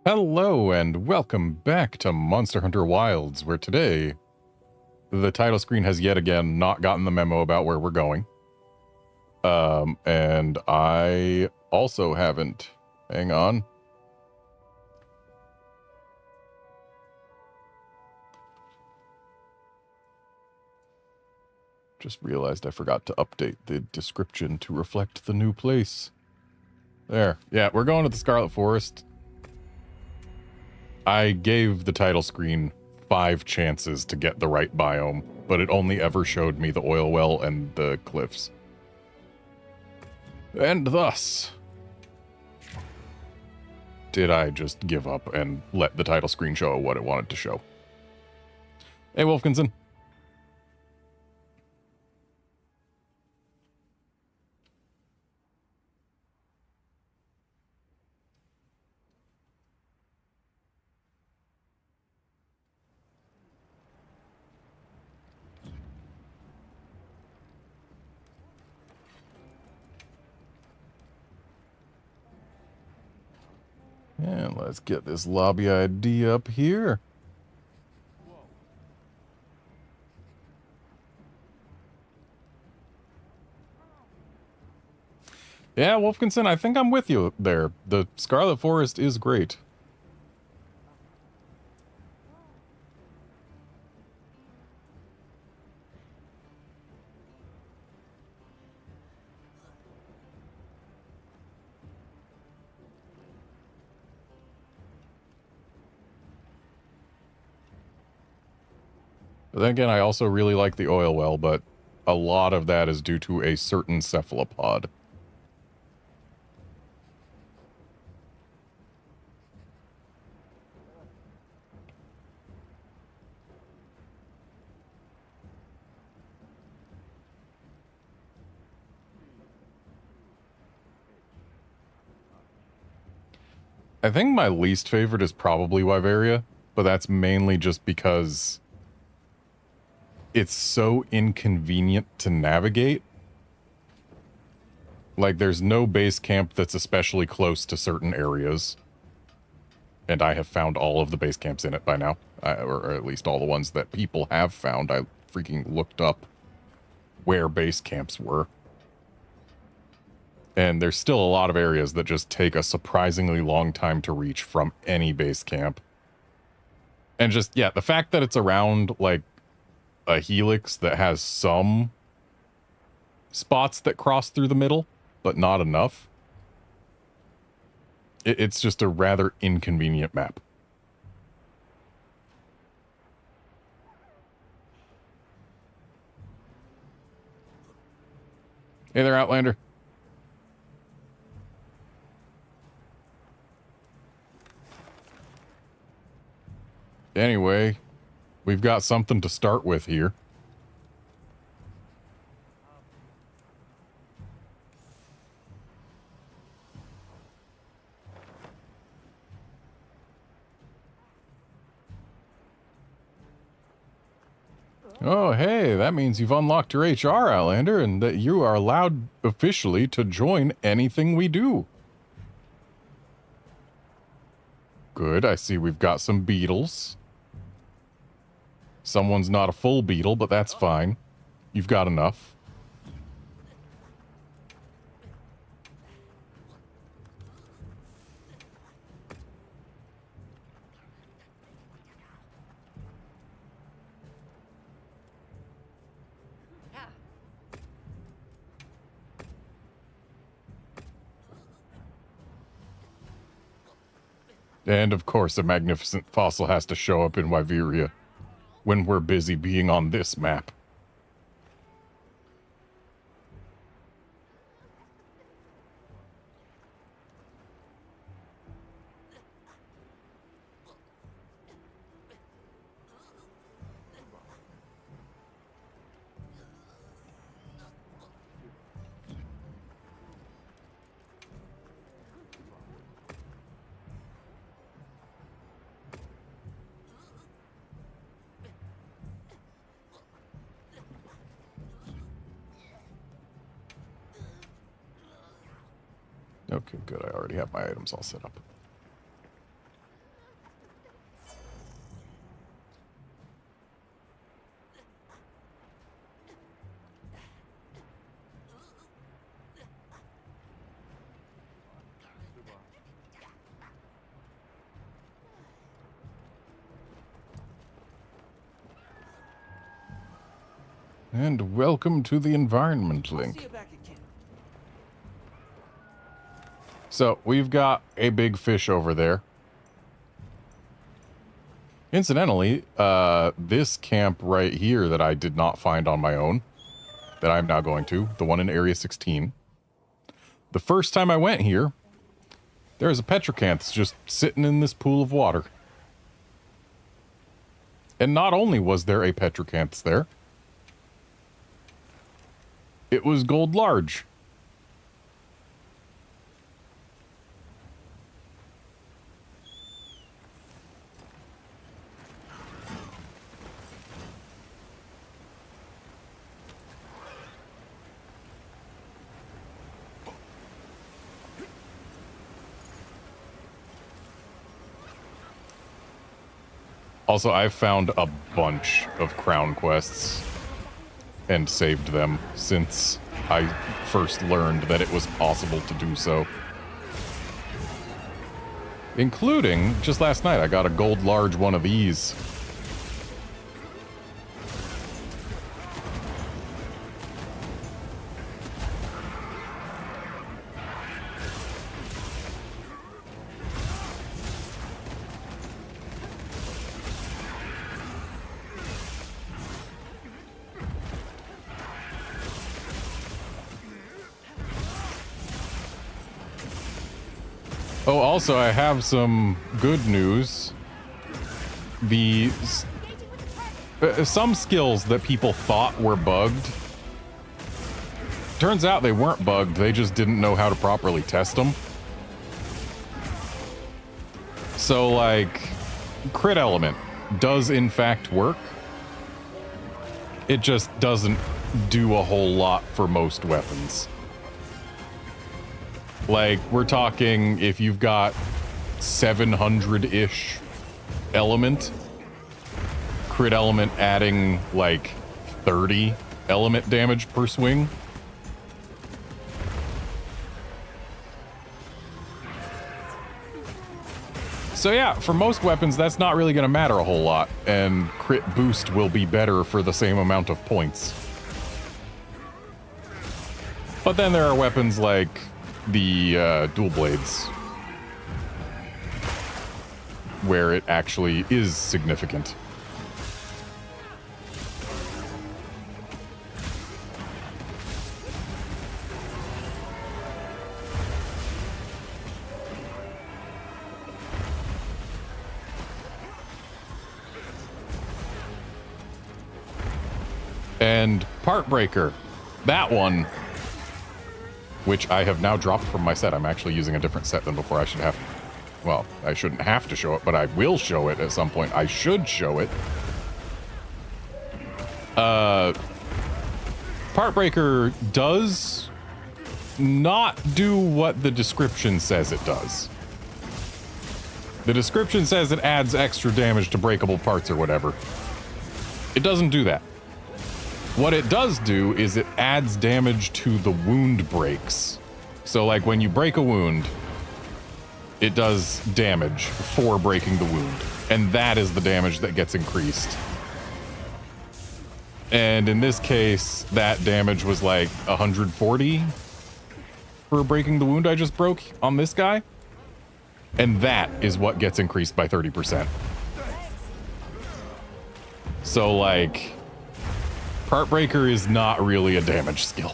Hello and welcome back to Monster Hunter Wilds, where today the title screen has yet again not gotten the memo about where we're going. And I also haven't. Hang on. Just realized I forgot to update the description to reflect the new place. There. Yeah, we're going to the Scarlet Forest. I gave the title screen 5 chances to get the right biome, but it only ever showed me the oil well and the cliffs. And thus, did I just give up and let the title screen show what it wanted to show. Hey, Wolfkinson. And let's get this lobby ID up here. Yeah, Wolfkinson, I think I'm with you there. The Scarlet Forest is great. But then again, I also really like the oil well, but a lot of that is due to a certain cephalopod. I think my least favorite is probably Wyveria, but that's mainly just because it's so inconvenient to navigate. Like, there's no base camp that's especially close to certain areas. And I have found all of the base camps in it by now. Or at least all the ones that people have found. I freaking looked up where base camps were. And there's still a lot of areas that just take a surprisingly long time to reach from any base camp. And just, yeah, the fact that it's around, like, a helix that has some spots that cross through the middle, but not enough. It's just a rather inconvenient map. Hey there, Outlander. Anyway, we've got something to start with here. Oh, hey, that means you've unlocked your HR, Outlander, and that you are allowed officially to join anything we do. Good, I see we've got some beetles. Someone's not a full beetle, but that's fine. You've got enough. And of course, a magnificent fossil has to show up in Wyveria when we're busy being on this map. Okay, good. I already have my items all set up. And welcome to the environment link. So, we've got a big fish over there. Incidentally, this camp right here that I did not find on my own, that I'm now going to, the one in Area 16. The first time I went here, there's a petrocanth just sitting in this pool of water. And not only was there a petrocanth there, it was gold large. Also, I've found a bunch of crown quests and saved them since I first learned that it was possible to do so. Including, just last night, I got a gold large one of these. Oh, also, I have some good news. Some skills that people thought were bugged, turns out they weren't bugged, they just didn't know how to properly test them. So, like, crit element does in fact work. It just doesn't do a whole lot for most weapons. Like, we're talking if you've got 700-ish element, crit element adding like 30 element damage per swing. So yeah, for most weapons, that's not really going to matter a whole lot, and crit boost will be better for the same amount of points. But then there are weapons like the dual blades, where it actually is significant. And Part Breaker, that one, which I have now dropped from my set. I'm actually using a different set than before. I should have, well, I shouldn't have to show it, but I will show it at some point. I should show it. Part Breaker does not do what the description says it does. The description says it adds extra damage to breakable parts or whatever. It doesn't do that. What it does do is it adds damage to the wound breaks. So like when you break a wound, it does damage for breaking the wound. And that is the damage that gets increased. And in this case, that damage was like 140 for breaking the wound I just broke on this guy. And that is what gets increased by 30%. So like, Part Breaker is not really a damage skill.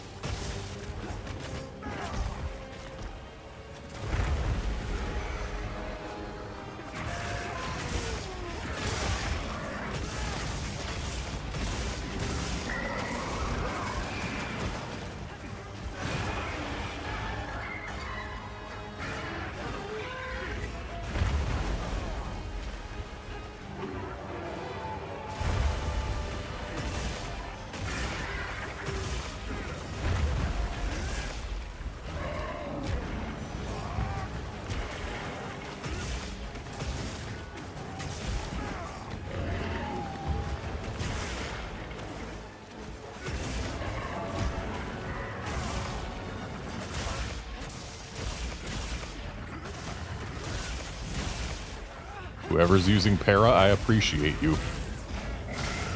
Whoever's using para, I appreciate you.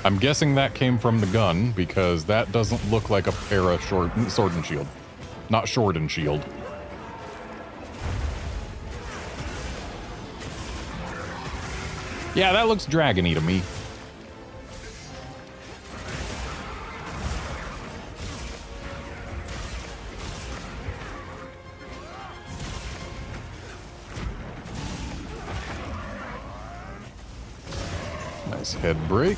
I'm guessing that came from the gun, because that doesn't look like a para sword and shield. Not sword and shield. Yeah, that looks dragon-y to me. Nice head break.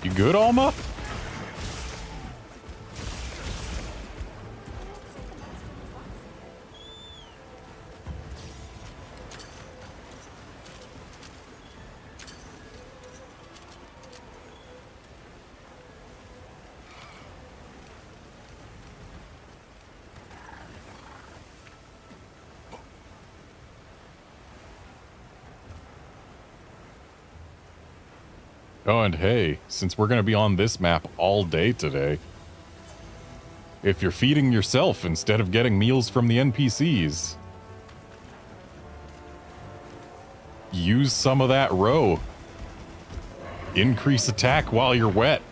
You good, Alma? Oh, and hey, since we're going to be on this map all day today, if you're feeding yourself instead of getting meals from the NPCs, use some of that roe. Increase attack while you're wet.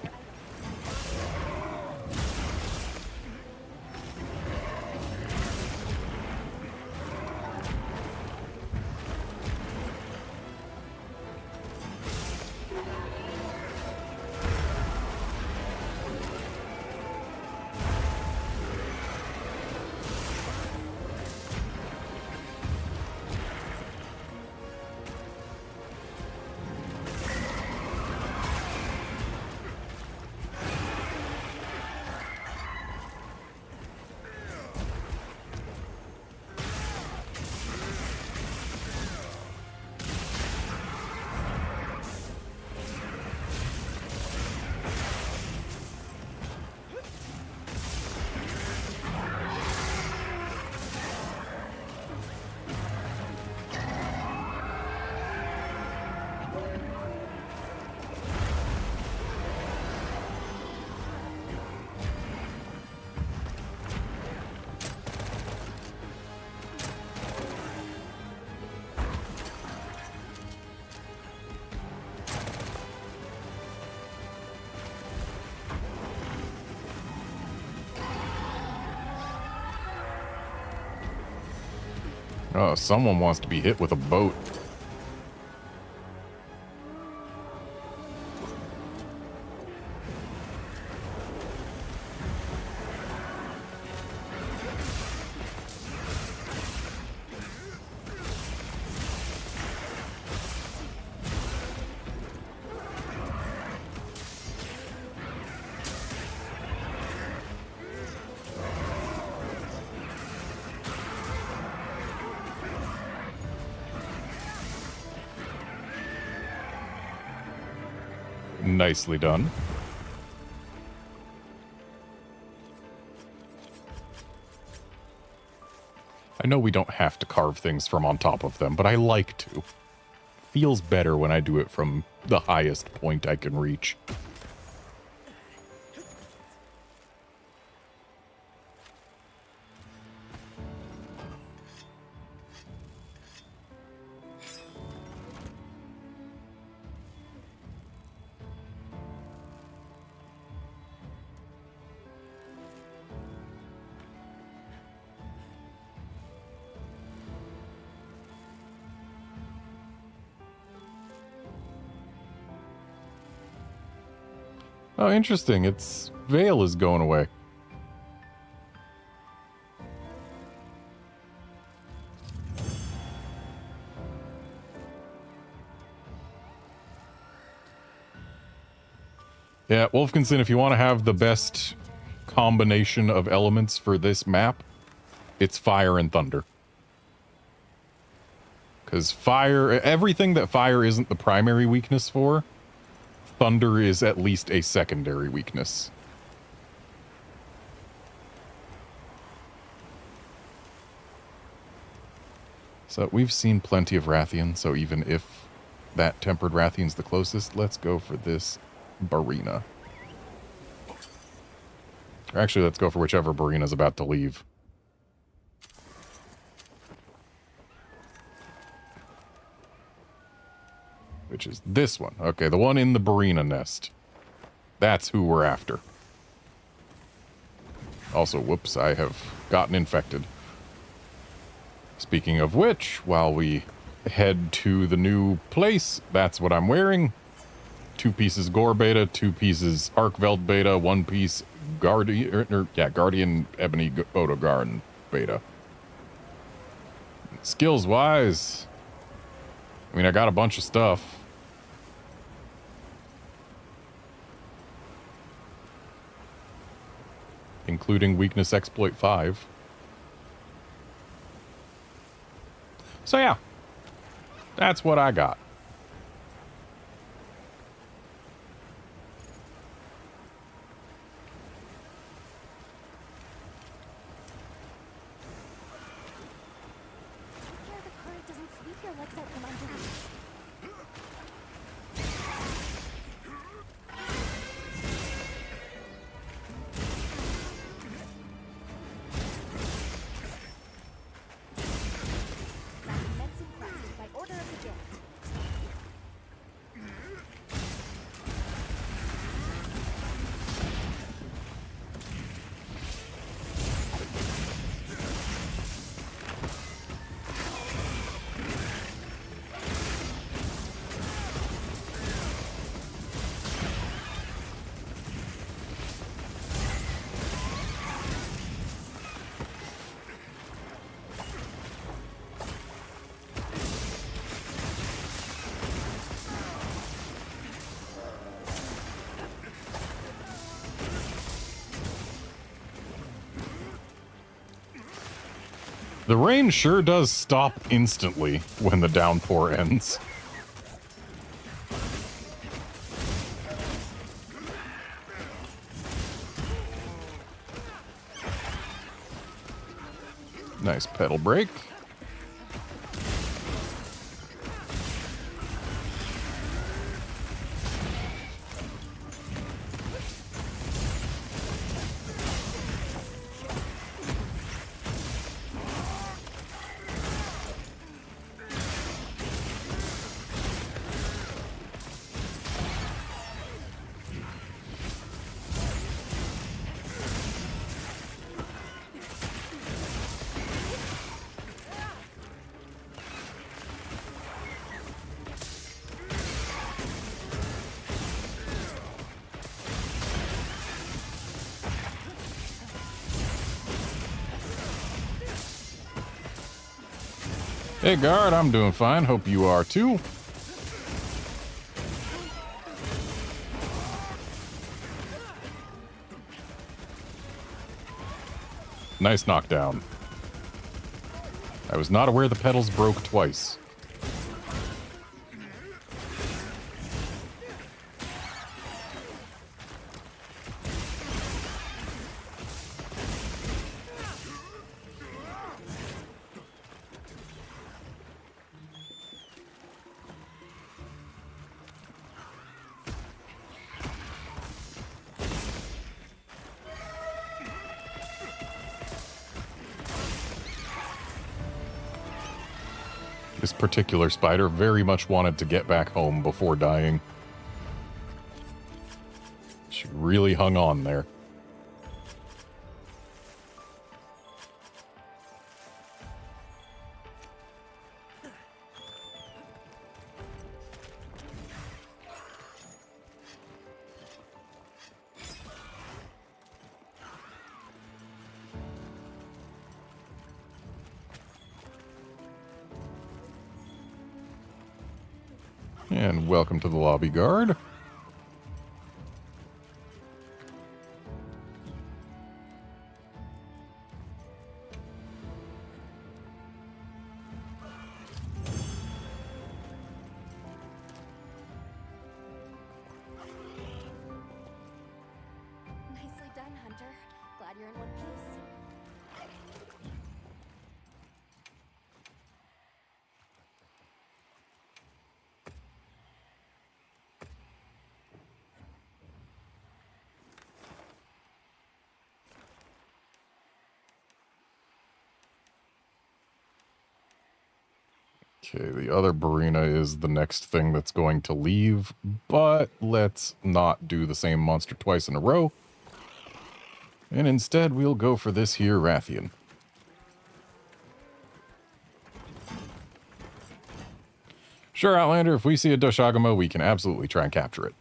Oh, someone wants to be hit with a boat. Nicely done. I know we don't have to carve things from on top of them, but I like to. Feels better when I do it from the highest point I can reach. Oh, interesting. Its veil is going away. Yeah, Wolfkinson, if you want to have the best combination of elements for this map, It's fire and thunder. Because fire, everything that fire isn't the primary weakness for, thunder is at least a secondary weakness. So we've seen plenty of Rathian, so even if that tempered Rathian's the closest, let's go for this Barina. Or actually, let's go for whichever Barina's about to leave. Which is this one. Okay, the one in the Barina nest. That's who we're after. Also, whoops, I have gotten infected. Speaking of which, while we head to the new place, that's what I'm wearing. 2 pieces Gore Beta, 2 pieces Arkveld Beta, 1 piece Guardian Ebony Odogarn Beta. Skills-wise, I mean, I got a bunch of stuff. Including Weakness Exploit 5. So yeah, that's what I got. The rain sure does stop instantly when the downpour ends. Nice pedal break. Hey guard, I'm doing fine. Hope you are too. Nice knockdown. I was not aware the pedals broke twice. This particular spider very much wanted to get back home before dying. She really hung on there. And welcome to the lobby, guard. glad you're in one piece. Okay, the other Barina is the next thing that's going to leave, but let's not do the same monster twice in a row. And instead, we'll go for this here Rathian. Sure, Outlander, if we see a Doshagama, we can absolutely try and capture it.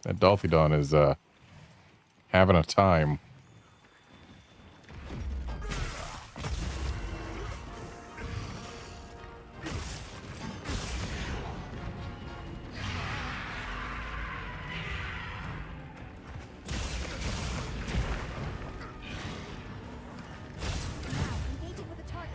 That Dolphidon is, having a time. Engaging with a target.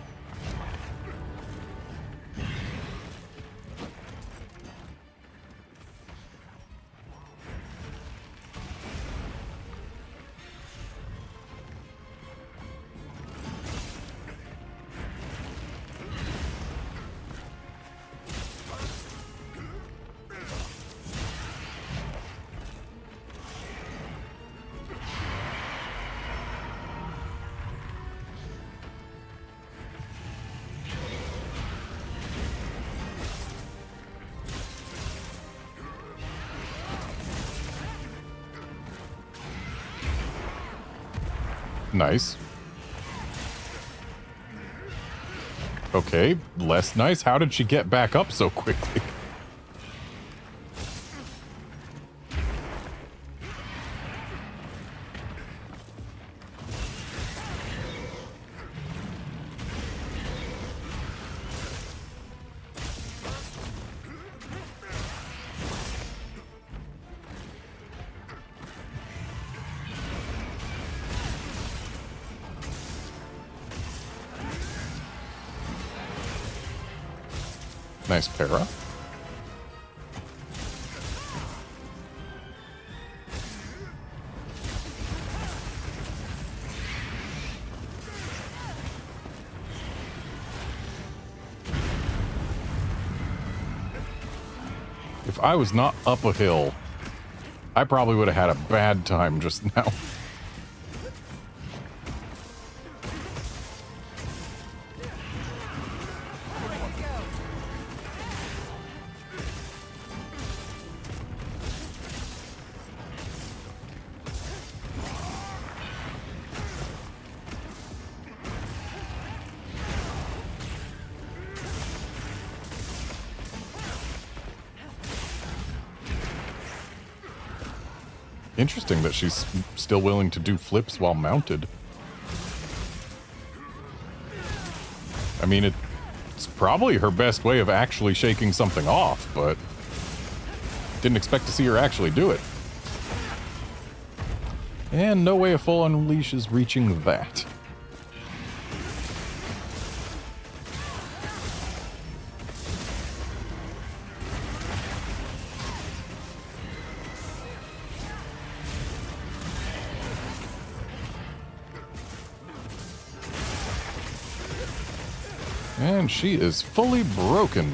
Nice. Okay, less nice. How did she get back up so quickly? Nice para. If I was not up a hill, I probably would have had a bad time just now. Interesting that she's still willing to do flips while mounted. I mean, it's probably her best way of actually shaking something off, but didn't expect to see her actually do it. And no way a full unleash is reaching that. And she is fully broken.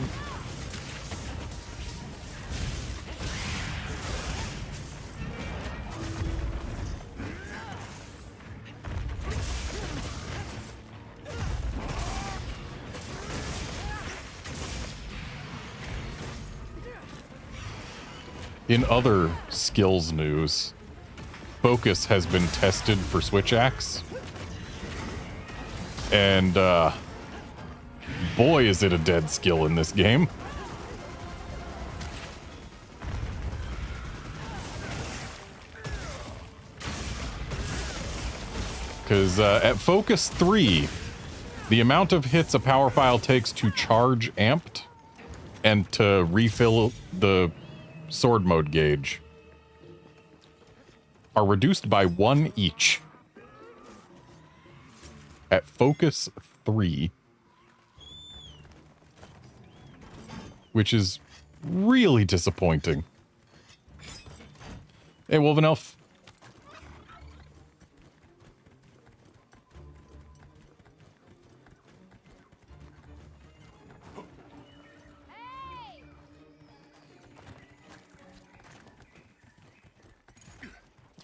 In other skills news, Focus has been tested for Switch Axe. And, boy, is it a dead skill in this game. Because at Focus 3, the amount of hits a power file takes to charge amped and to refill the sword mode gauge are reduced by 1 each. at focus 3. Which is really disappointing. Hey, Wolven Elf.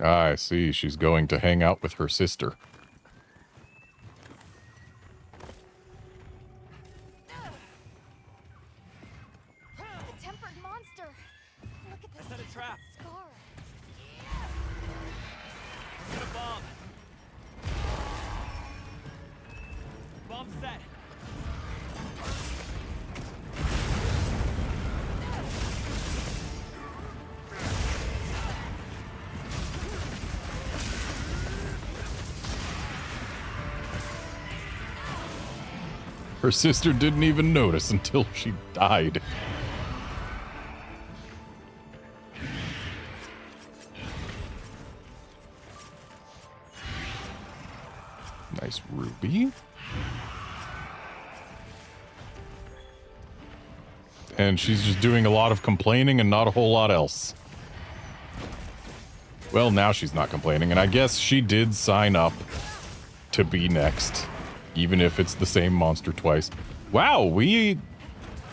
I see. She's going to hang out with her sister. The tempered monster. Look at this. Set a trap. Scar. Get a bomb. Bomb set. Her sister didn't even notice until she died. Nice ruby. And she's just doing a lot of complaining and not a whole lot else. Well, now she's not complaining, and I guess she did sign up to be next, even if it's the same monster twice. Wow, we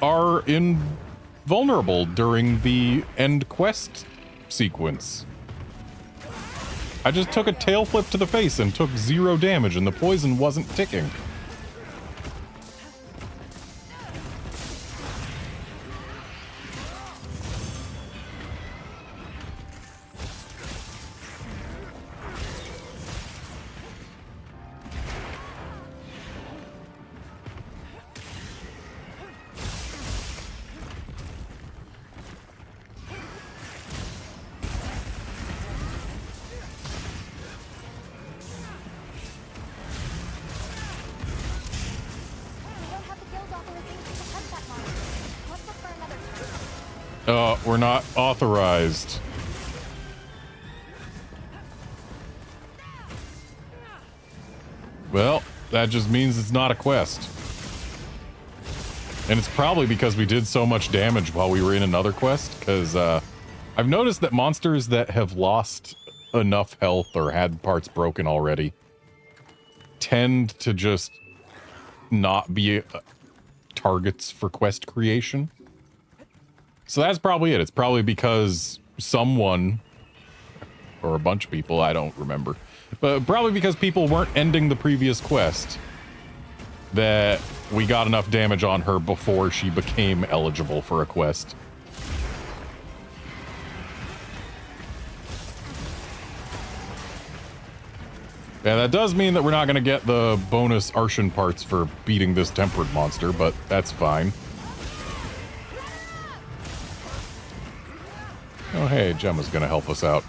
are invulnerable during the end quest sequence. I just took a tail flip to the face and took 0 damage, and the poison wasn't ticking. We're not authorized. Well, that just means it's not a quest. And it's probably because we did so much damage while we were in another quest, because I've noticed that monsters that have lost enough health or had parts broken already tend to just not be targets for quest creation. So that's probably it. It's probably because someone, or a bunch of people, I don't remember, but probably because people weren't ending the previous quest, that we got enough damage on her before she became eligible for a quest. Yeah, that does mean that we're not going to get the bonus Arshan parts for beating this tempered monster, but that's fine. Oh, hey, Gemma's gonna help us out.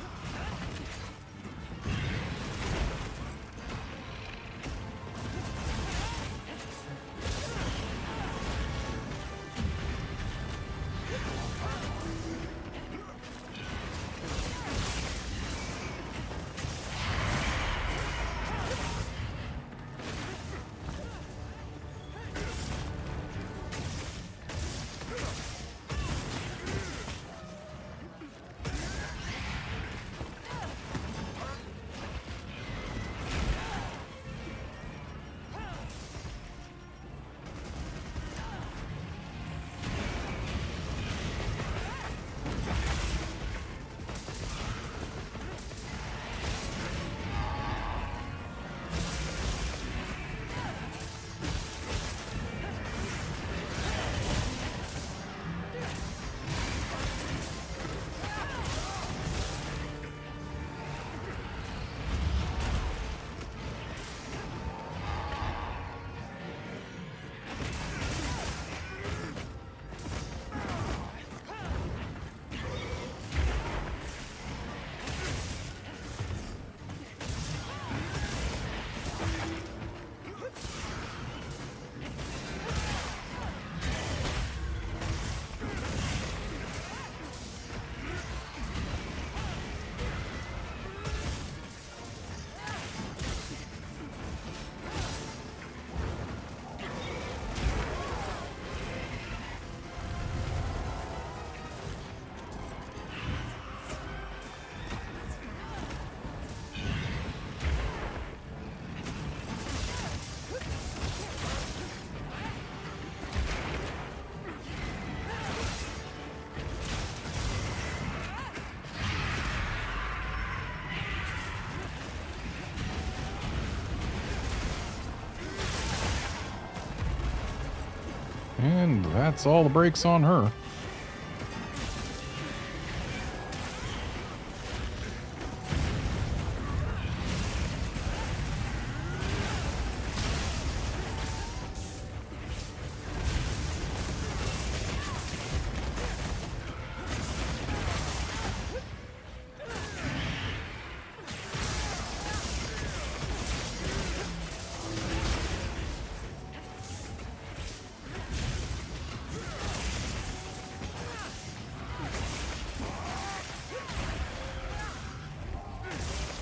And that's all the brakes on her.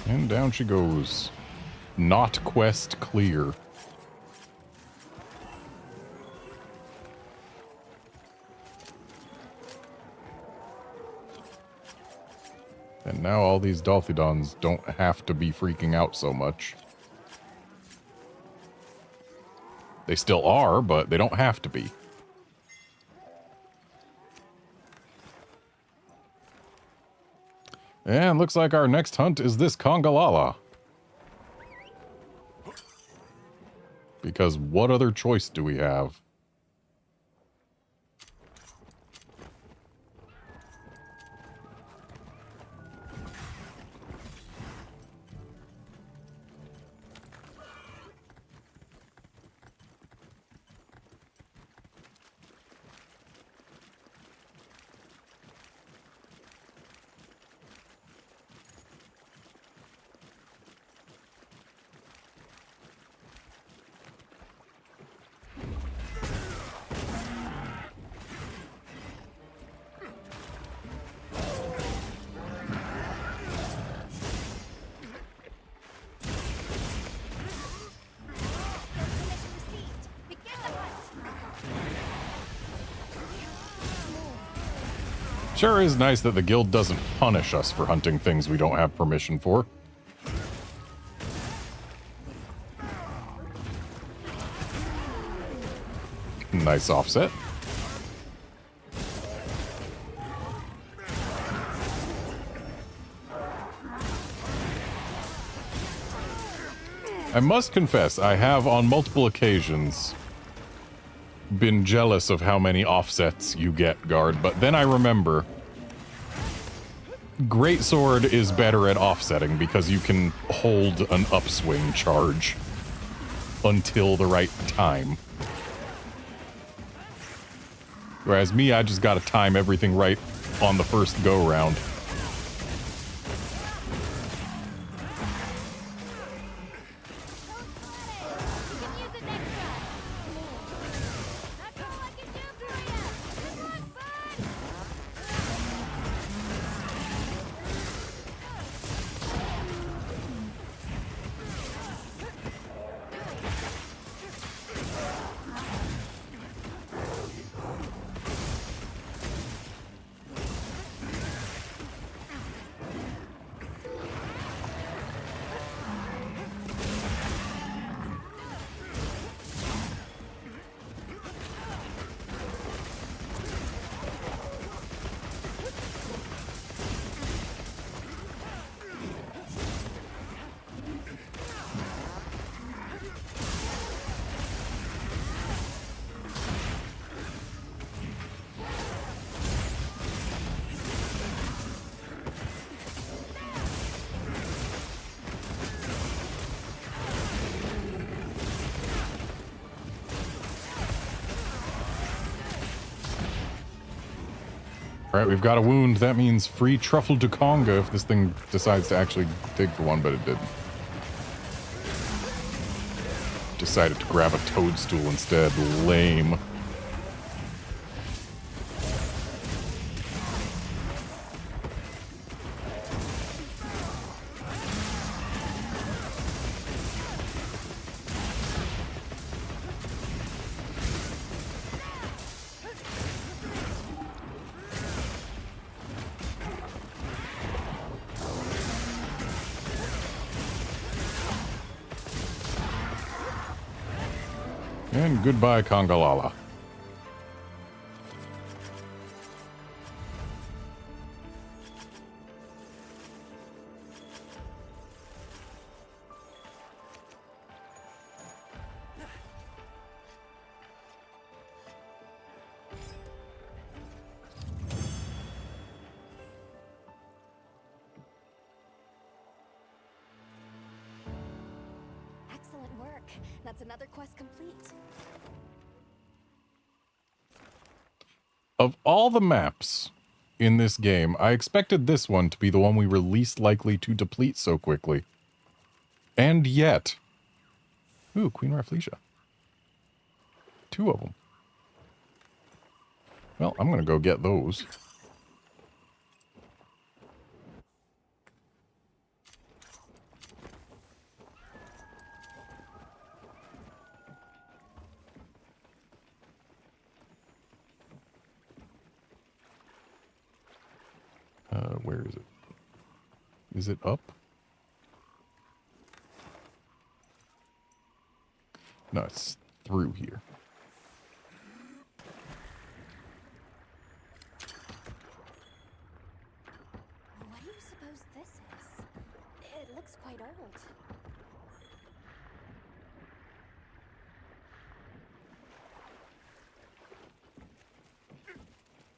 And down she goes. Not quest clear. And now all these Dolphidons don't have to be freaking out so much. They still are, but they don't have to be. And looks like our next hunt is this Kongalala. Because what other choice do we have? Sure is nice that the guild doesn't punish us for hunting things we don't have permission for. Nice offset. I must confess, I have on multiple occasions been jealous of how many offsets you get, Guard, but then I remember Greatsword is better at offsetting because you can hold an upswing charge until the right time. Whereas me, I just gotta time everything right on the first go-round. Alright, we've got a wound. That means free truffle to Conga if this thing decides to actually dig for one, but it didn't. Decided to grab a toadstool instead. Lame. And goodbye, Kongalala. That's another quest complete. Of all the maps in this game, I expected this one to be the one we were least likely to deplete so quickly. And yet... Ooh, Queen Rafflesia. 2 of them. Well, I'm going to go get those. Where is it? Is it up? No, it's through here. What do you suppose this is? It looks quite old.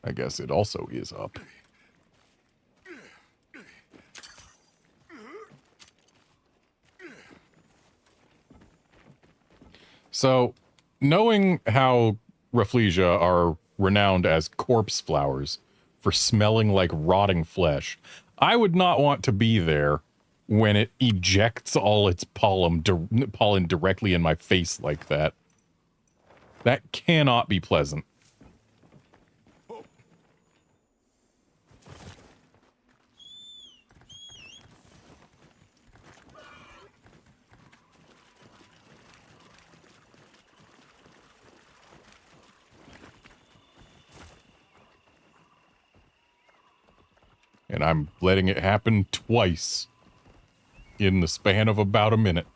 I guess it also is up. So, knowing how Rafflesia are renowned as corpse flowers for smelling like rotting flesh, I would not want to be there when it ejects all its pollen directly in my face like that. That cannot be pleasant. And I'm letting it happen twice in the span of about a minute.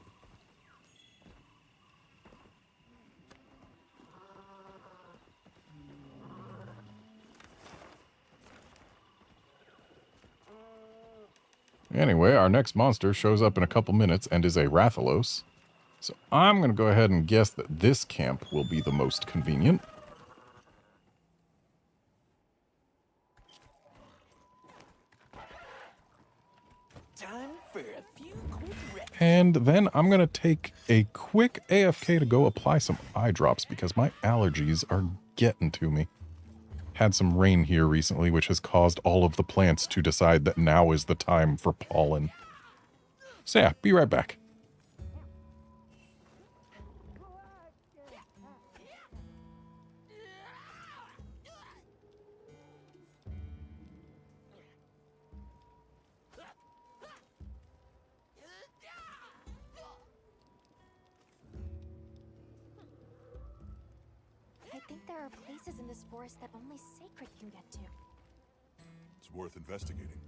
Anyway, our next monster shows up in a couple minutes and is a Rathalos. So I'm going to go ahead and guess that this camp will be the most convenient. Time for a few quick reps. And then I'm going to take a quick AFK to go apply some eye drops because my allergies are getting to me. Had some rain here recently, which has caused all of the plants to decide that now is the time for pollen. So yeah, be right back. I think there are places in this forest that only Sacred can get to. It's worth investigating.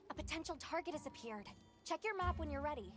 A potential target has appeared. Check your map when you're ready.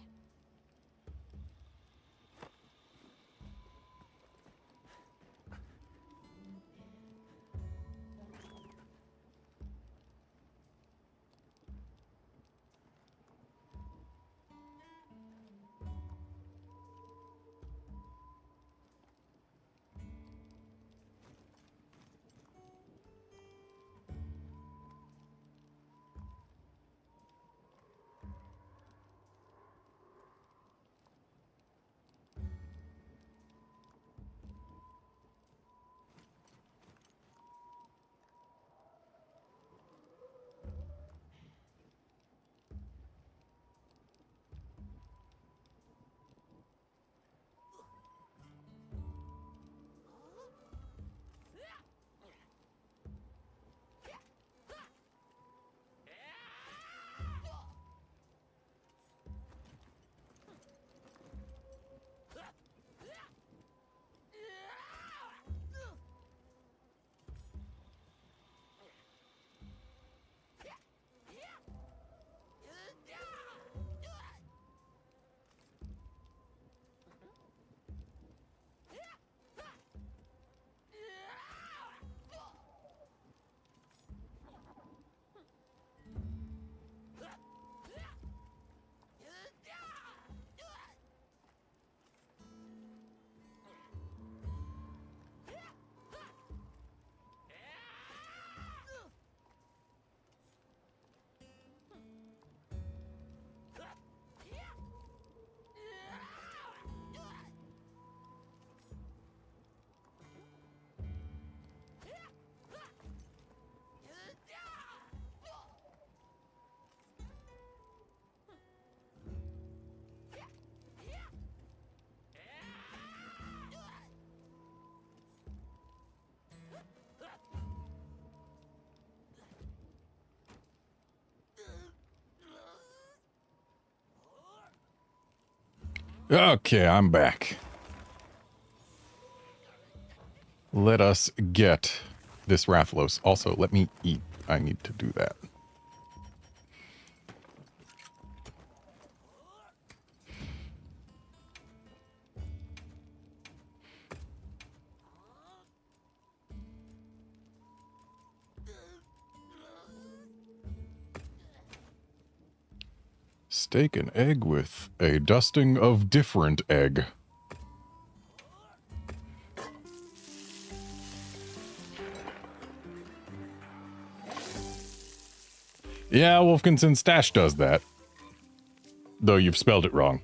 Okay, I'm back. Let us get this Rathalos. Also, let me eat. I need to do that. Steak and egg with a dusting of different egg. Yeah, RedmondStache does that. Though you've spelled it wrong.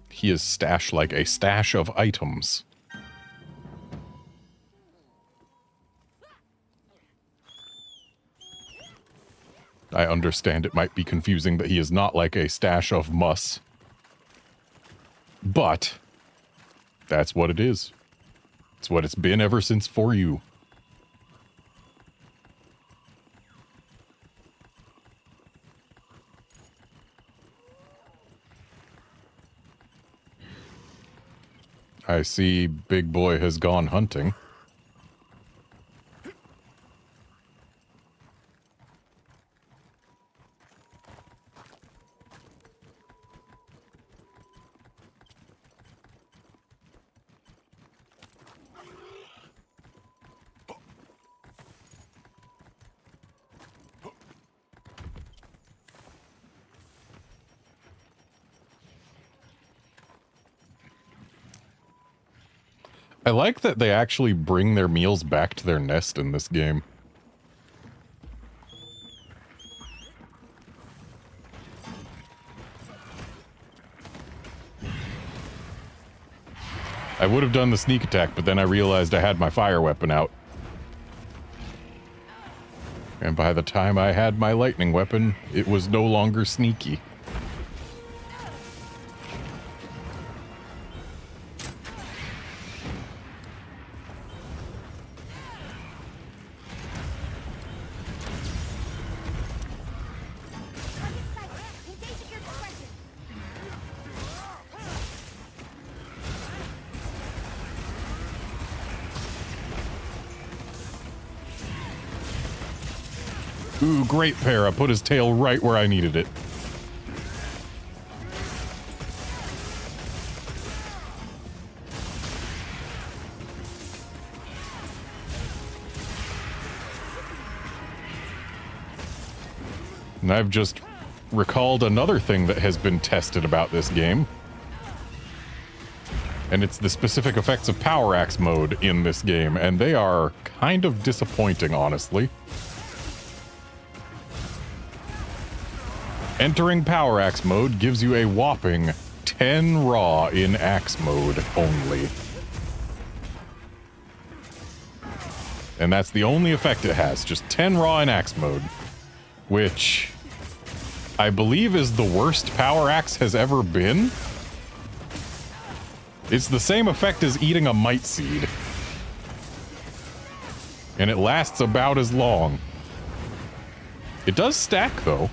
He is stash like a stash of items. I understand it might be confusing that he is not like a stash of muss. But that's what it is. It's what it's been ever since For You. I see Big Boy has gone hunting. I like that they actually bring their meals back to their nest in this game. I would have done the sneak attack, but then I realized I had my fire weapon out. And by the time I had my lightning weapon, it was no longer sneaky. Ooh, great para. Put his tail right where I needed it. And I've just recalled another thing that has been tested about this game. And it's the specific effects of Power Axe mode in this game, and they are kind of disappointing, honestly. Entering Power Axe mode gives you a whopping 10 raw in Axe mode only. And that's the only effect it has, just 10 raw in Axe mode. Which I believe is the worst Power Axe has ever been. It's the same effect as eating a Might Seed. And it lasts about as long. It does stack, though.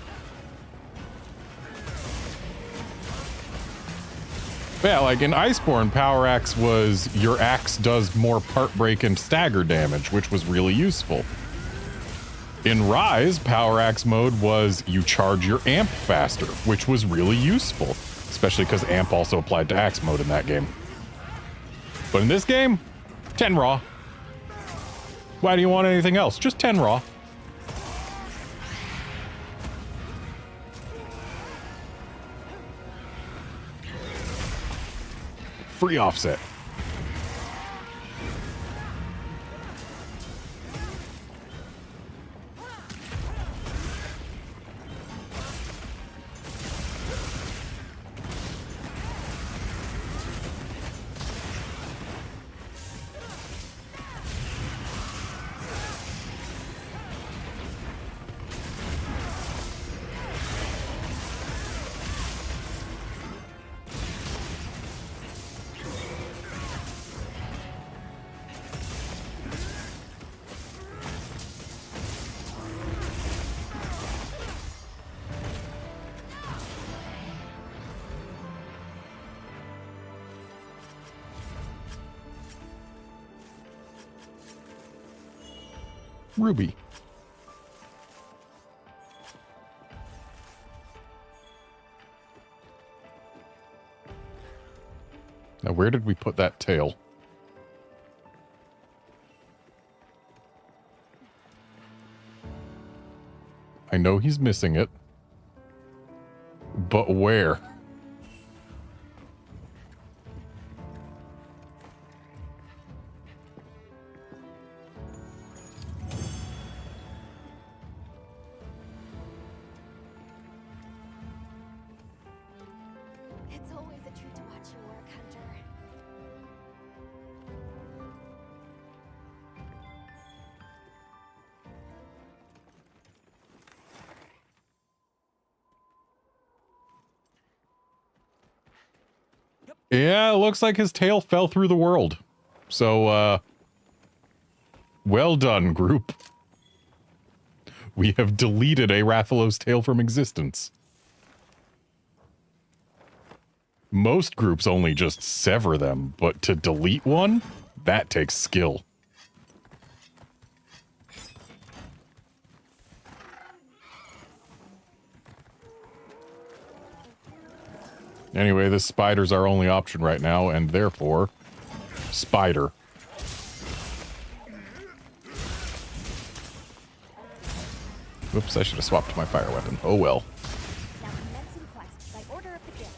Yeah, like in Iceborne, Power Axe was your axe does more part break and stagger damage, which was really useful. In Rise, Power Axe mode was you charge your amp faster, which was really useful, especially because amp also applied to axe mode in that game. But in this game, 10 raw. Why do you want anything else? Just 10 raw. Free offset. Ruby. Now, where did we put that tail? I know he's missing it. But where? It's always a treat to watch you work, Hunter. Yeah, it looks like his tail fell through the world. So, well done, group. We have deleted a Rathalos tail from existence. Most groups only just sever them, but to delete one, that takes skill. Anyway, this spider's our only option right now, and therefore, spider. Whoops, I should have swapped my fire weapon. Oh well. Now commencing quest by order of the guild.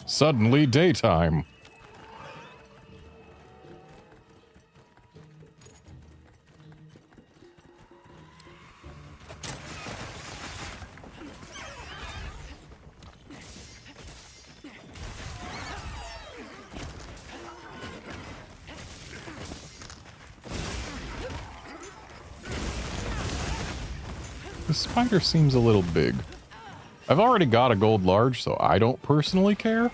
Suddenly daytime. The spider seems a little big. I've already got a gold large, so I don't personally care.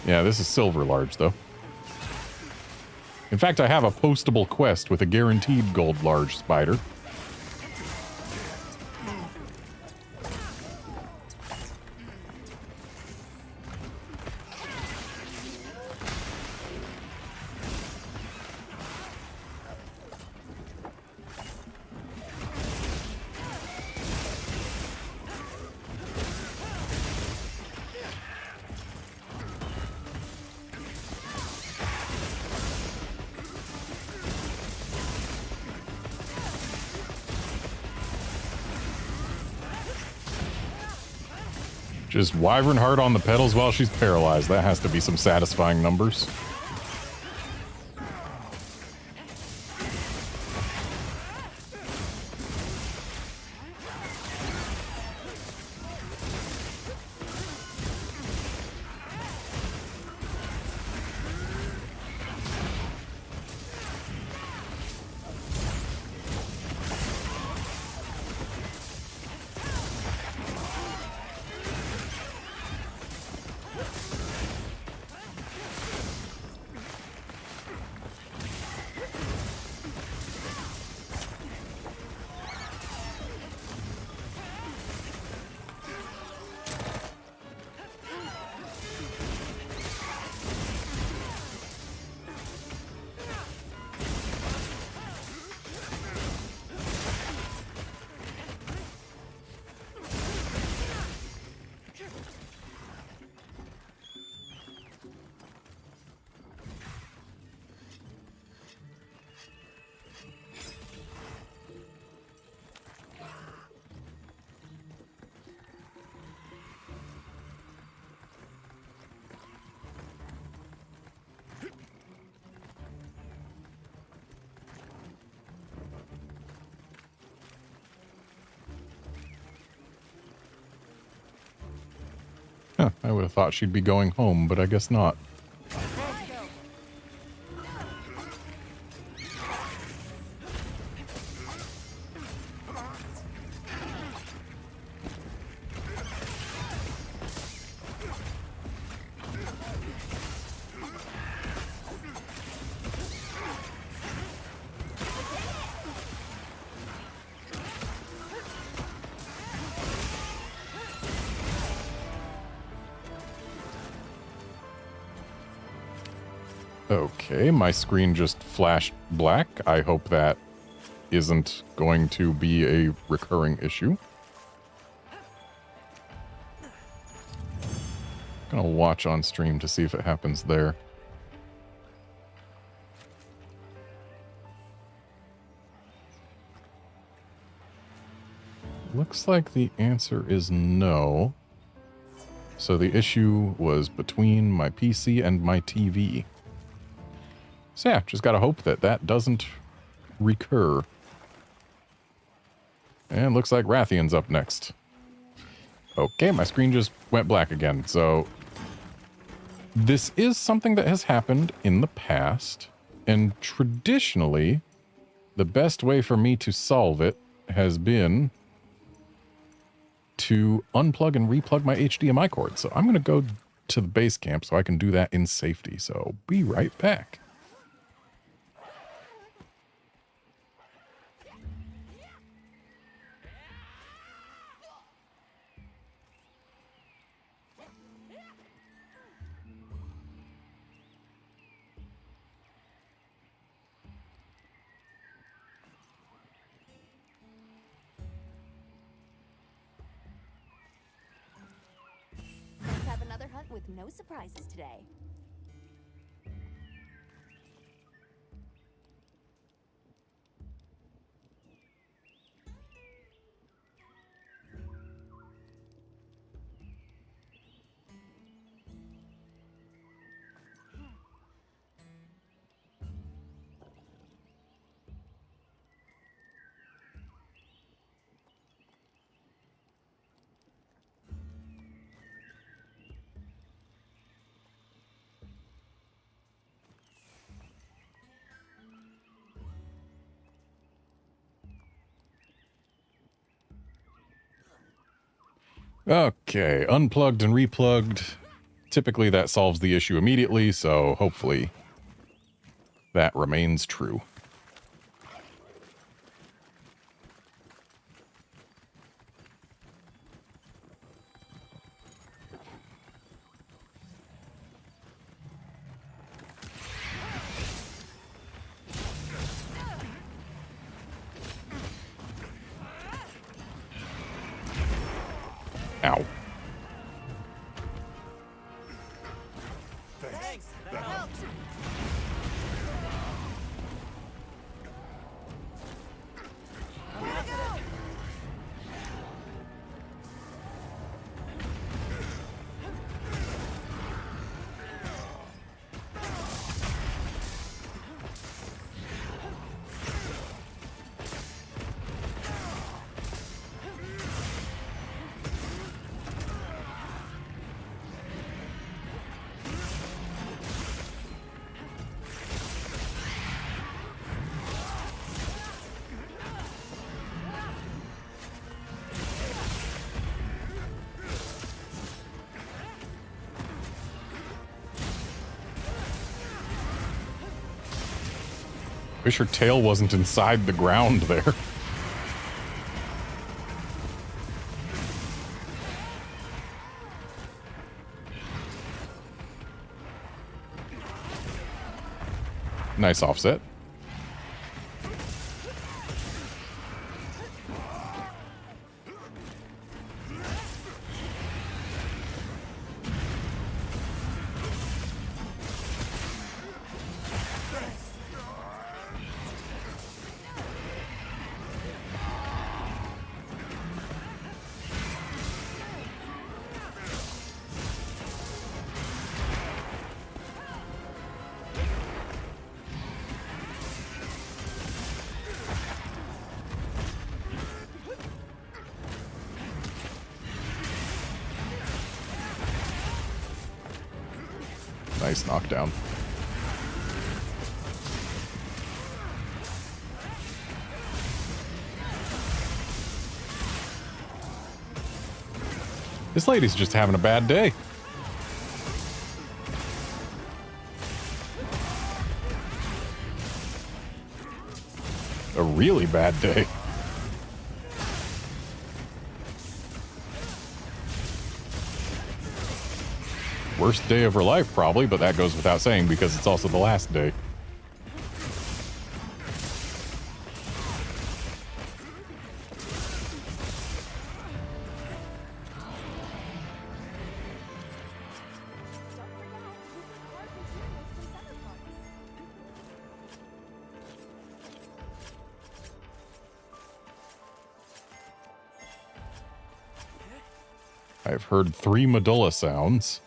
Yeah, this is silver large, though. In fact, I have a postable quest with a guaranteed gold large spider. Just wyvern heart on the pedals while she's paralyzed. That has to be some satisfying numbers. Huh, I would have thought she'd be going home, but I guess not. Okay, my screen just flashed black. I hope that isn't going to be a recurring issue. Gonna watch on stream to see if it happens there. Looks like the answer is no. So the issue was between my PC and my TV. So yeah, just gotta hope that that doesn't recur. And looks like Rathian's up next. Okay, my screen just went black again. So this is something that has happened in the past. And traditionally, the best way for me to solve it has been to unplug and replug my HDMI cord. So I'm going to go to the base camp so I can do that in safety. So be right back. Let's have another hunt with no surprises today. Okay, unplugged and replugged. Typically that solves the issue immediately, so hopefully that remains true. Ow. Thanks. That helps. Wish her tail wasn't inside the ground there. Nice offset. Nice knockdown. This lady's just having a bad day. A really bad day. Worst day of her life, probably, but that goes without saying because it's also the last day. I've heard 3 medulla sounds.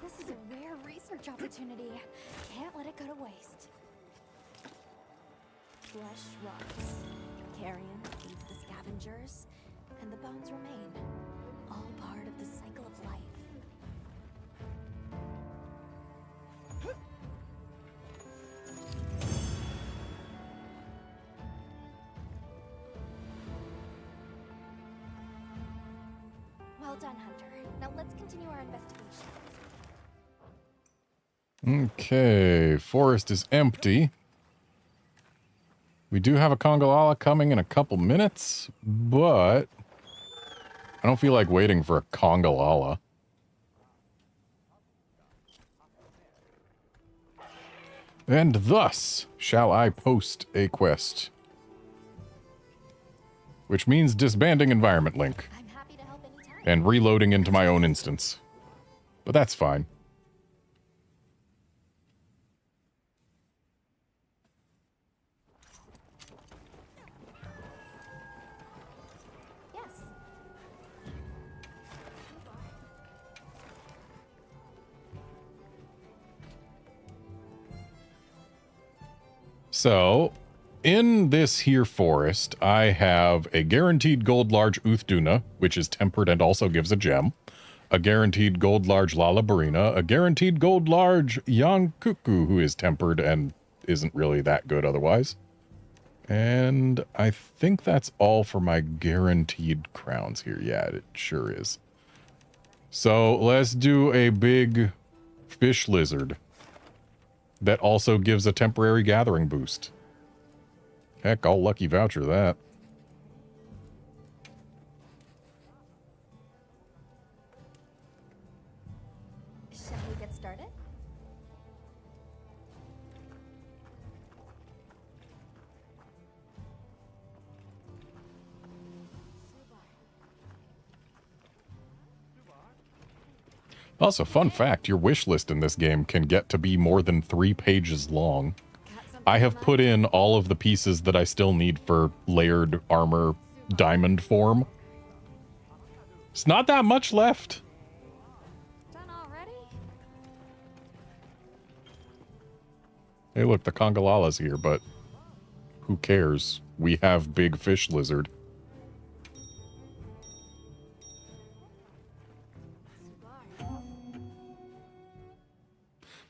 This is a rare research opportunity. Can't let it go to waste. Flesh rots. Carrion feeds the scavengers, and the bones remain. All part of the cycle of life. Well done, Hunter. Now let's continue our investigation. Okay, forest is empty. We do have a Congalala coming in a couple minutes, but I don't feel like waiting for a Congalala. And thus shall I post a quest. Which means disbanding Environment Link. I'm happy to help anytime. And reloading into my own instance. But that's fine. Yes. So, in this here forest, I have a guaranteed gold large Uthduna, which is tempered and also gives a gem. A guaranteed gold large Lalabarina. A guaranteed gold large Yankuku, who is tempered and isn't really that good otherwise. And I think that's all for my guaranteed crowns here. Yeah, it sure is. So let's do a big fish lizard that also gives a temporary gathering boost. Heck, I'll lucky voucher that. Shall we get started? Also, fun fact, your wish list in this game can get to be more than 3 pages long. I have put in all of the pieces that I still need for layered armor diamond form. It's not that much left. Done already? Hey, look, the Congalala's here, but who cares? We have big fish lizard.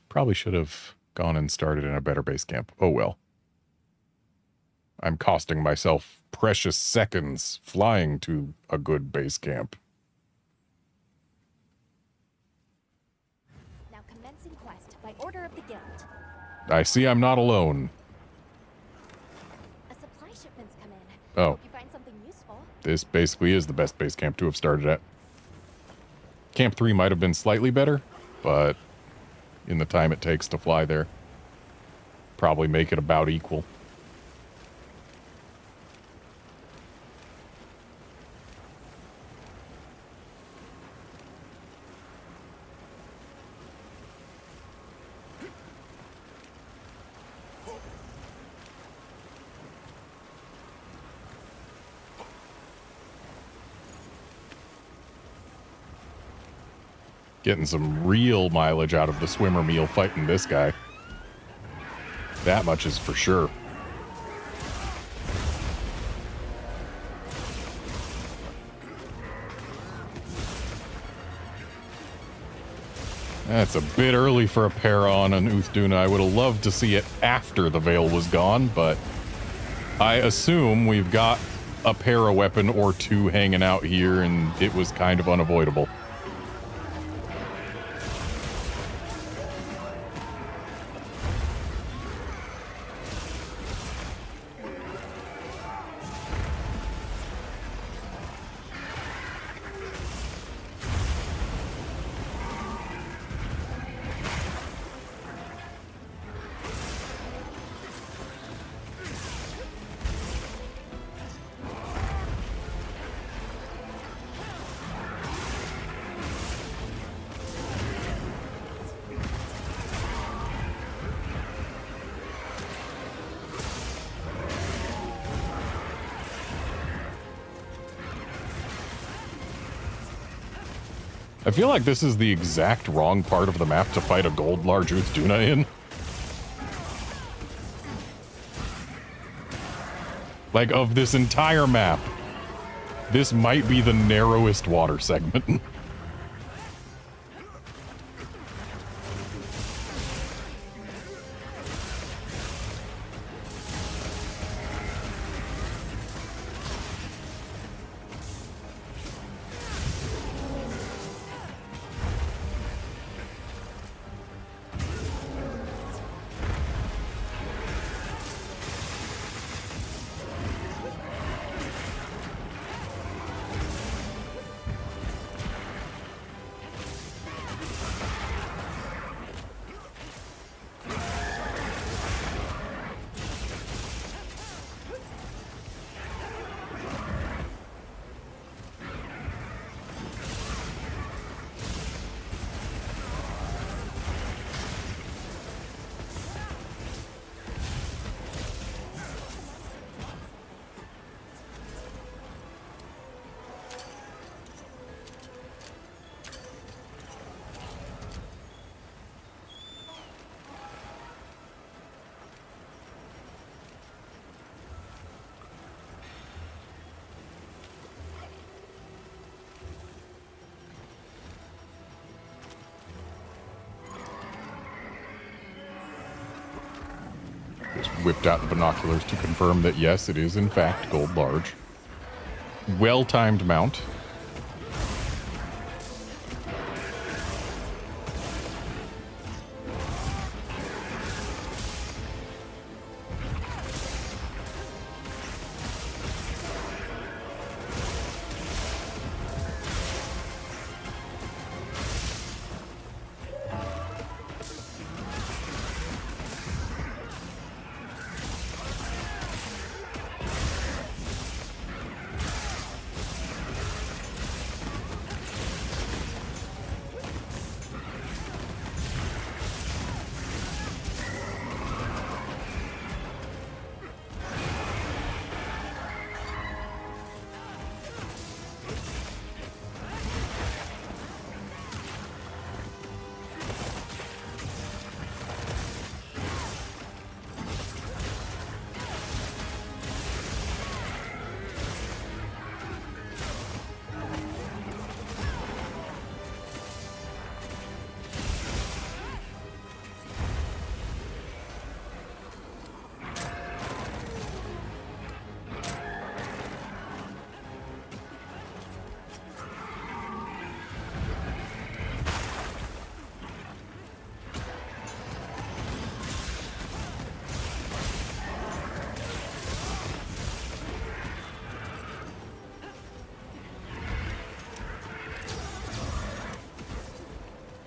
Probably should have gone and started in a better base camp. Oh well. I'm costing myself precious seconds flying to a good base camp. Now commencing quest by order of the guild. I see I'm not alone. A supply shipment's come in. Oh, Hope you find something useful. this basically is the best base camp to have started at. Camp 3 might have been slightly better, but in the time it takes to fly there, probably make it about equal. Getting some real mileage out of the swimmer meal fighting this guy. That much is for sure. That's a bit early for a para on an Uthduna. I would have loved to see it after the veil was gone, but I assume we've got a para weapon or two hanging out here, and it was kind of unavoidable. I feel like this is the exact wrong part of the map to fight a gold large Uthduna in. Like, of this entire map, this might be the narrowest water segment. Whipped out the binoculars to confirm that yes, it is in fact gold large. Well-timed mount.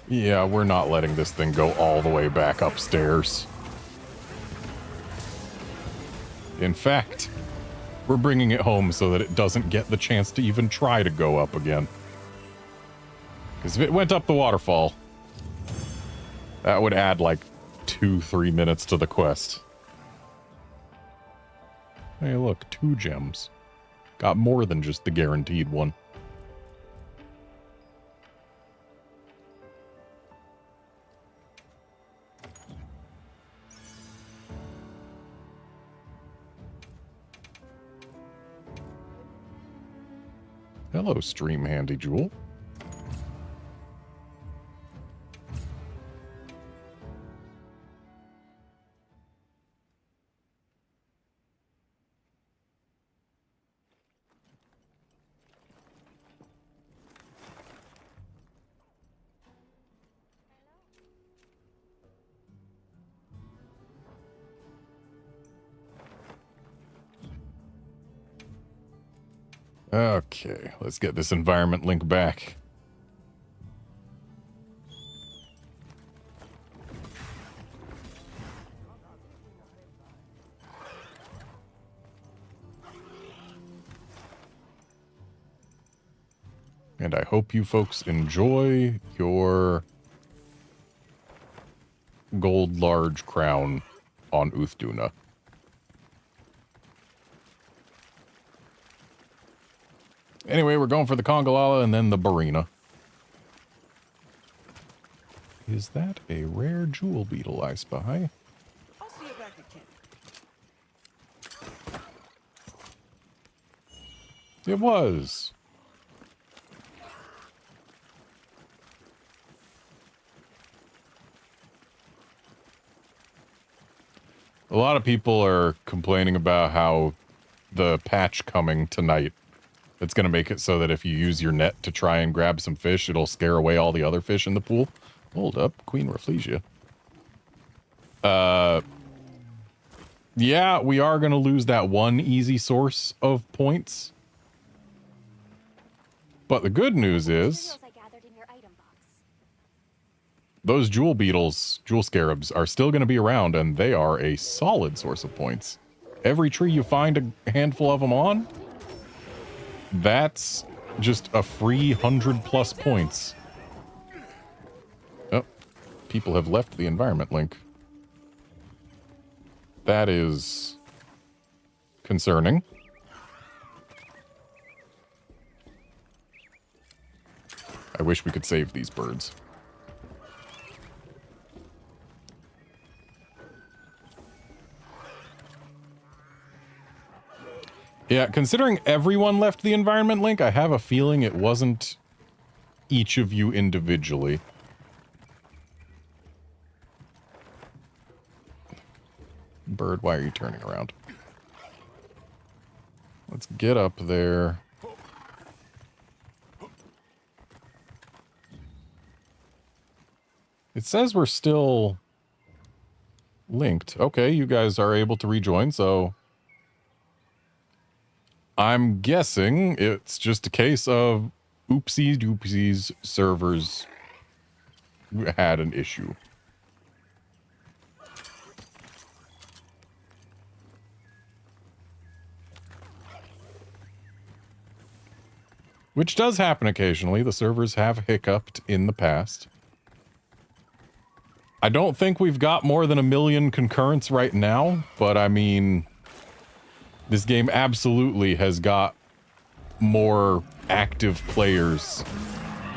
Yeah, we're not letting this thing go all the way back upstairs. In fact, we're bringing it home so that it doesn't get the chance to even try to go up again. Because if it went up the waterfall, that would add like 2-3 minutes to the quest. Hey, look, 2 gems. Got more than just the guaranteed one. Hello, Stream Handy Jewel. Okay, let's get this environment link back. And I hope you folks enjoy your gold large crown on Uthduna. Anyway, we're going for the Congalala and then the Barina. Is that a rare jewel beetle I spy? I'll see you back at camp. It was. A lot of people are complaining about how the patch coming tonight, it's going to make it so that if you use your net to try and grab some fish, it'll scare away all the other fish in the pool. Hold up, Queen Rafflesia. Yeah, we are going to lose that one easy source of points. But the good news is those jewel beetles, jewel scarabs, are still going to be around, and they are a solid source of points. Every tree you find a handful of them on, that's just a free 100+ points. Oh, people have left the environment link. That is concerning. I wish we could save these birds. Yeah, considering everyone left the environment link, I have a feeling it wasn't each of you individually. Bird, why are you turning around? Let's get up there. It says we're still linked. Okay, you guys are able to rejoin, so I'm guessing it's just a case of oopsies doopsies, servers had an issue. Which does happen occasionally. The servers have hiccuped in the past. I don't think we've got more than 1 million concurrents right now, but I mean, this game absolutely has got more active players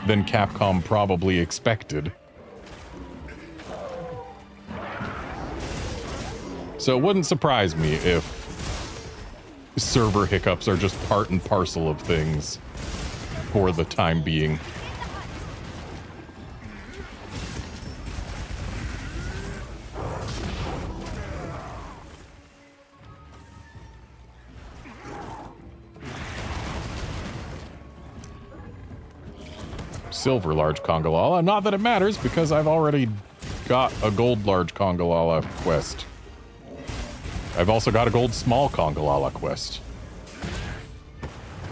than Capcom probably expected. So it wouldn't surprise me if server hiccups are just part and parcel of things for the time being. Silver large Congalala. Not that it matters, because I've already got a gold large Congalala quest. I've also got a gold small Congalala quest.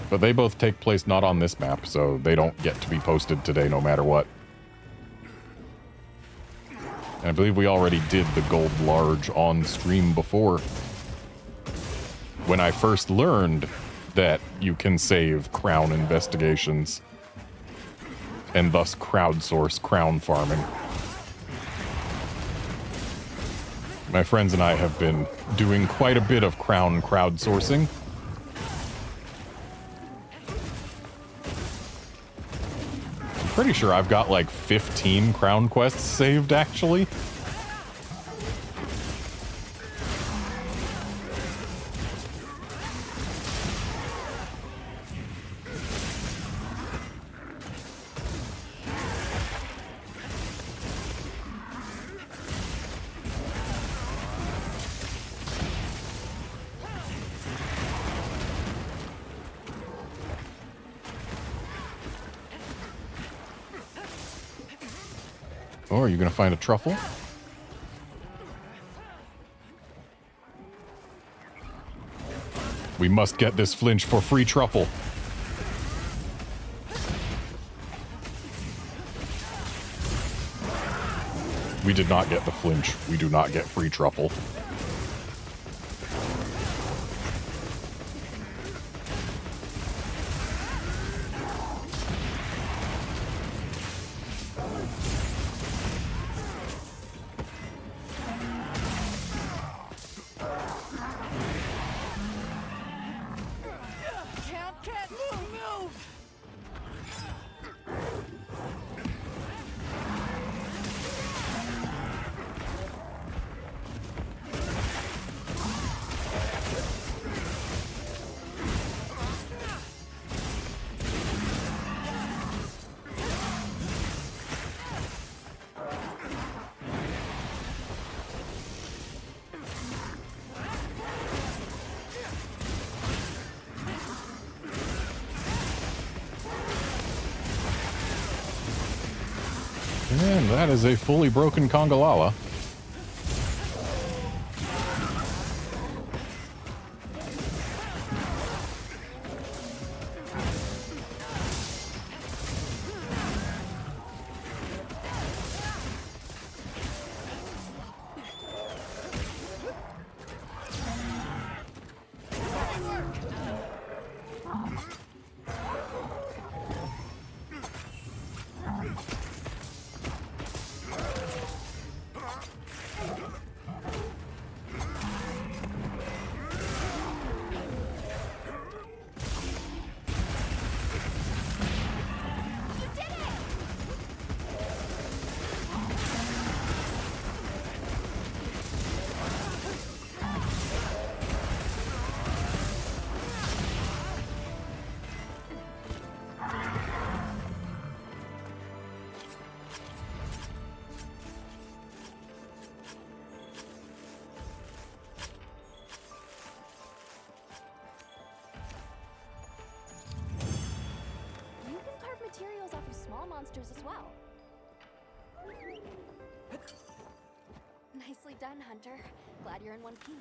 But they both take place not on this map, so they don't get to be posted today no matter what. And I believe we already did the gold large on stream before. When I first learned that you can save crown investigations and thus crowdsource crown farming. My friends and I have been doing quite a bit of crown crowdsourcing. I'm pretty sure I've got like 15 crown quests saved, actually. Oh, are you going to find a truffle? We must get this flinch for free truffle. We did not get the flinch. We do not get free truffle. Cat, move! And that is a fully broken Congalala. You can carve materials off of small monsters as well. Nicely done, Hunter. Glad you're in one piece.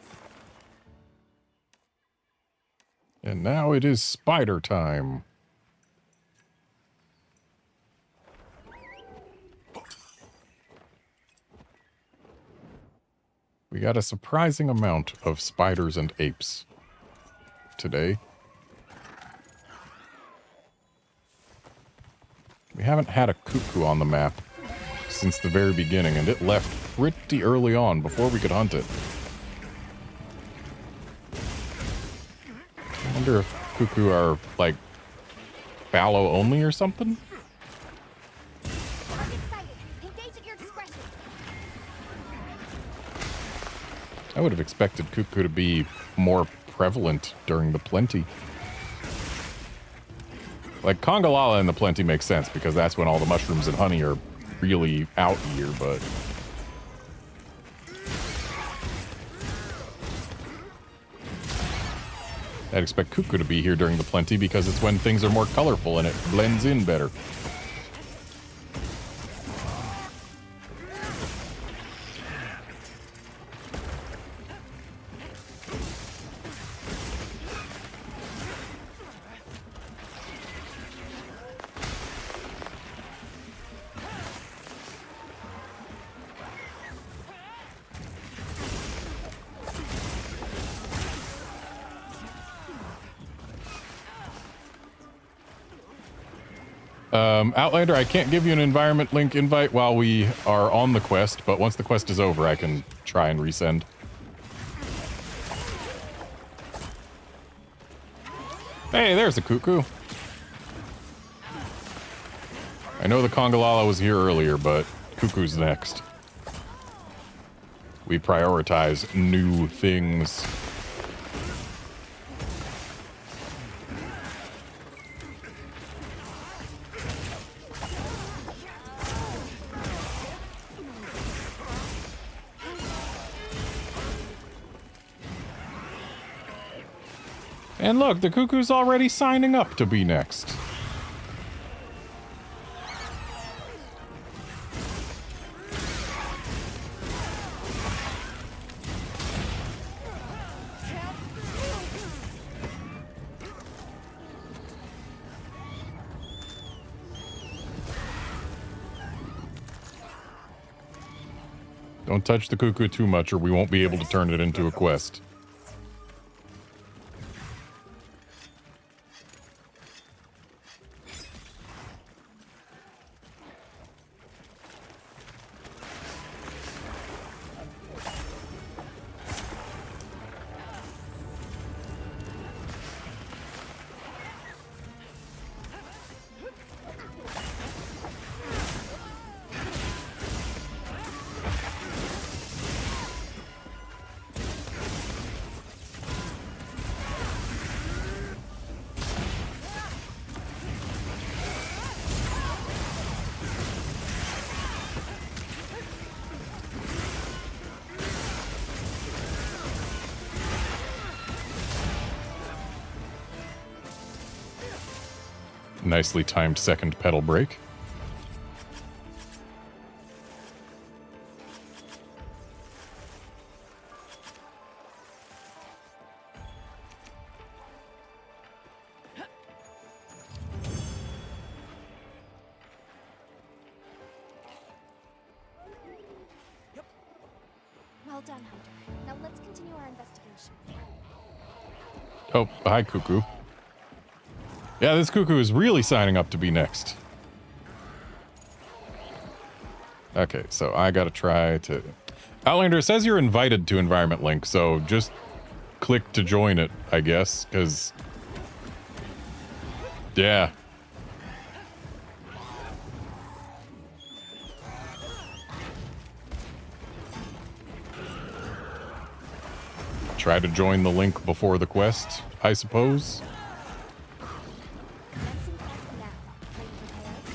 And now it is spider time. We got a surprising amount of spiders and apes today. We haven't had a cuckoo on the map since the very beginning, and it left pretty early on before we could hunt it. I wonder if cuckoo are, like, fallow only or something? Target sighted. Engage at your discretion. I would have expected cuckoo to be more prevalent during the plenty. Like, Congalala in the plenty makes sense, because that's when all the mushrooms and honey are really out here, but... I'd expect cuckoo to be here during the plenty, because it's when things are more colorful and it blends in better. Outlander, I can't give you an environment link invite while we are on the quest, but once the quest is over, I can try and resend. Hey, there's a cuckoo. I know the Congalala was here earlier, but cuckoo's next. We prioritize new things. And look, the cuckoo's already signing up to be next. Don't touch the cuckoo too much or we won't be able to turn it into a quest. Nicely timed second pedal break. Well done, Hunter. Now let's continue our investigation. Oh, hi, Cuckoo. Yeah, this Cuckoo is really signing up to be next. Okay, so I gotta try to... Outlander, it says you're invited to Environment Link, so just click to join it, I guess, because... Yeah. Try to join the link before the quest, I suppose. Commencing quest now. Are you prepared?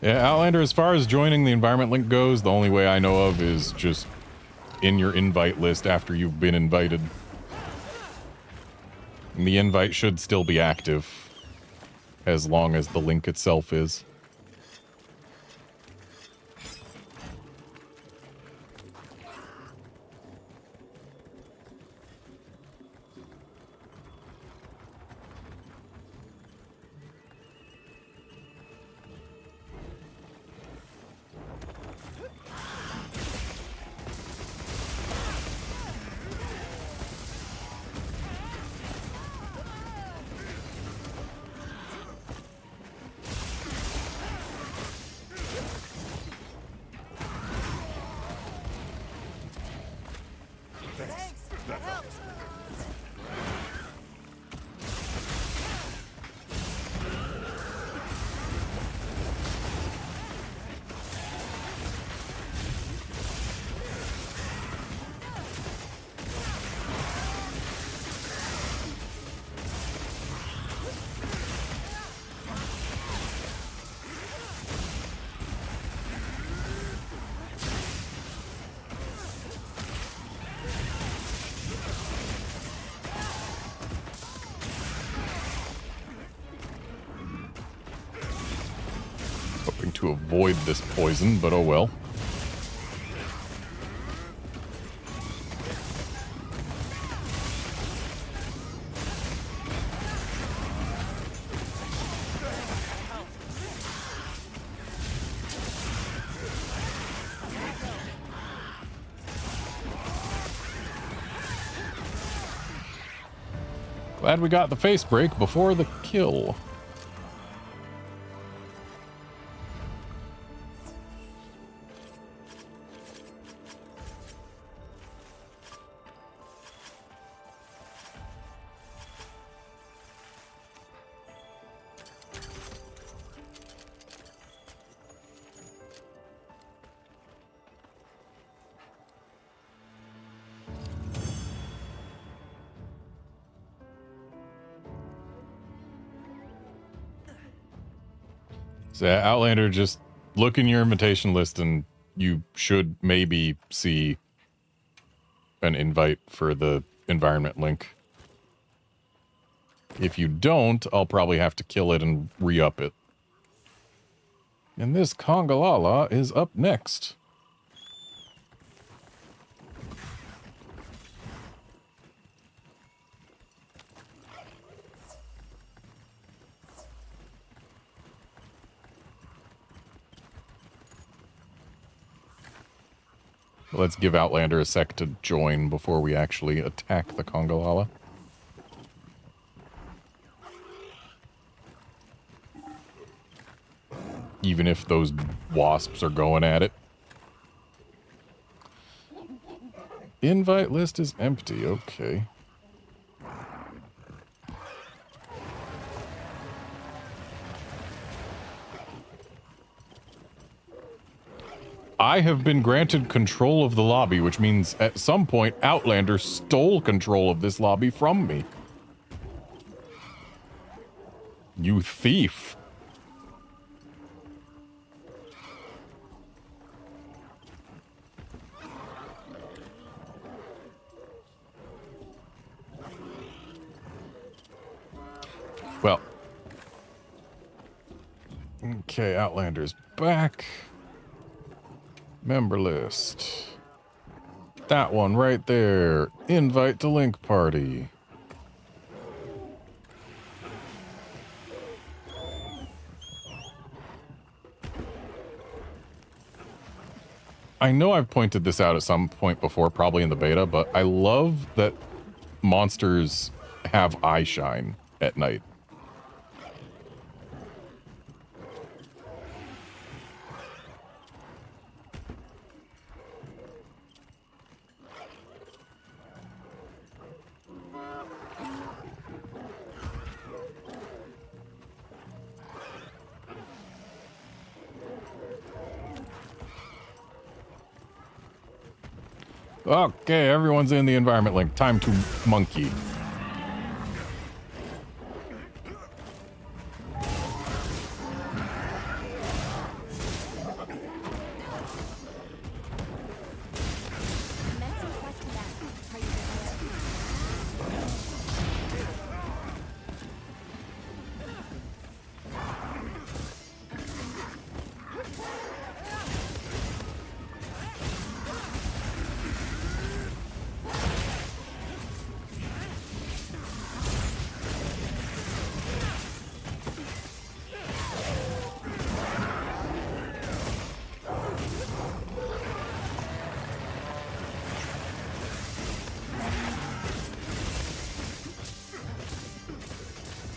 Yeah, Outlander, as far as joining the environment link goes, the only way I know of is just in your invite list after you've been invited. And the invite should still be active, as long as the link itself is. Hoping to avoid this poison, but oh well. Glad we got the face break before the kill. So Outlander, just look in your invitation list and you should maybe see an invite for the environment link. If you don't, I'll probably have to kill it and re-up it. And this Congalala is up next. Let's give Outlander a sec to join before we actually attack the Congalala. Even if those wasps are going at it. Invite list is empty, okay. I have been granted control of the lobby, which means at some point Outlander stole control of this lobby from me. You thief. Well. Okay, Outlander's back. Member list. That one right there. Invite to link party. I know I've pointed this out at some point before, probably in the beta, but I love that monsters have eye shine at night. Okay, everyone's in the environment link. Time to monkey. Commencing quest command. Are you prepared?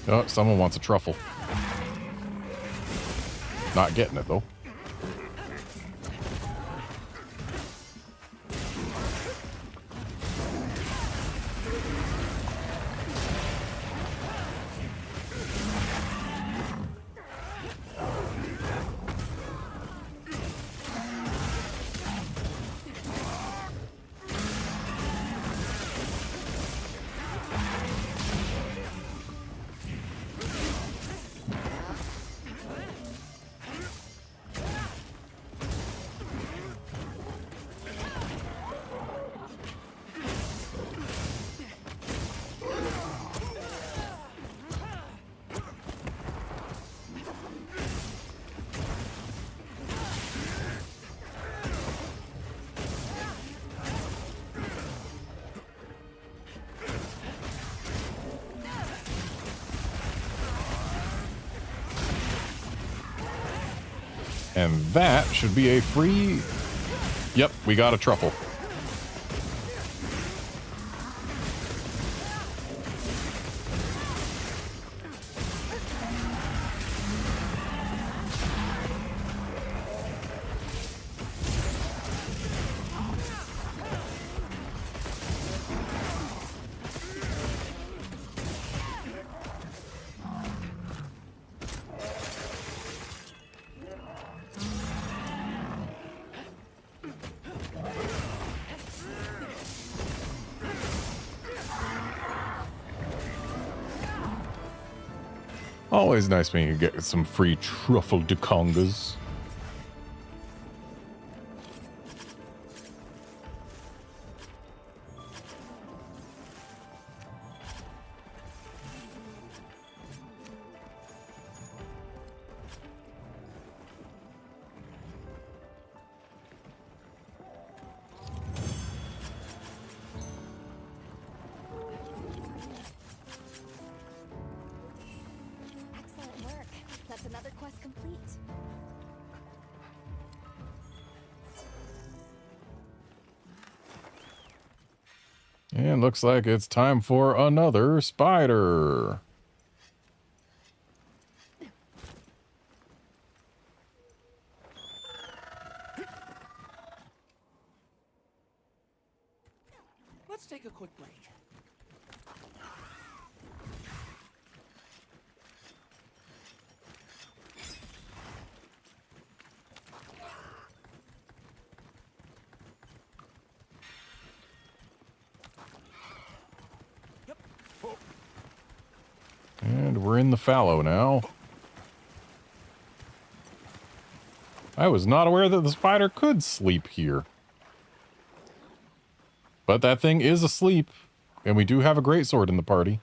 Oh, someone wants a truffle. Not getting it, though. And that should be a free... Yep, we got a truffle. Always nice when you get some free truffle ducongas. Excellent work. That's another quest complete. And looks like it's time for another spider. Let's take a quick break. And we're in the fallow now. I was not aware that the spider could sleep here. But that thing is asleep, and we do have a greatsword in the party.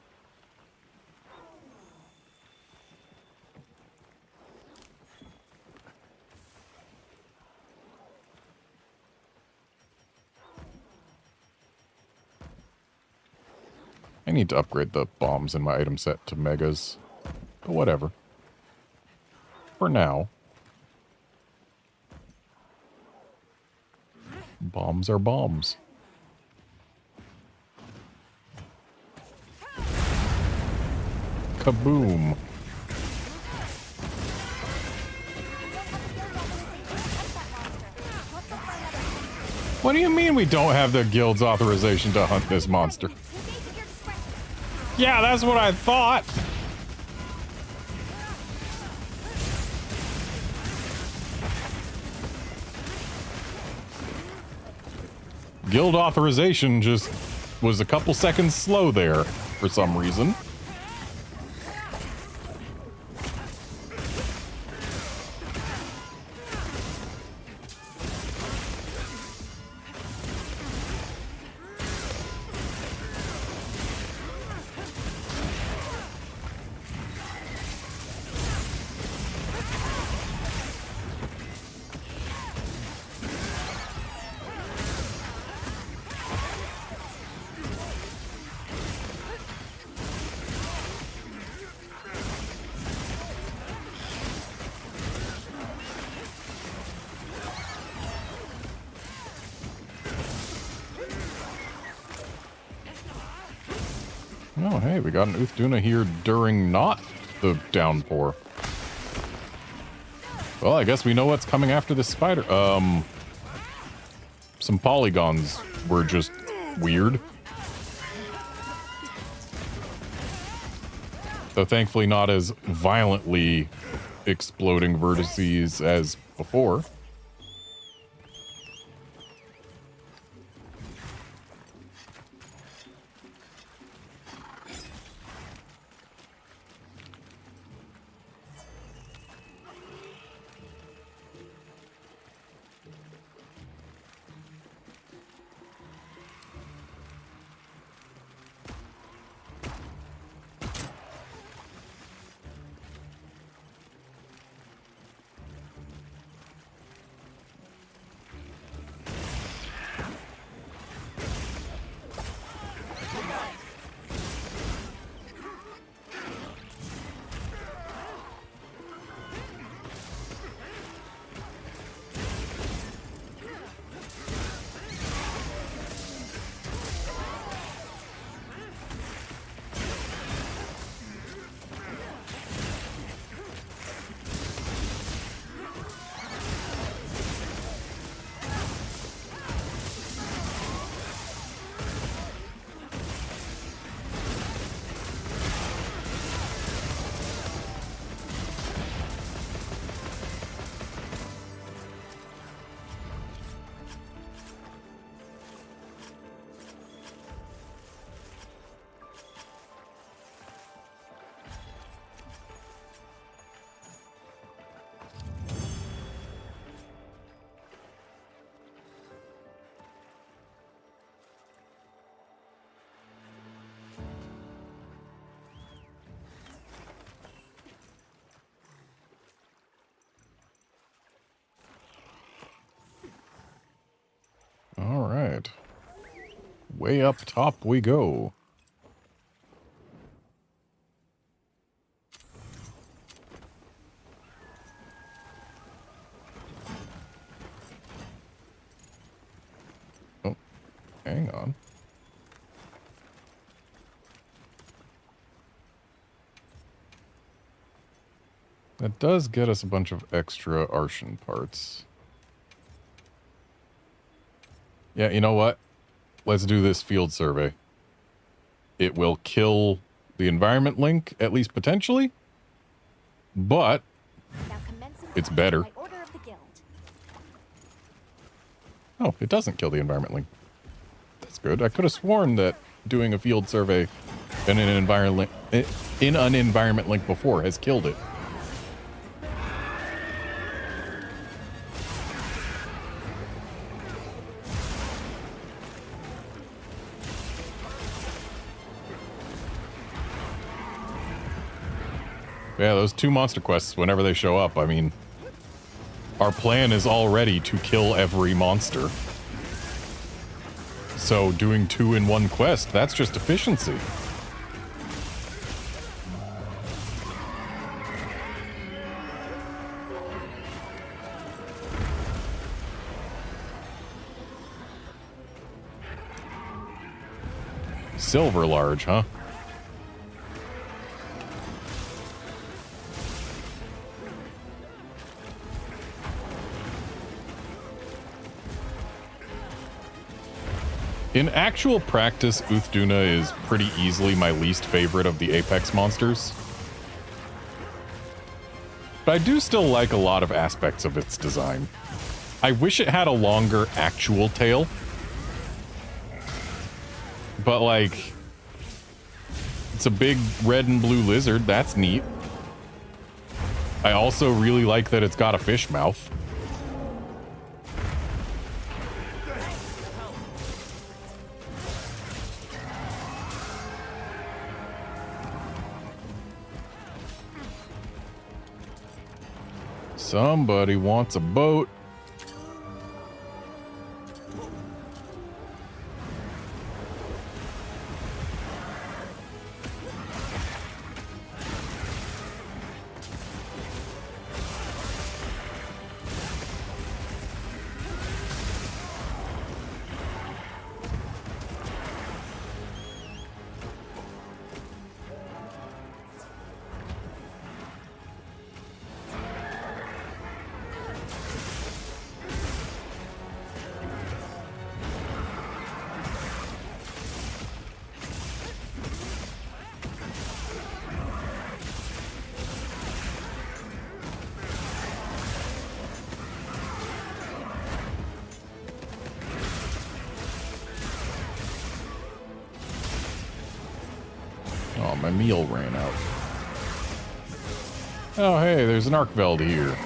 I need to upgrade the bombs in my item set to megas, but whatever. For now. Bombs are bombs. Kaboom. What do you mean we don't have the guild's authorization to hunt this monster? Yeah, that's what I thought. Guild authorization just was a couple seconds slow there for some reason. Oh, hey, we got an Uthduna here during not the downpour. Well, I guess we know what's coming after this spider. Some polygons were just weird. Though thankfully not as violently exploding vertices as before. way up top we go. Oh, hang on. That does get us a bunch of extra Arshan parts. Yeah, you know what? Let's do this field survey. It will kill the environment link, at least potentially, but it's better. Oh, it doesn't kill the environment link. That's good. I could have sworn that doing a field survey in an environment link before has killed it. Yeah, those 2 monster quests, whenever they show up, I mean, our plan is already to kill every monster. So doing 2 in 1 quest, that's just efficiency. Silver large, huh? In actual practice, Uthduna is pretty easily my least favorite of the Apex monsters. But I do still like a lot of aspects of its design. I wish it had a longer actual tail. But like, it's a big red and blue lizard, that's neat. I also really like that it's got a fish mouth. Somebody wants a boat. Oh, my meal ran out. Oh, hey, there's an Arkveld here.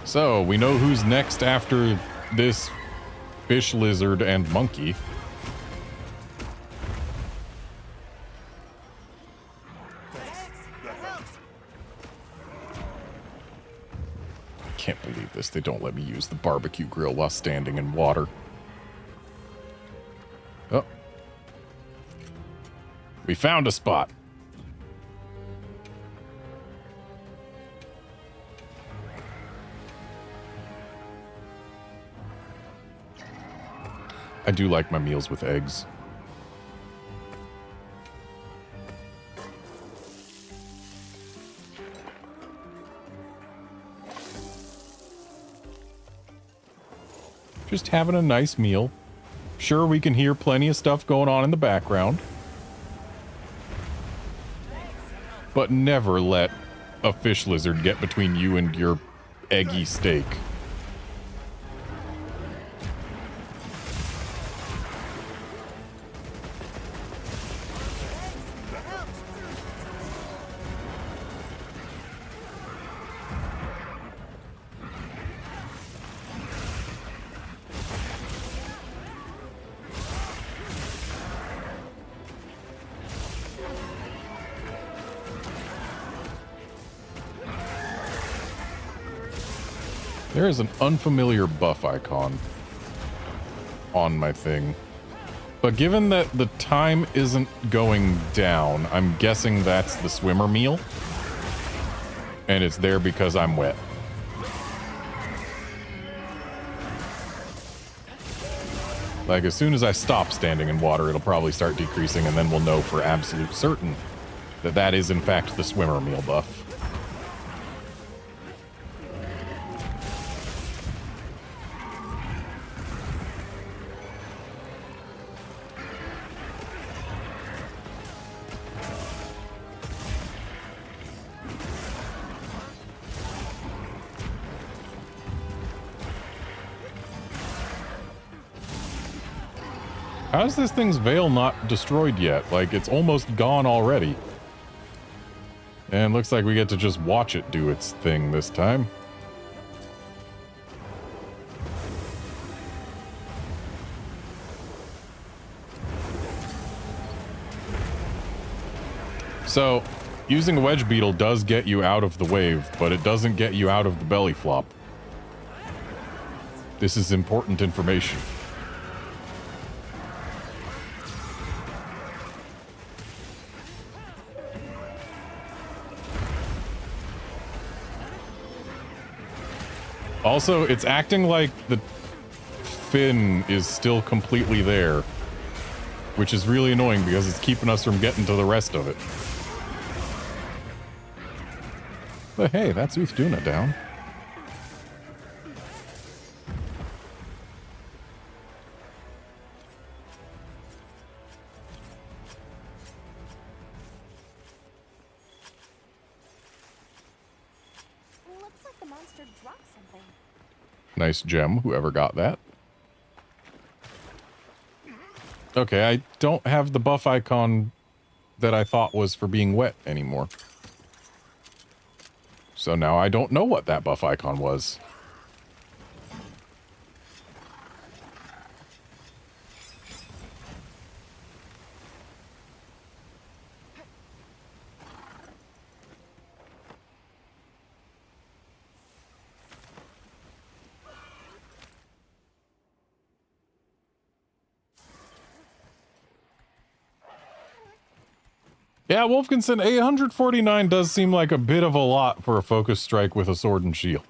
So, we know who's next after this fish, lizard, and monkey. I can't believe this. They don't let me use the barbecue grill while standing in water. Oh. We found a spot. I do like my meals with eggs. Just having a nice meal. Sure, we can hear plenty of stuff going on in the background. But never let a fish lizard get between you and your eggy steak. There is an unfamiliar buff icon. on my thing. But given that the time isn't going down, I'm guessing that's the swimmer meal. And it's there because I'm wet. Like, as soon as I stop standing in water, it'll probably start decreasing, and then we'll know for absolute certain that that is, in fact, the swimmer meal buff. How's this thing's veil not destroyed yet? Like, it's almost gone already. And looks like we get to just watch it do its thing this time. So, using a wedge beetle does get you out of the wave, but it doesn't get you out of the belly flop. This is important information. Also, it's acting like the fin is still completely there, which is really annoying because it's keeping us from getting to the rest of it. But hey, that's Uthduna down. Looks like the monster dropped something. Nice gem, whoever got that. Okay, I don't have the buff icon that I thought was for being wet anymore. So now I don't know what that buff icon was. Yeah, Wolfkinson, 849 does seem like a bit of a lot for a focus strike with a sword and shield.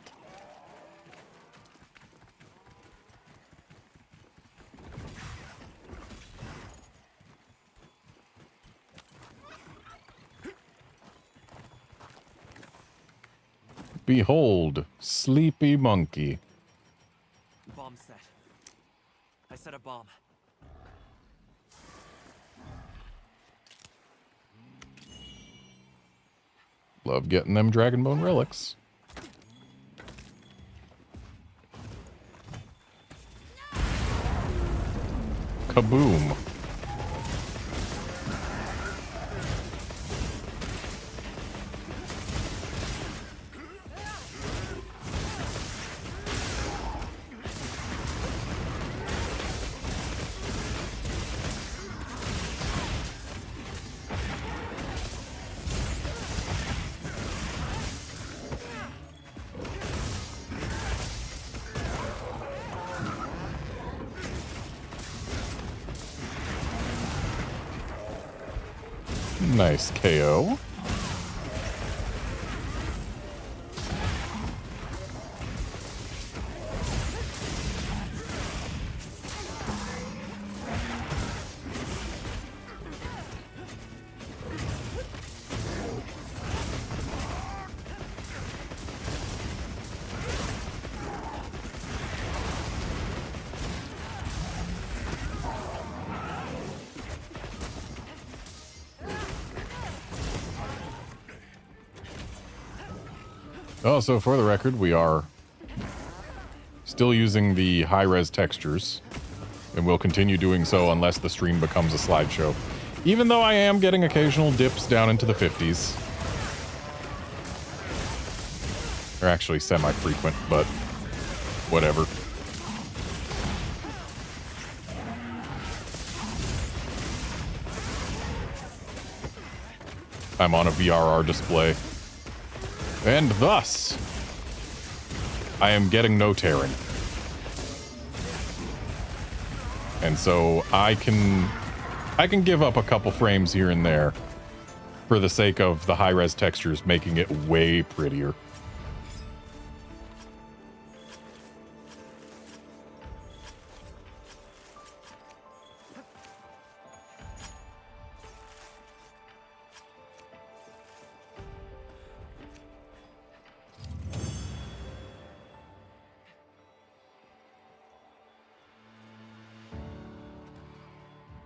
Behold, sleepy monkey. Bomb set. I set a bomb. Love getting them Dragonbone relics. Kaboom. Nice KO. Oh, so for the record, we are still using the high-res textures, and we'll continue doing so unless the stream becomes a slideshow. Even though I am getting occasional dips down into the 50s. They're actually semi-frequent, but whatever. I'm on a VRR display. And thus, I am getting no tearing. And so I can give up a couple frames here and there for the sake of the high-res textures making it way prettier.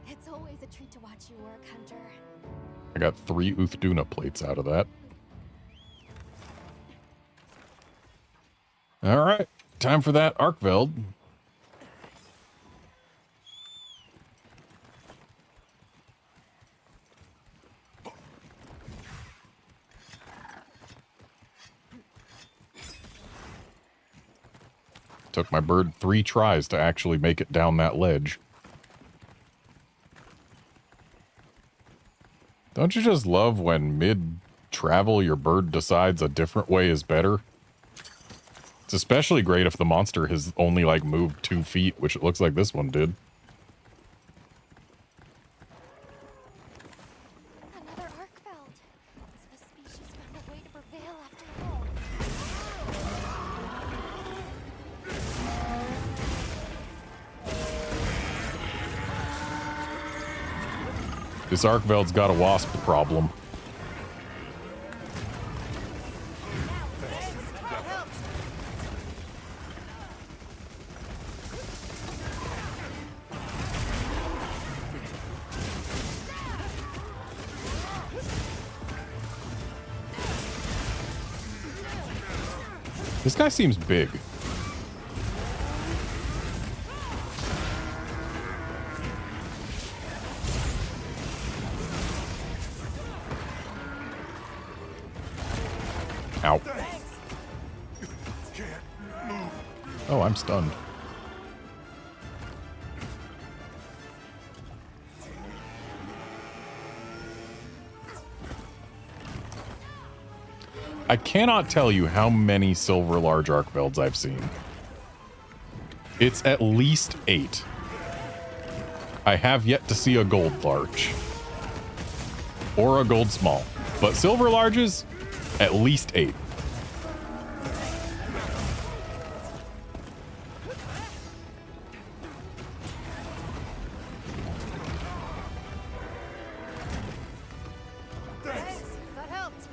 It's always a treat to watch you work, Hunter. I got 3 Uthduna plates out of that. All right, time for that Arkveld. Took my bird 3 tries to actually make it down that ledge. Don't you just love when mid-travel your bird decides a different way is better? It's especially great if the monster has only, like, moved 2 feet, which it looks like this one did. Another Arkveld. The species found a way to prevail after all. This Arkveld's got a wasp problem. This guy seems big. Ow. Oh, I'm stunned. I cannot tell you how many silver large Arkvelds I've seen. It's at least 8. I have yet to see a gold large. Or a gold small. But silver larges, at least 8. That helped.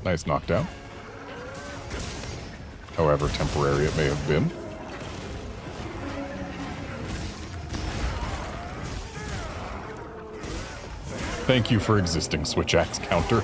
Nice knockdown. However temporary it may have been. Thank you for existing, Switch Axe counter.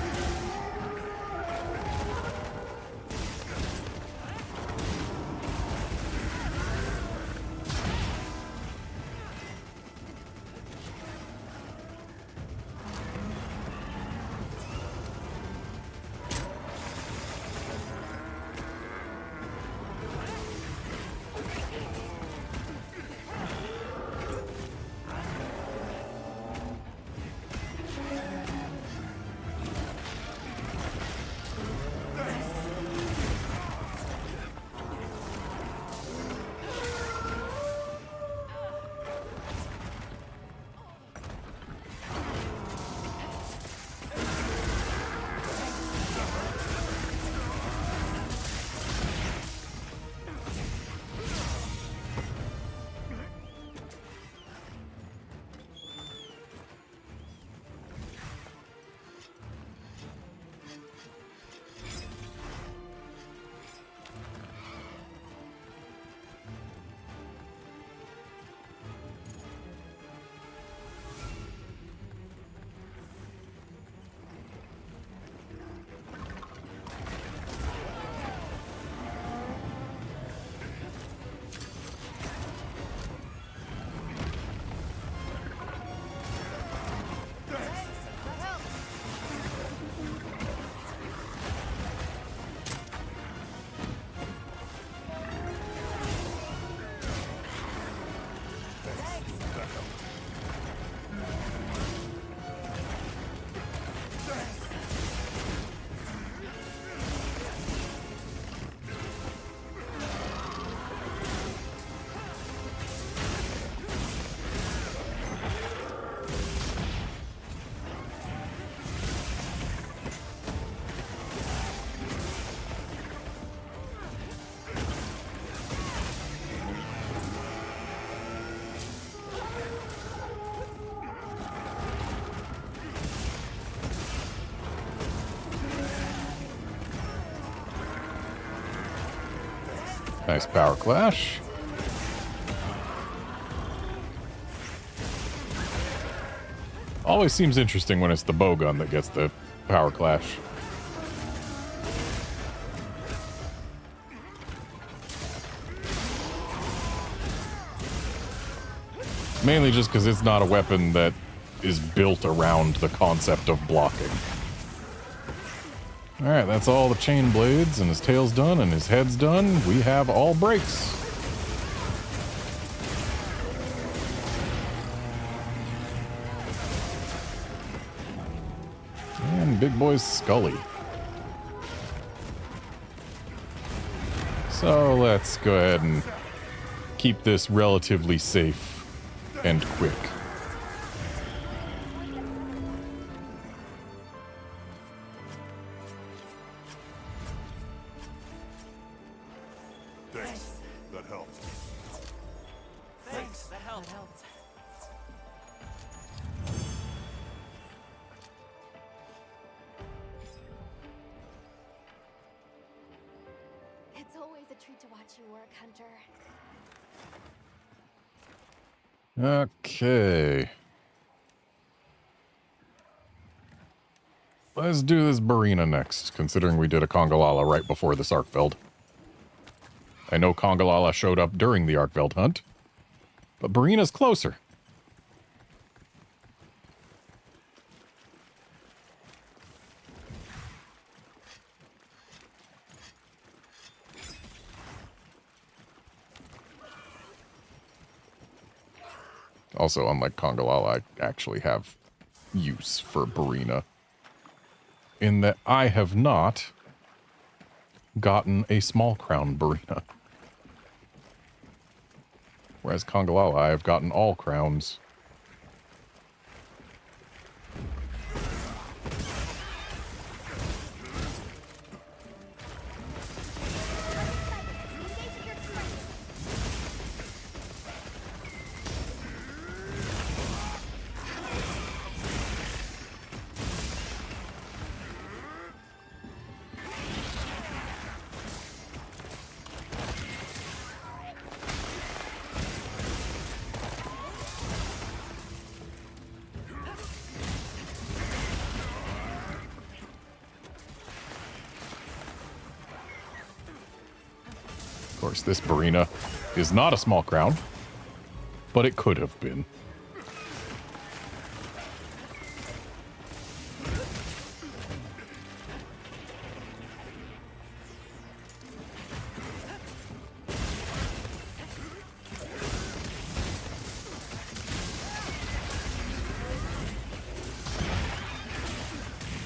Nice power clash. Always seems interesting when it's the bowgun that gets the power clash. Mainly just because it's not a weapon that is built around the concept of blocking. Alright, that's all the chain blades, and his tail's done, and his head's done. We have all breaks. And big boy's Scully. So let's go ahead and keep this relatively safe and quick. Thanks. That helped. Thanks, that helped. It's always a treat to watch you work, Hunter. Okay. Let's do this Barina next, considering we did a Congalala right before this Arkveld. I know Congalala showed up during the Arkveld hunt, but Barina's closer. Also, unlike Congalala, I actually have use for Barina, in that I have not gotten a small crown Barina. Whereas Congalala, I have gotten all crowns. Of course, this Barina is not a small crown, but it could have been.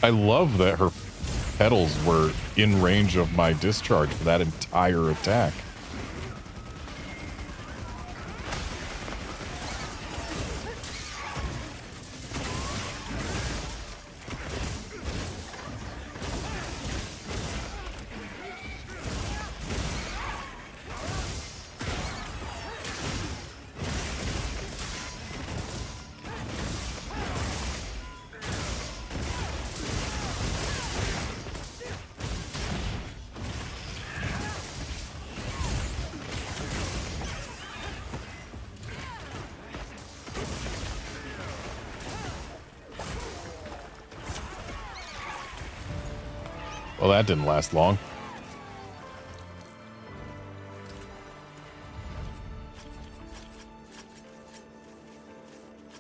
I love that her petals were in range of my discharge for that entire attack. Well, that didn't last long.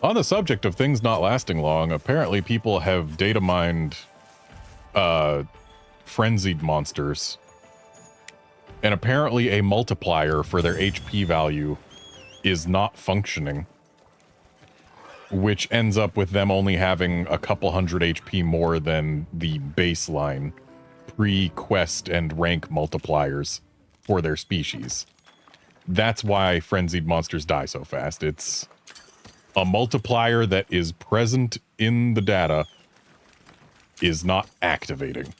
On the subject of things not lasting long, apparently people have data mined frenzied monsters. And apparently a multiplier for their HP value is not functioning, which ends up with them only having a couple hundred HP more than the baseline pre-quest and rank multipliers for their species. That's why frenzied monsters die so fast. It's a multiplier that is present in the data is not activating.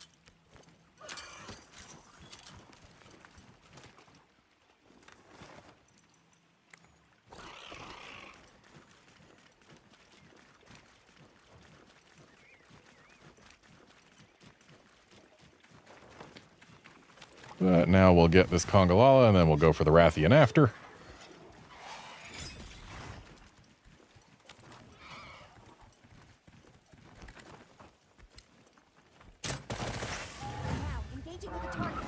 But now we'll get this Congalala, and then we'll go for the Rathian after. Now, engaging with the target.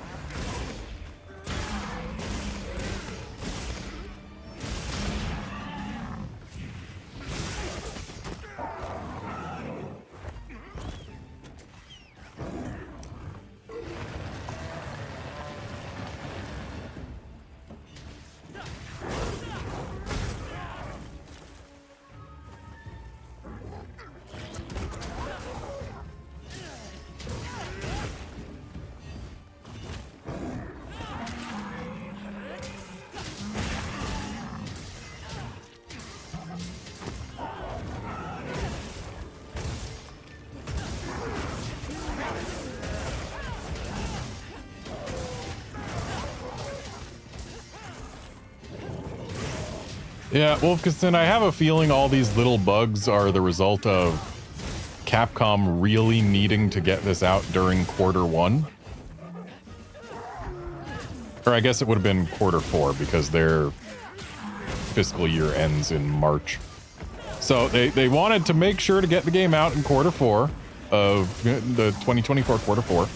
Yeah, well, because then I have a feeling all these little bugs are the result of Capcom really needing to get this out during Q1. Or I guess it would have been Q4 because their fiscal year ends in March. So they wanted to make sure to get the game out in Q4 of the 2024 Q4.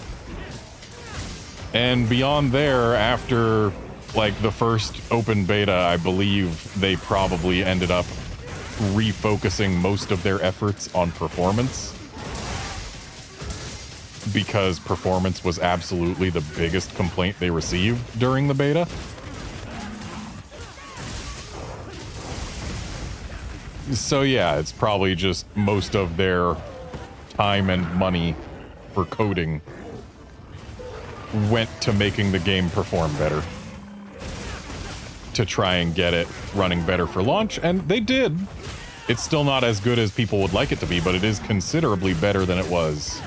And beyond there, after like the first open beta, I believe they probably ended up refocusing most of their efforts on performance, because performance was absolutely the biggest complaint they received during the beta. So yeah, it's probably just most of their time and money for coding went to making the game perform better, to try and get it running better for launch, and they did. It's still not as good as people would like it to be, but it is considerably better than it was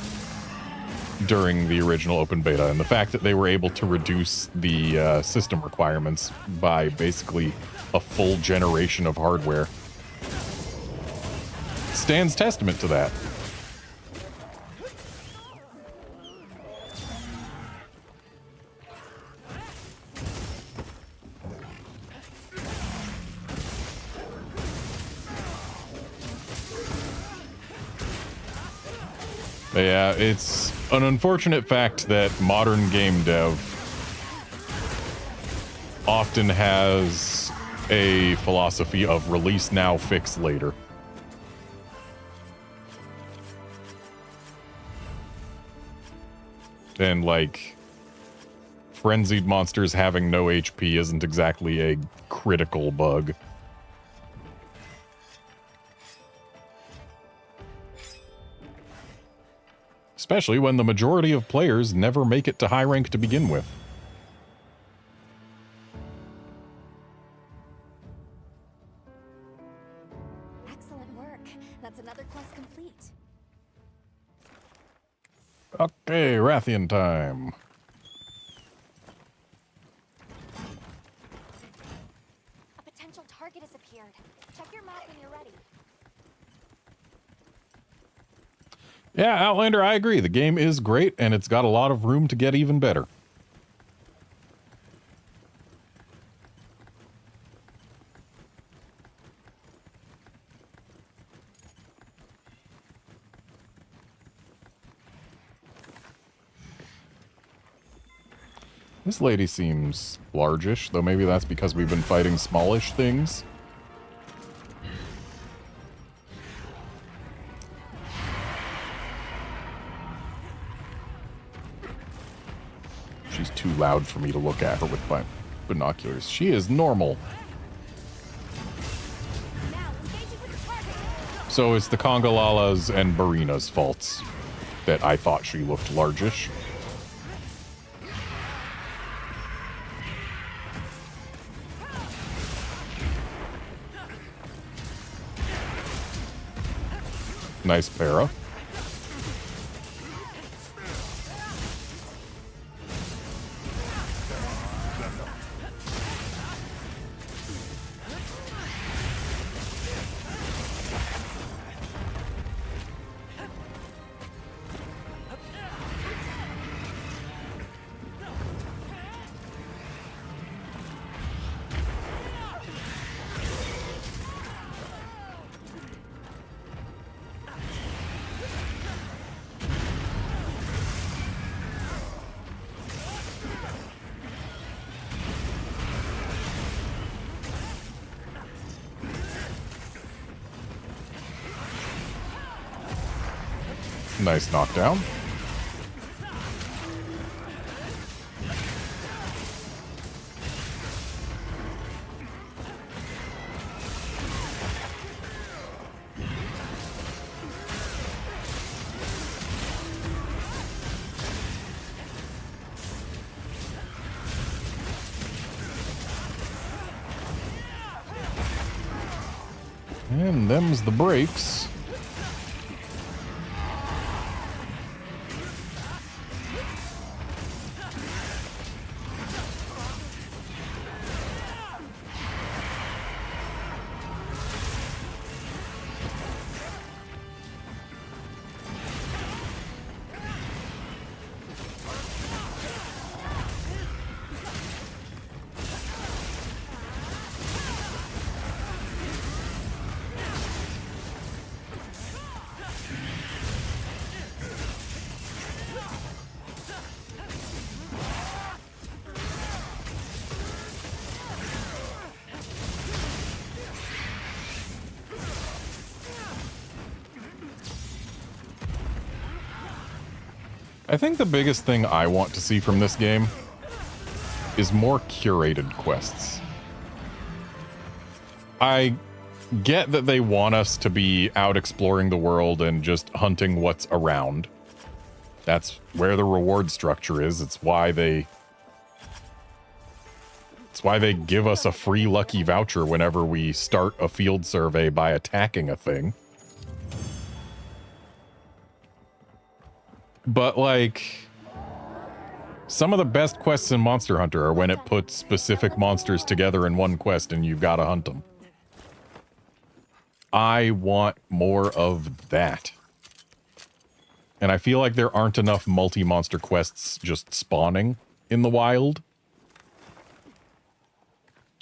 during the original open beta. And the fact that they were able to reduce the system requirements by basically a full generation of hardware stands testament to that. But yeah, it's an unfortunate fact that modern game dev often has a philosophy of release now, fix later. And like, frenzied monsters having no HP isn't exactly a critical bug. Especially when the majority of players never make it to high rank to begin with. Excellent work. That's another quest complete. Okay, Rathian time. A potential target has appeared. Check your map when you're ready. Yeah, Outlander, I agree. The game is great, and it's got a lot of room to get even better. This lady seems largish, though maybe that's because we've been fighting smallish things. She's too loud for me to look at her with my binoculars. She is normal. Now, engaging with the target. So it's the Congolalas and Barina's faults that I thought she looked largish. Nice para. Nice knockdown. And them's the brakes. I think the biggest thing I want to see from this game is more curated quests. I get that they want us to be out exploring the world and just hunting what's around. That's where the reward structure is. It's why they give us a free lucky voucher whenever we start a field survey by attacking a thing. But, like, some of the best quests in Monster Hunter are when it puts specific monsters together in one quest and you've got to hunt them. I want more of that. And I feel like there aren't enough multi-monster quests just spawning in the wild.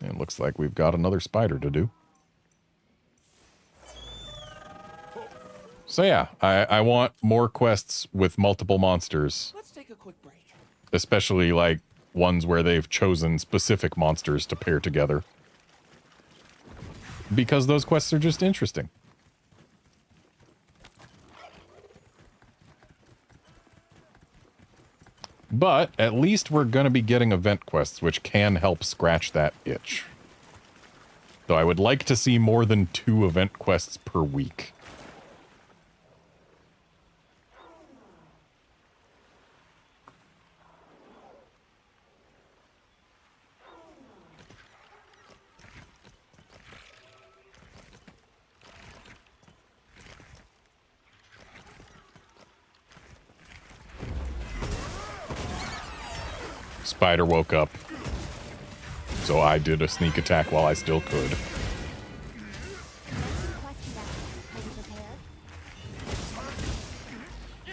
It looks like we've got another spider to do. So yeah, I want more quests with multiple monsters. Let's take a quick break. Especially like ones where they've chosen specific monsters to pair together. Because those quests are just interesting. But at least we're going to be getting event quests, which can help scratch that itch. Though I would like to see more than 2 event quests per week. Spider woke up, so I did a sneak attack while I still could.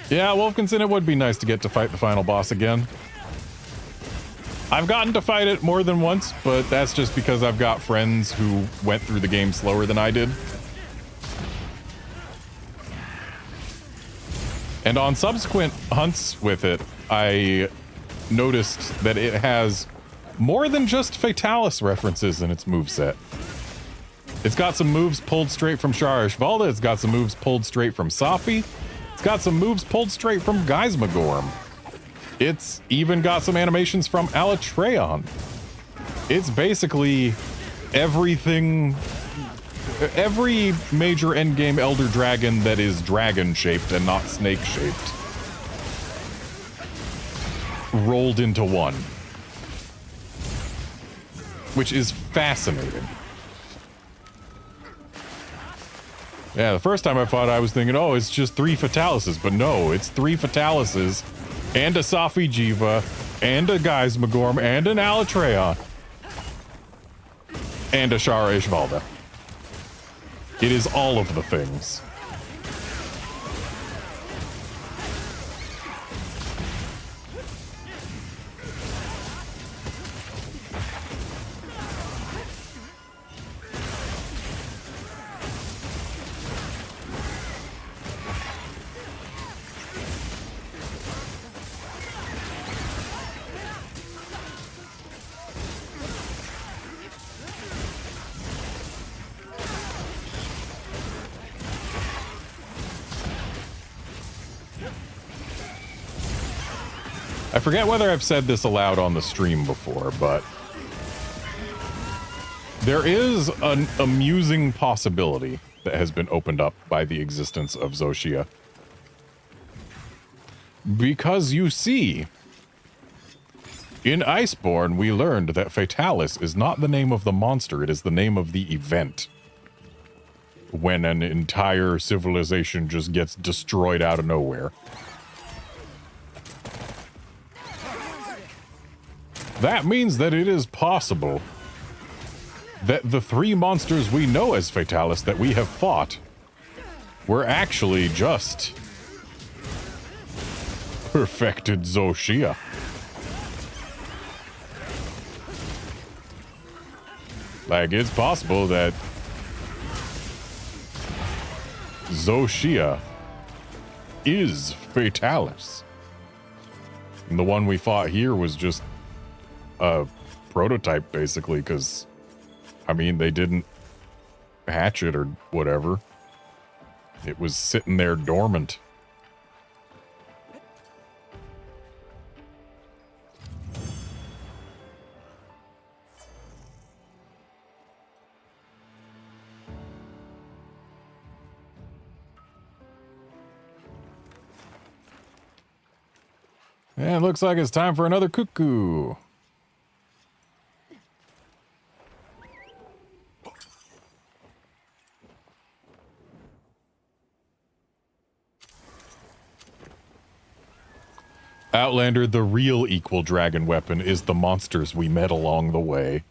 Yeah, Wolfkinson, it would be nice to get to fight the final boss again. I've gotten to fight it more than once, but that's just because I've got friends who went through the game slower than I did. And on subsequent hunts with it, I noticed that it has more than just Fatalis references in its moveset. It's got some moves pulled straight from Shara Ishvalda, it's got some moves pulled straight from Safi, it's got some moves pulled straight from Geismagorm. It's even got some animations from Alatreon. It's basically everything, every major endgame Elder Dragon that is dragon-shaped and not snake-shaped. Rolled into one. Which is fascinating. Yeah, the first time I fought, I was thinking, oh, it's just 3 Fatalises, but no, it's 3 Fatalises, and a Safi Jiva, and a Geismagorm, and an Alatreon, and a Shara Ishvalda. It is all of the things. I forget whether I've said this aloud on the stream before, but there is an amusing possibility that has been opened up by the existence of Zoshia. Because you see, in Iceborne, we learned that Fatalis is not the name of the monster, it is the name of the event. When an entire civilization just gets destroyed out of nowhere. That means that it is possible that the 3 monsters we know as Fatalis that we have fought were actually just perfected Zoshia. Like, it's possible that Zoshia is Fatalis. And the one we fought here was just a prototype, basically, because, I mean, they didn't hatch it or whatever. It was sitting there dormant. And it looks like it's time for another cuckoo. Outlander, the real equal dragon weapon is the monsters we met along the way.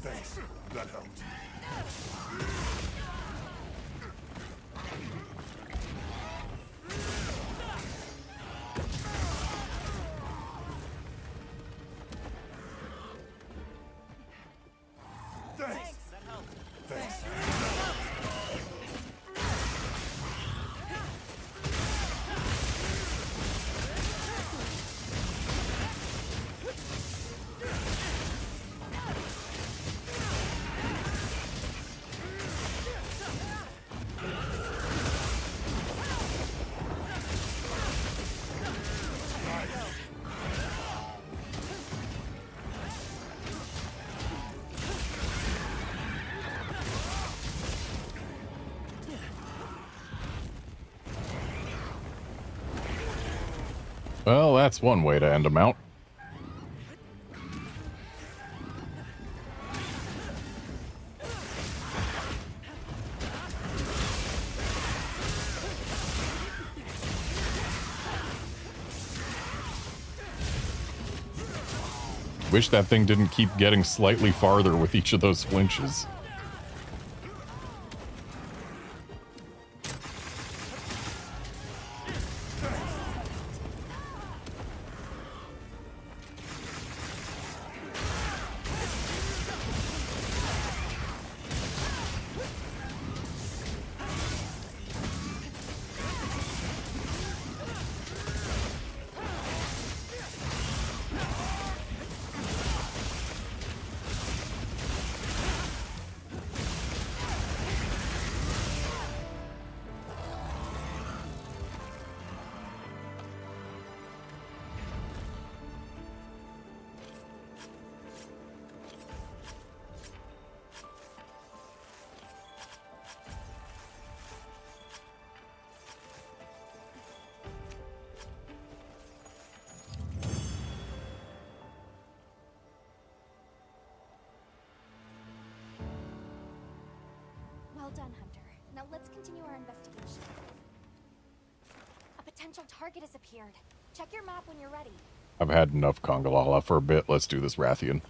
Thanks. That helped. Thanks. Thanks. Well, that's one way to end a mount. Wish that thing didn't keep getting slightly farther with each of those flinches. done, Hunter. Now let's continue our investigation. A potential target has appeared. Check your map when you're ready. I've had enough Congalala for a bit. Let's do this Rathian.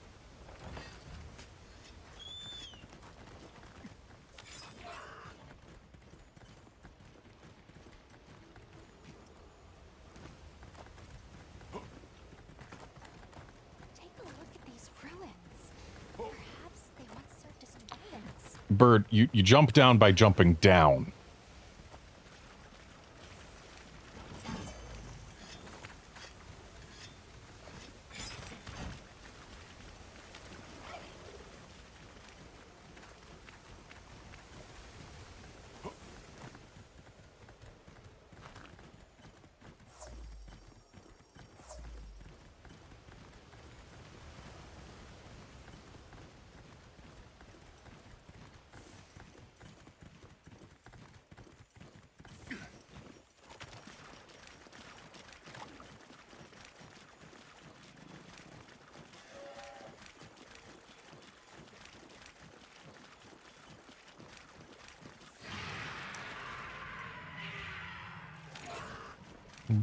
Take a look at these ruins. Perhaps they once served as dwellings. Bird, you jump down by jumping down.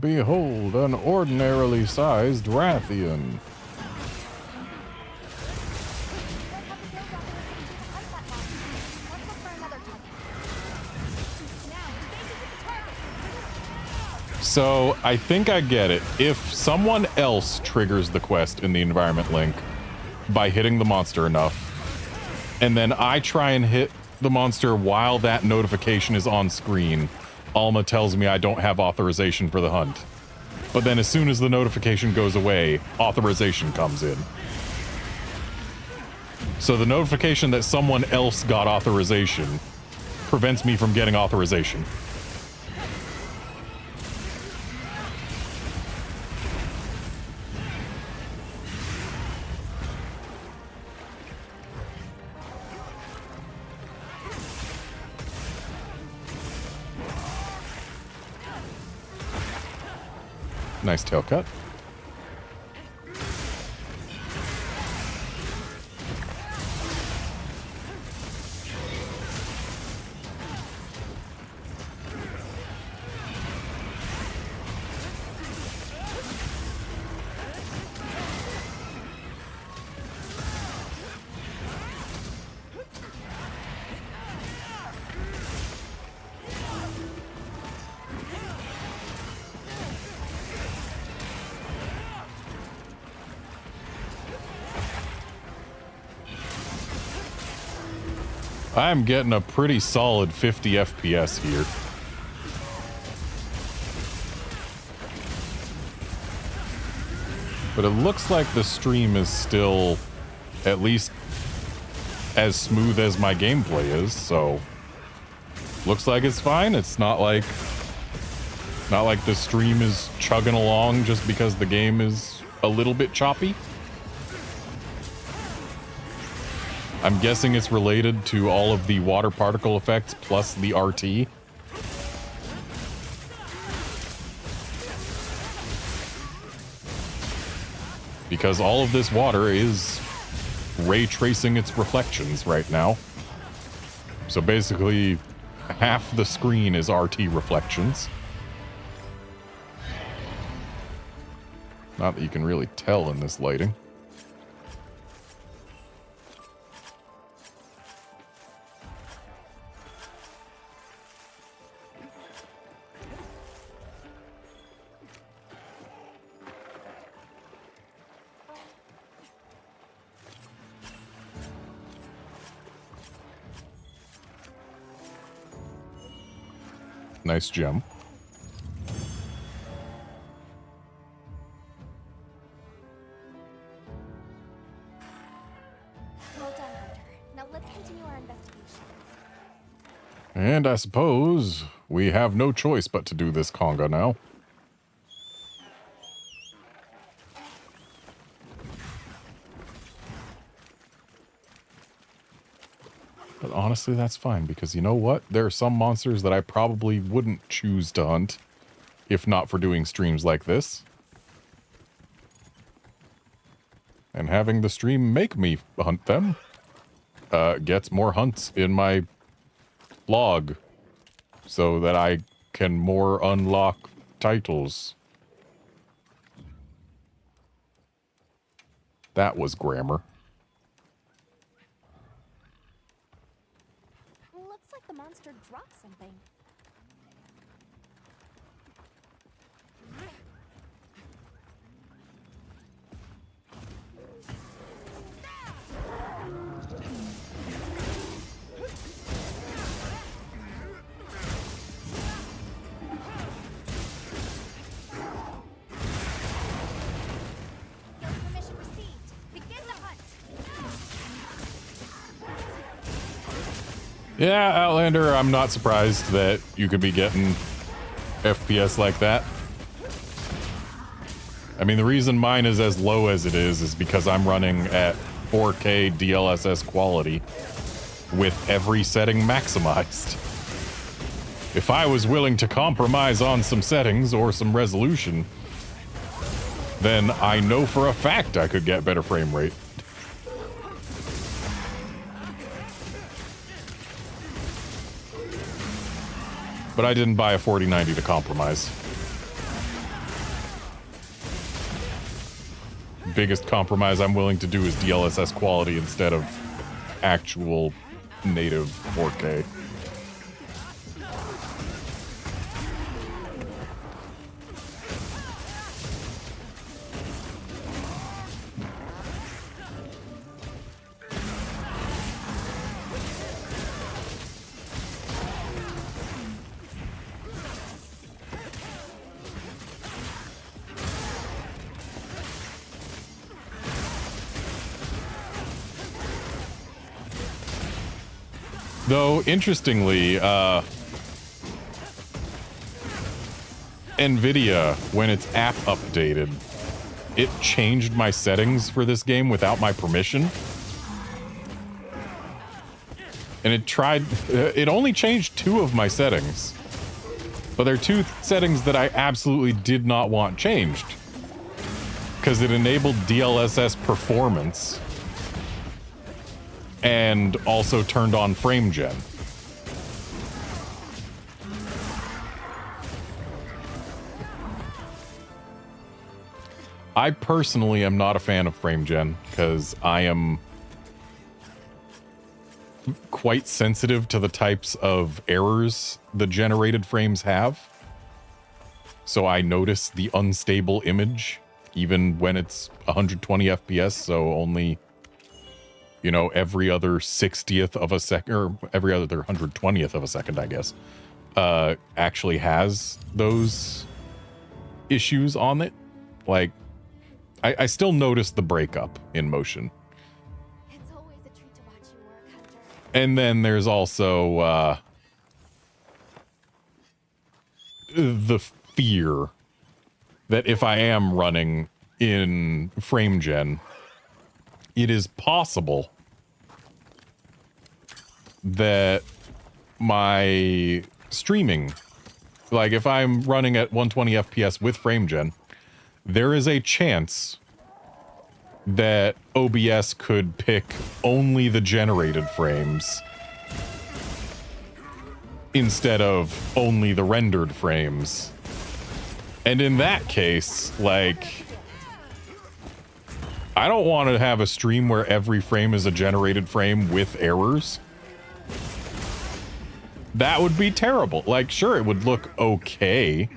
Behold, an ordinarily sized Rathian. So, I think I get it. If someone else triggers the quest in the environment link by hitting the monster enough, and then I try and hit the monster while that notification is on screen, Alma tells me I don't have authorization for the hunt. But then as soon as the notification goes away, authorization comes in. So the notification that someone else got authorization prevents me from getting authorization. Nice tail cut. I'm getting a pretty solid 50 FPS here. But it looks like the stream is still at least as smooth as my gameplay is, so looks like it's fine. It's not like the stream is chugging along just because the game is a little bit choppy. I'm guessing it's related to all of the water particle effects plus the RT. Because all of this water is ray tracing its reflections right now. So basically, half the screen is RT reflections. Not that you can really tell in this lighting. Nice gem. Well done, Hunter. Now let's continue our investigation. And I suppose we have no choice but to do this conga now. But honestly, that's fine, because you know what? There are some monsters that I probably wouldn't choose to hunt, if not for doing streams like this. And having the stream make me hunt them, gets more hunts in my log so that I can more unlock titles. That was grammar. Looks like the monster dropped something. Permission received. Begin the hunt. Yeah, Outlander, I'm not surprised that you could be getting FPS like that. I mean, the reason mine is as low as it is because I'm running at 4K DLSS quality with every setting maximized. If I was willing to compromise on some settings or some resolution, then I know for a fact I could get better frame rate. But I didn't buy a 4090 to compromise. Biggest compromise I'm willing to do is DLSS quality instead of actual native 4K. Though, interestingly, NVIDIA, when its app updated, it changed my settings for this game without my permission. And it only changed 2 of my settings. But there are 2 settings that I absolutely did not want changed. Because it enabled DLSS performance. And also turned on frame gen. I personally am not a fan of frame gen because I am quite sensitive to the types of errors the generated frames have. So I notice the unstable image even when it's 120 FPS, so only, you know, every other 60th of a second, or every other 120th of a second, I guess, actually has those issues on it. Like, I still notice the breakup in motion. It's always a treat to watch you work, Hunter. And then there's also the fear that if I am running in frame gen, it is possible that my streaming, like if I'm running at 120 FPS with frame gen, there is a chance that OBS could pick only the generated frames instead of only the rendered frames. And in that case, like, I don't want to have a stream where every frame is a generated frame with errors. That would be terrible. Like, sure, it would look okay,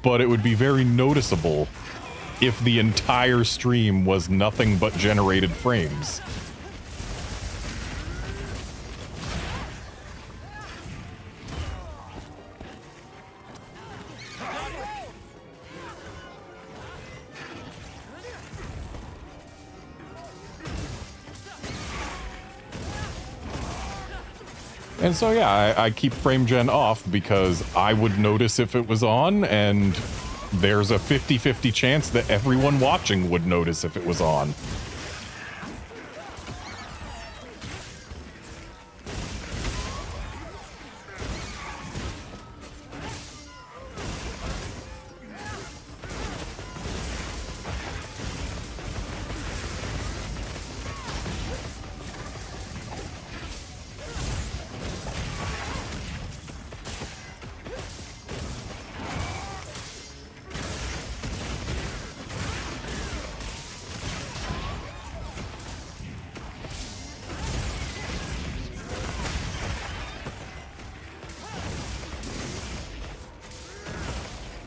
but it would be very noticeable if the entire stream was nothing but generated frames. And so, yeah, I keep frame gen off because I would notice if it was on, and there's a 50-50 chance that everyone watching would notice if it was on.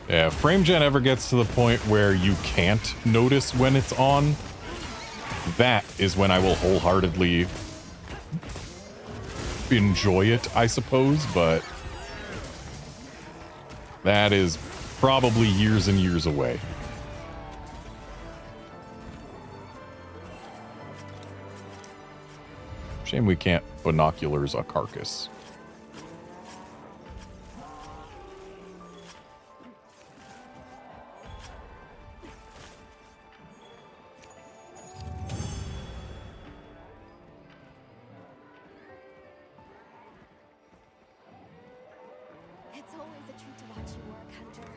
Yeah, if frame gen ever gets to the point where you can't notice when it's on, that is when I will wholeheartedly enjoy it, I suppose, but that is probably years and years away. Shame we can't binoculars a carcass. It's always a treat to watch you work, Hunter.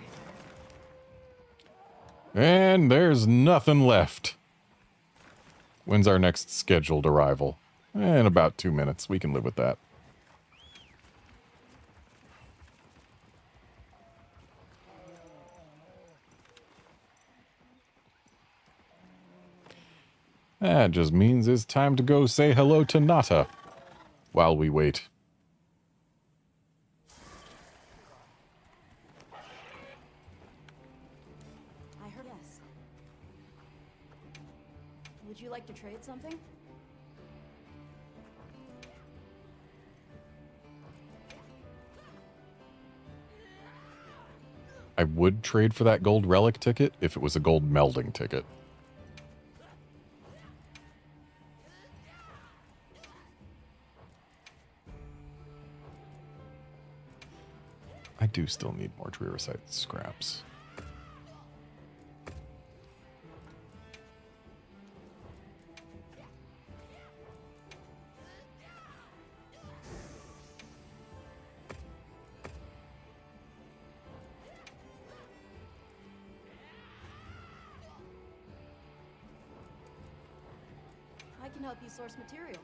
And there's nothing left. When's our next scheduled arrival? In about 2 minutes. We can live with that. That just means it's time to go say hello to Nata while we wait. I heard yes. Would you like to trade something? I would trade for that gold relic ticket if it was a gold melding ticket. I do still need more Drearsite scraps. I can help you source materials.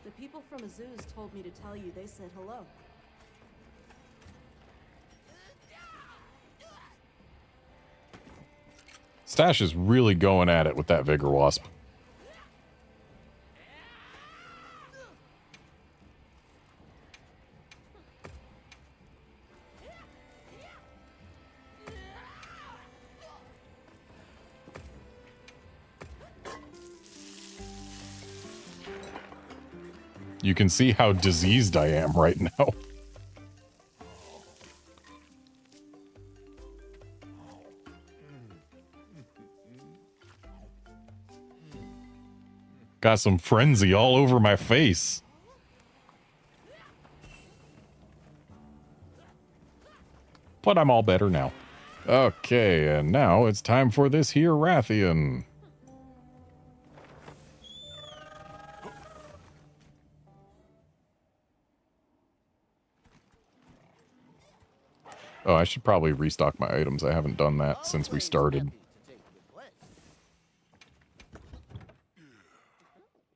The people from Azuz told me to tell you they said hello. Stache is really going at it with that Vigor Wasp. You can see how diseased I am right now. Got some frenzy all over my face. But I'm all better now. Okay, and now it's time for this here Rathian. Oh, I should probably restock my items. I haven't done that since we started.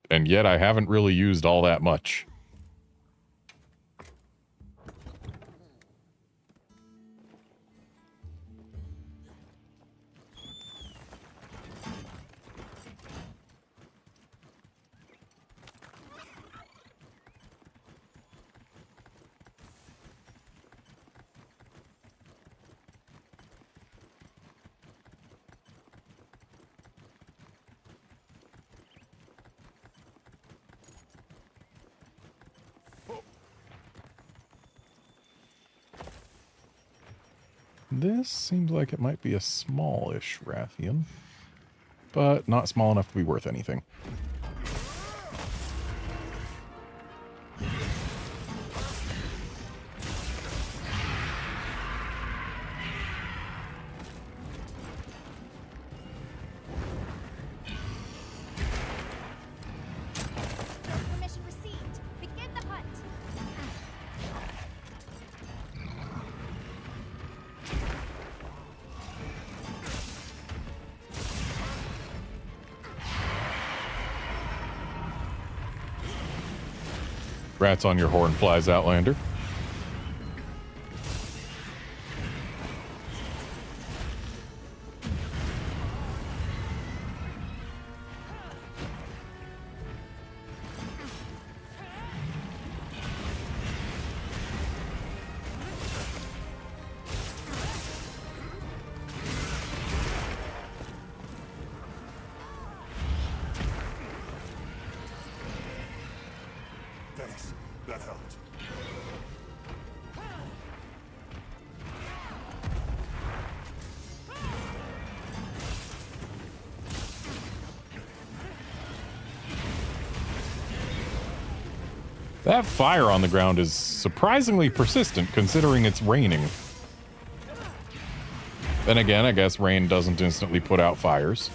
And yet I haven't really used all that much. This seems like it might be a smallish Rathian, but not small enough to be worth anything. Permission received. Begin the hunt. Rats on your horn flies, Outlander. Thanks. That helped. That fire on the ground is surprisingly persistent considering it's raining. Then again, I guess rain doesn't instantly put out fires.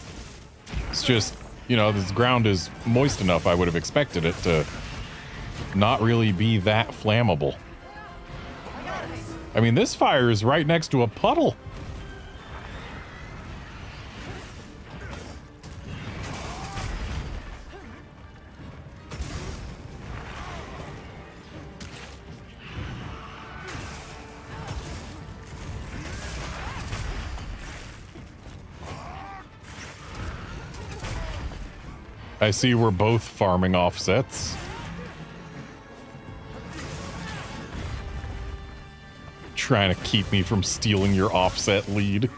It's just, you know, this ground is moist enough, I would have expected it to not really be that flammable. I mean, this fire is right next to a puddle. I see we're both farming offsets. Trying to keep me from stealing your offset lead.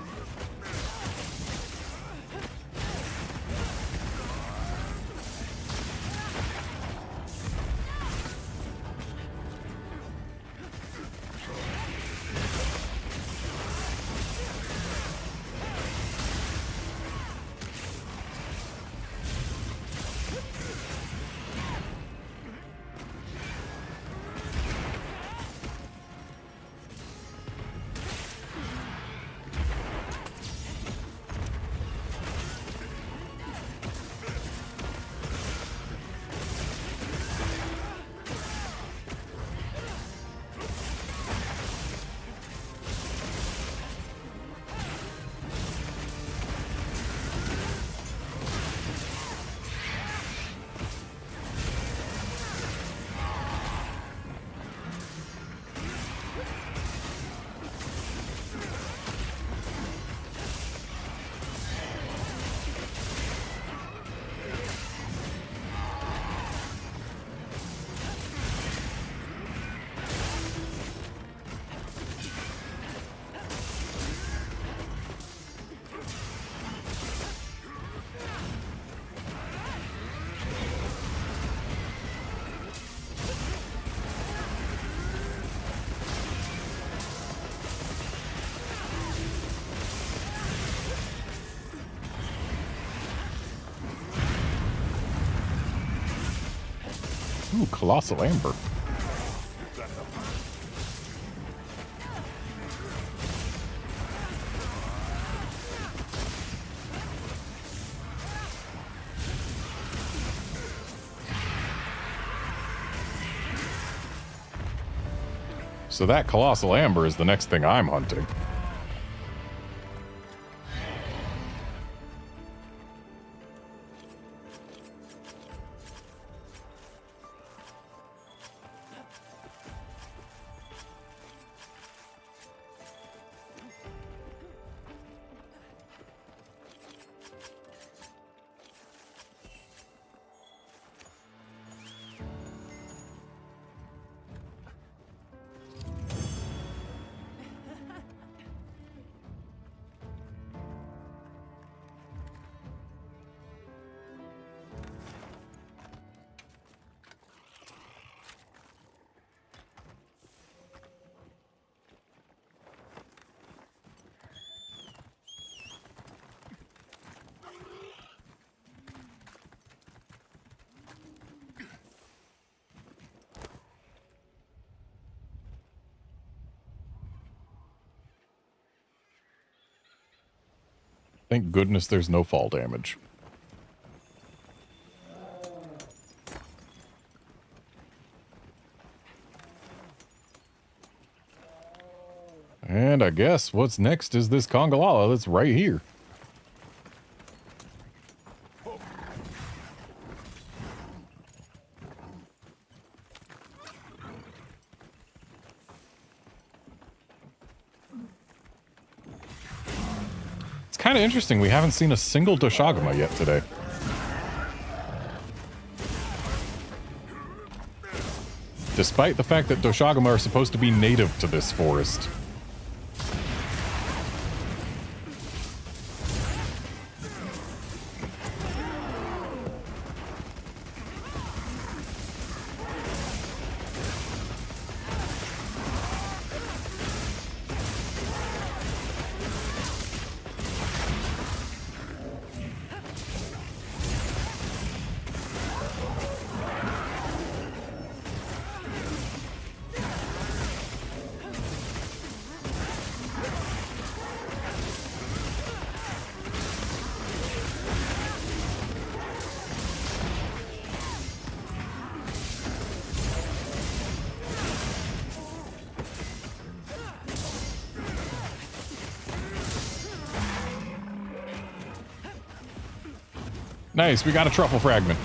Ooh, Colossal Amber. So that Colossal Amber is the next thing I'm hunting. Thank goodness there's no fall damage. And I guess what's next is this Congalala that's right here. kind of interesting. We haven't seen a single Doshagama yet today. Despite the fact that Doshagama are supposed to be native to this forest. Nice, we got a truffle fragment.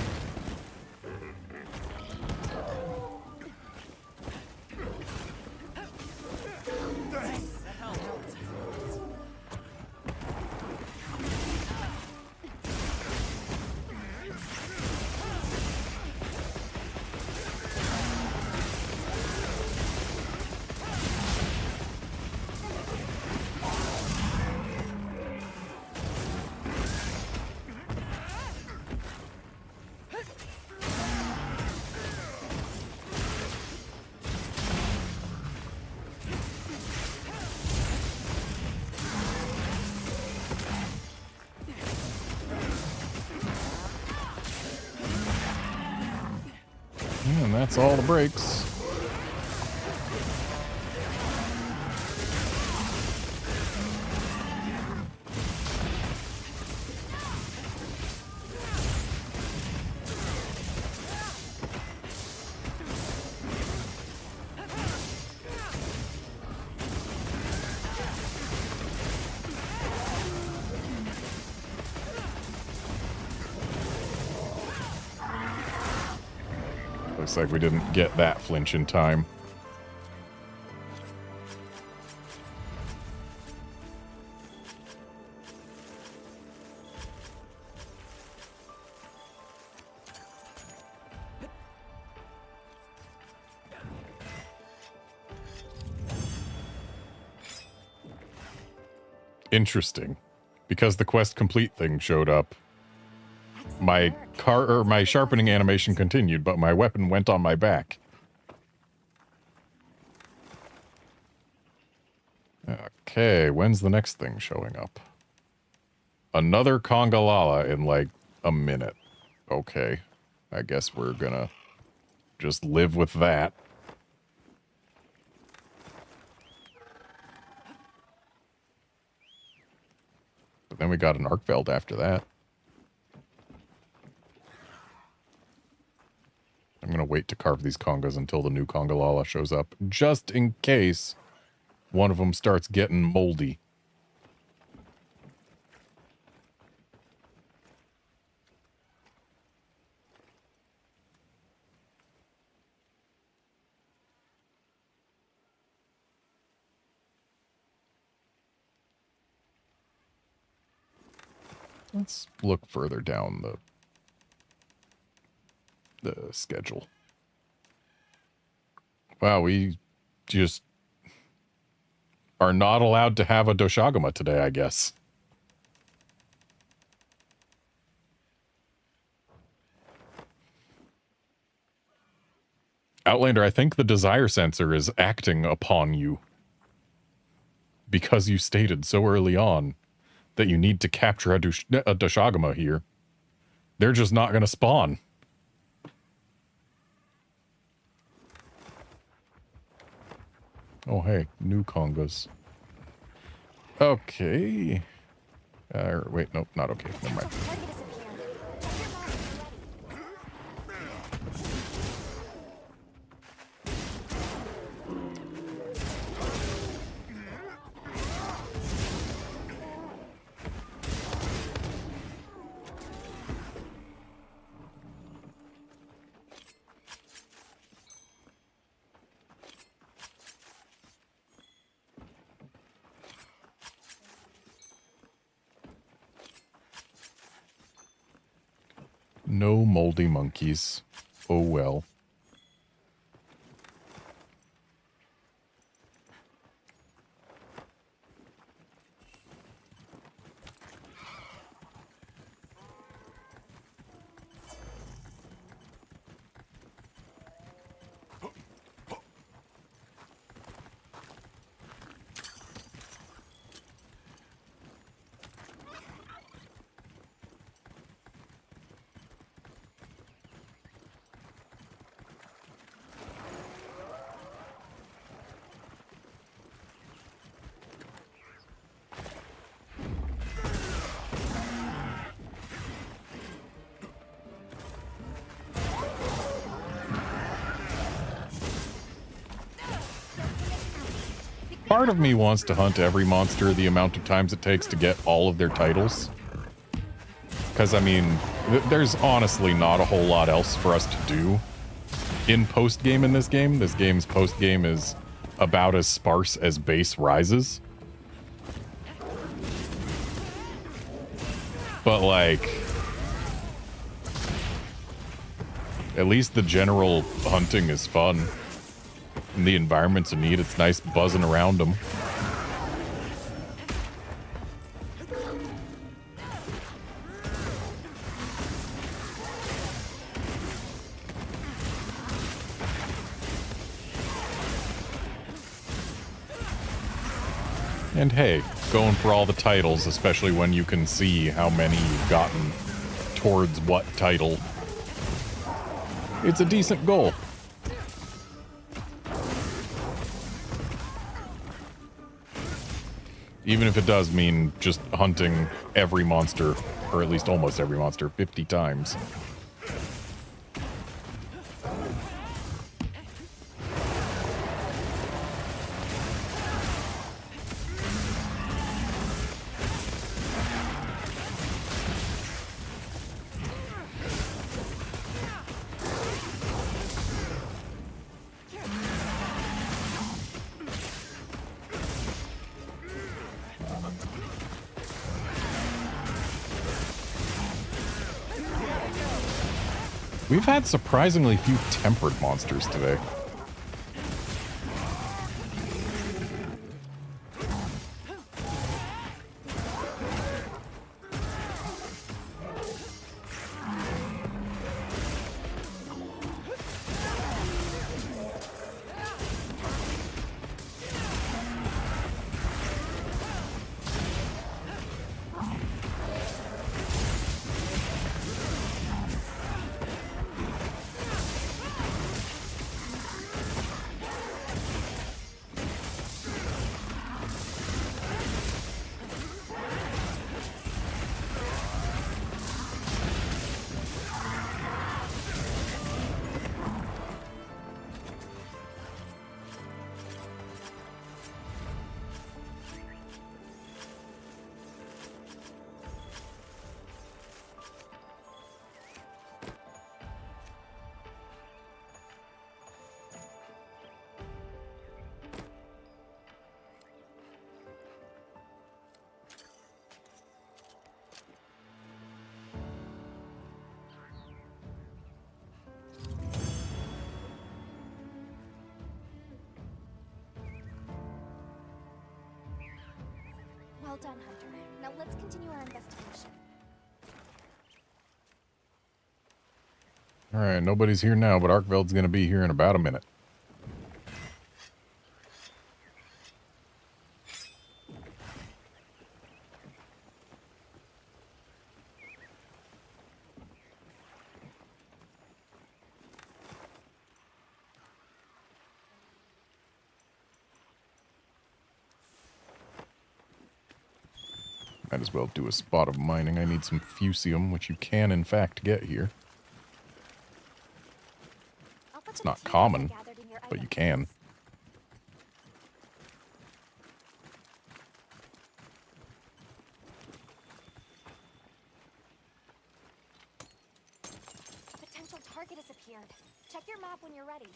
And that's all the breaks. Looks like we didn't get that flinch in time. Interesting. Because the quest complete thing showed up, my sharpening animation continued, but my weapon went on my back. Okay, when's the next thing showing up? Another Congalala in like a minute. Okay, I guess we're gonna just live with that. But then we got an Arkveld after that. I'm going to wait to carve these congas until the new Congalala shows up, just in case one of them starts getting moldy. Let's look further down the schedule. Wow, we just are not allowed to have a Doshagama today, I guess. Outlander, I think the desire sensor is acting upon you because you stated so early on that you need to capture a Doshagama here. They're just not going to spawn. Oh, hey, new congas. Okay. Wait, nope, not okay. Never mind. No moldy monkeys. Oh well. Part of me wants to hunt every monster the amount of times it takes to get all of their titles. Because, I mean, there's honestly not a whole lot else for us to do in post-game in this game. This game's post-game is about as sparse as base rises. But, like, at least the general hunting is fun. And the environments are neat. It's nice buzzing around them. And hey, going for all the titles, especially when you can see how many you've gotten towards what title. It's a decent goal. Even if it does mean just hunting every monster, or at least almost every monster, 50 times. We've had surprisingly few tempered monsters today. Well done, Hunter. Now let's continue our investigation. Alright, nobody's here now, but Arkveld's gonna be here in about a minute. Might as well do a spot of mining. I need some fusium, which you can, in fact, get here. It's not common, but you can. A potential target has appeared. Check your map when you're ready.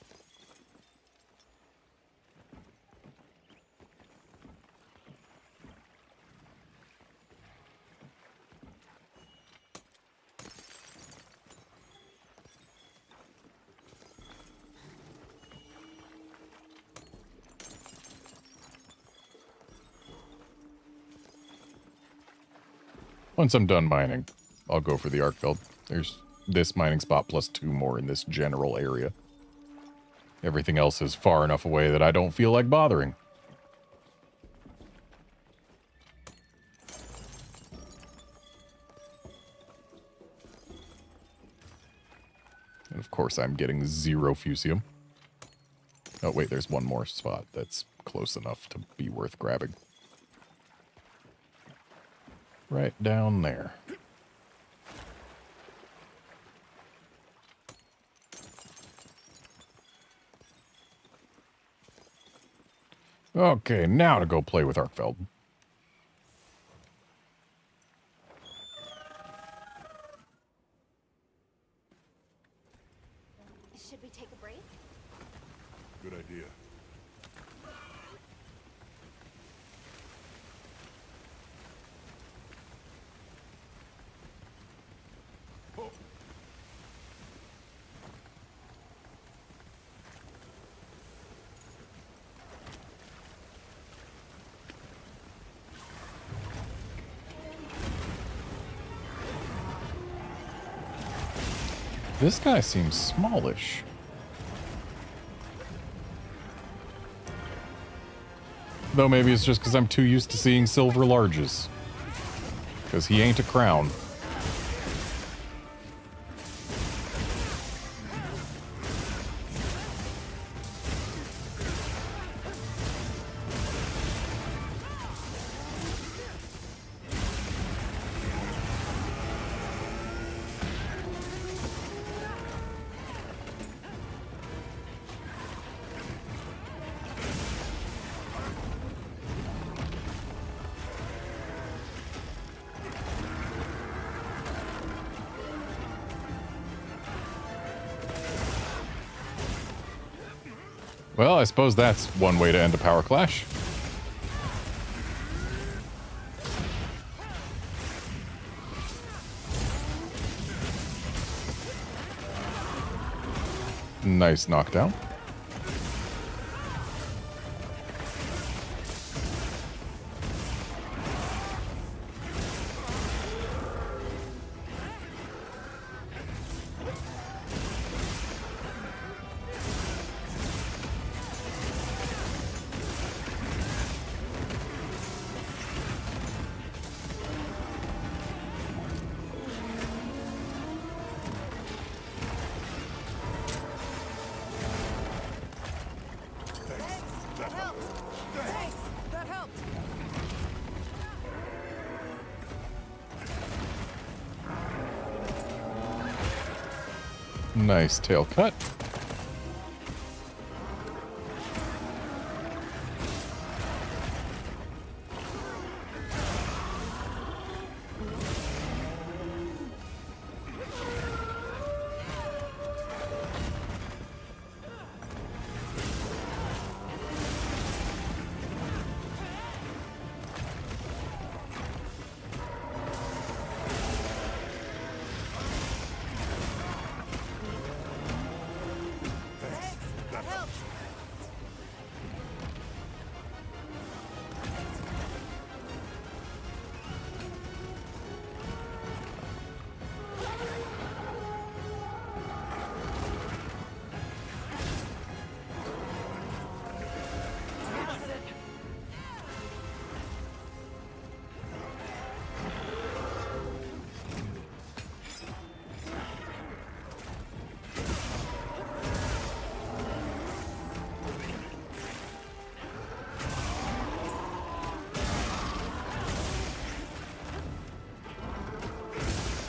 Once I'm done mining, I'll go for the Arkfeld. There's this mining spot plus 2 more in this general area. Everything else is far enough away that I don't feel like bothering. And of course I'm getting 0 fusium. Oh wait, there's one more spot that's close enough to be worth grabbing. Right down there. Okay, now to go play with Arkfeld. Should we take a break? Good idea. Oh. This guy seems smallish. Though maybe it's just because I'm too used to seeing silver larges. Because he ain't a crown. Well, I suppose that's one way to end a power clash. Nice knockdown. Nice tail cut.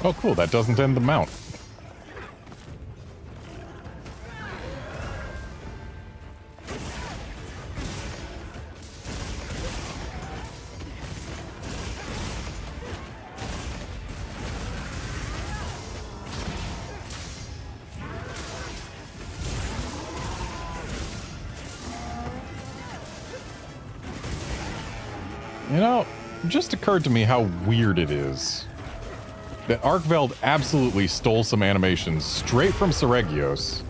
Oh, cool. That doesn't end the mount. You know, it just occurred to me how weird it is that Arkfeld absolutely stole some animations straight from Seregios,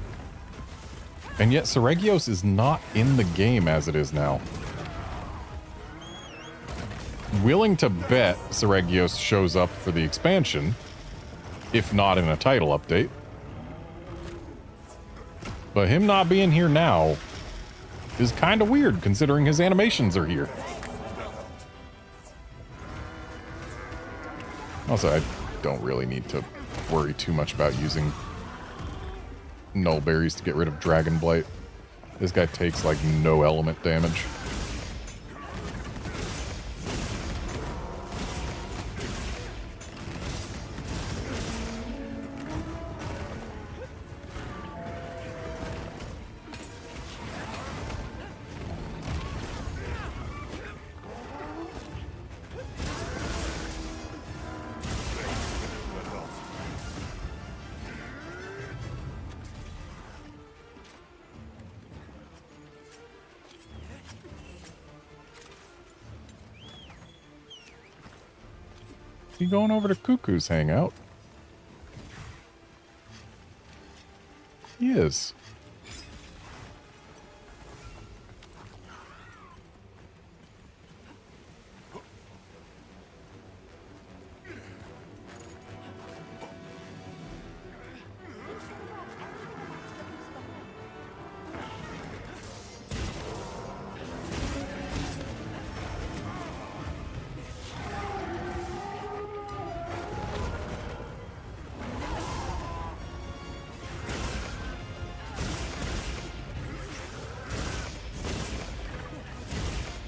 and yet Seregios is not in the game as it is now. willing to bet Seregios shows up for the expansion, if not in a title update. But him not being here now is kind of weird, considering his animations are here. Also, I don't really need to worry too much about using null berries to get rid of Dragon Blight. This guy takes, like, no element damage. He going over to Cuckoo's hangout? He is.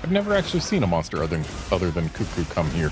I've never actually seen a monster other than Cuckoo come here.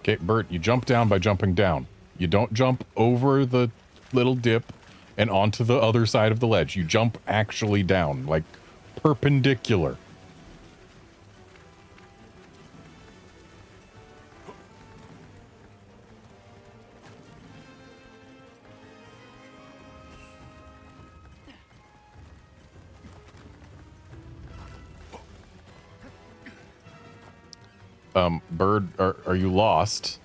Okay, Bert, you jump down by jumping down. You don't jump over the little dip and onto the other side of the ledge. You jump actually down, like perpendicular. Bird, are you lost?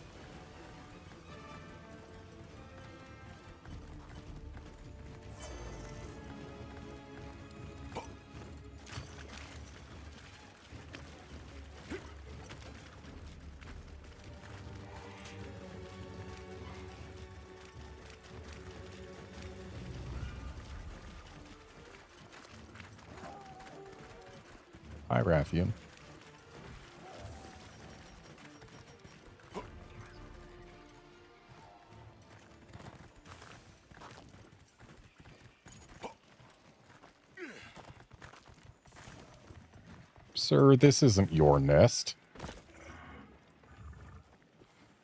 Hi, Rathian. Sir, this isn't your nest.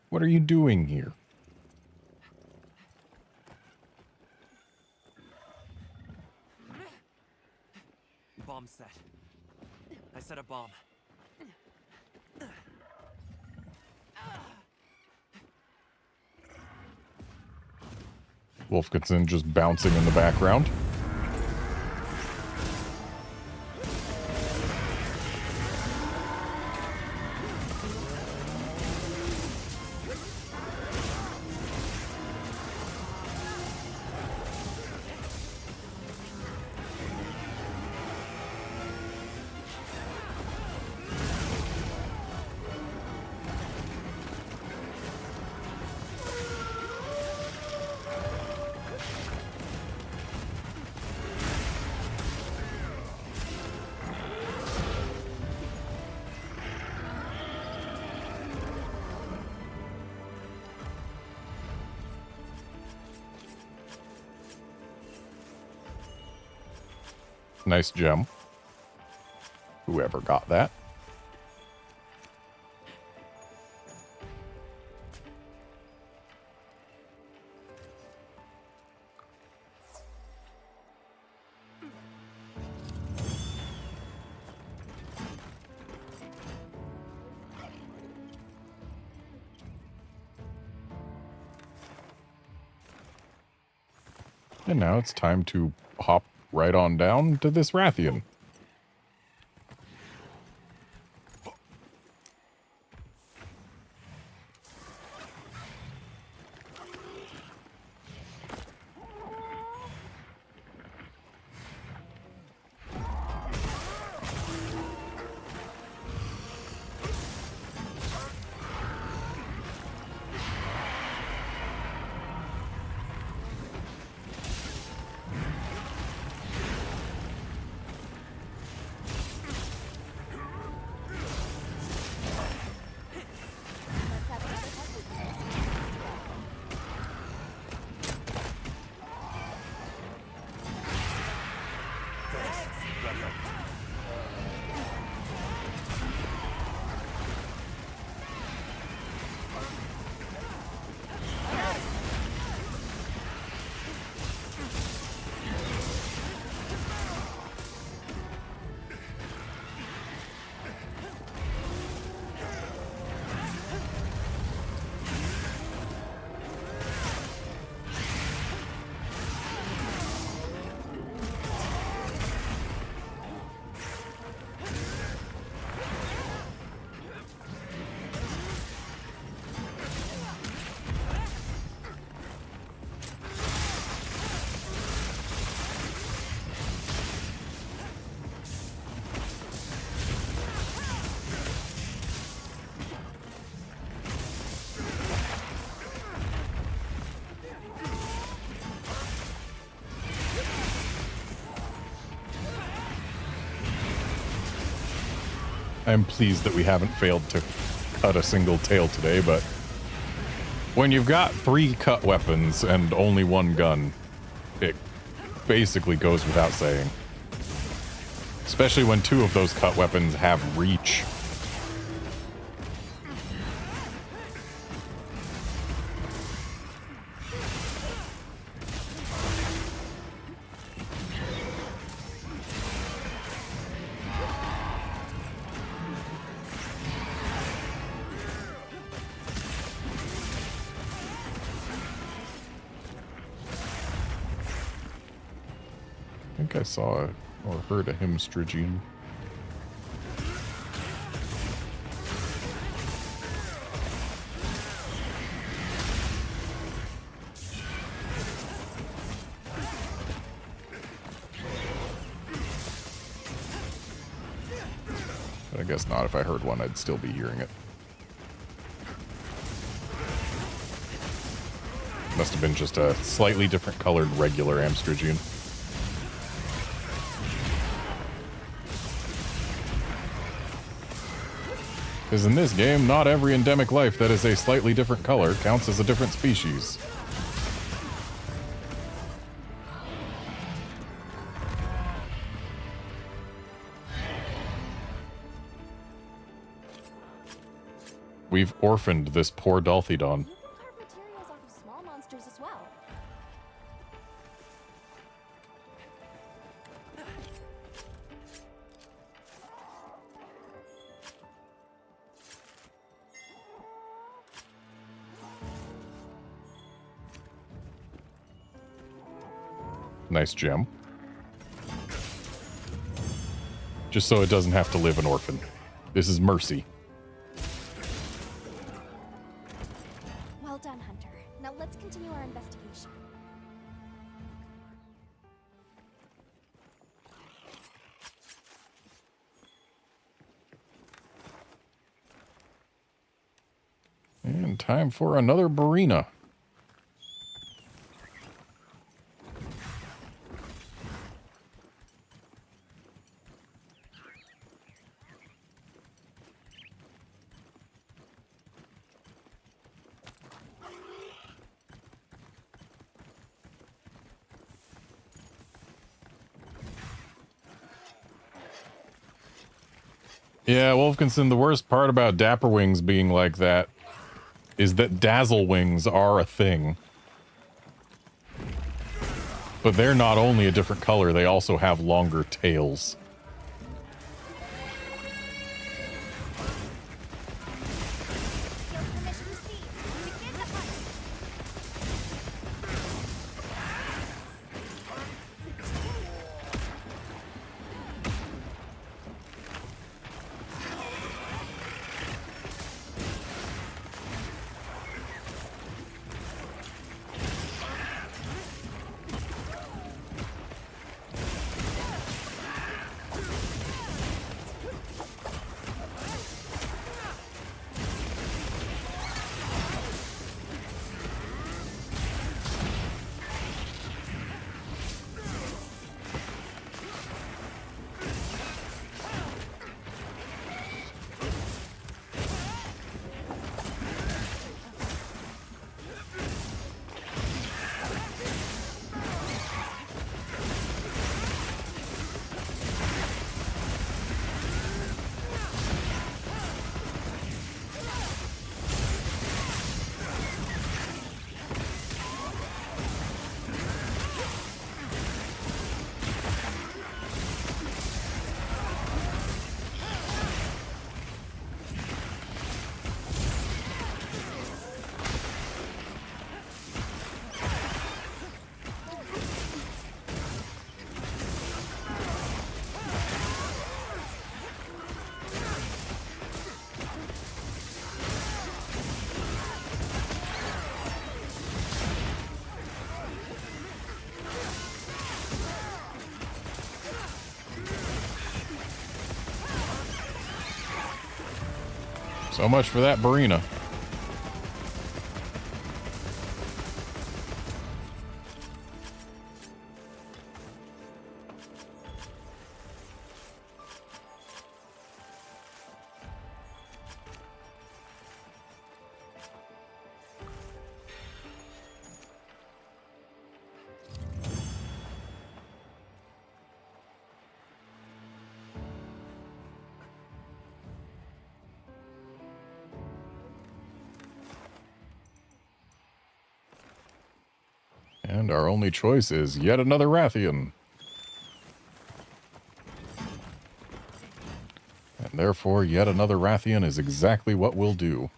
What are you doing here? Bomb set. I set a bomb. Wolfkinson just bouncing in the background. Nice gem. Whoever got that. And now it's time to hop right on down to this Rathian. Let's have another puzzle. I'm pleased that we haven't failed to cut a single tail today, but when you've got 3 cut weapons and only 1 gun, it basically goes without saying. Especially when 2 of those cut weapons have reach. I think I saw or heard a MHWilds. But I guess not. If I heard one, I'd still be hearing it. Must have been just a slightly different colored regular MHWilds. Because in this game, not every endemic life that is a slightly different color counts as a different species. We've orphaned this poor Dolphidon. You can carve materials off of small monsters as well. Nice gem. Just so it doesn't have to live an orphan. This is mercy. Well done, Hunter. Now let's continue our investigation. And time for another Barina. Yeah, Wolfkinson, the worst part about Dapper Wings being like that is that Dazzle Wings are a thing. But they're not only a different color, they also have longer tails. Skills permission received. Begin the hunt. So much for that Barina. And our only choice is yet another Rathian. And therefore, yet another Rathian is exactly what we'll do.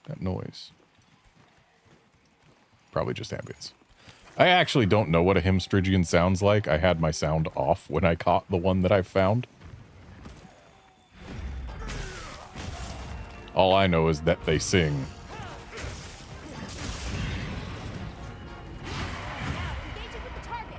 That noise. Probably just ambience. I actually don't know what a Hemstrigian sounds like. I had my sound off when I caught the one that I found. All I know is that they sing. Engaging with the target.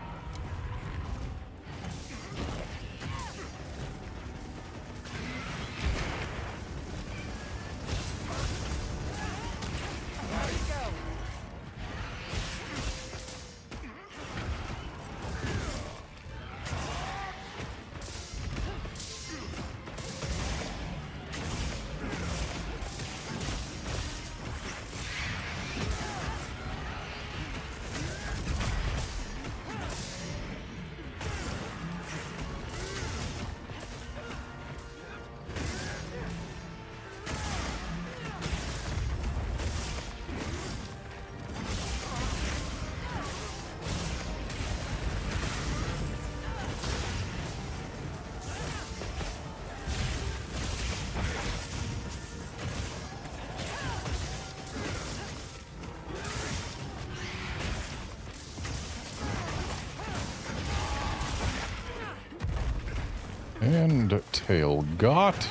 And tail got.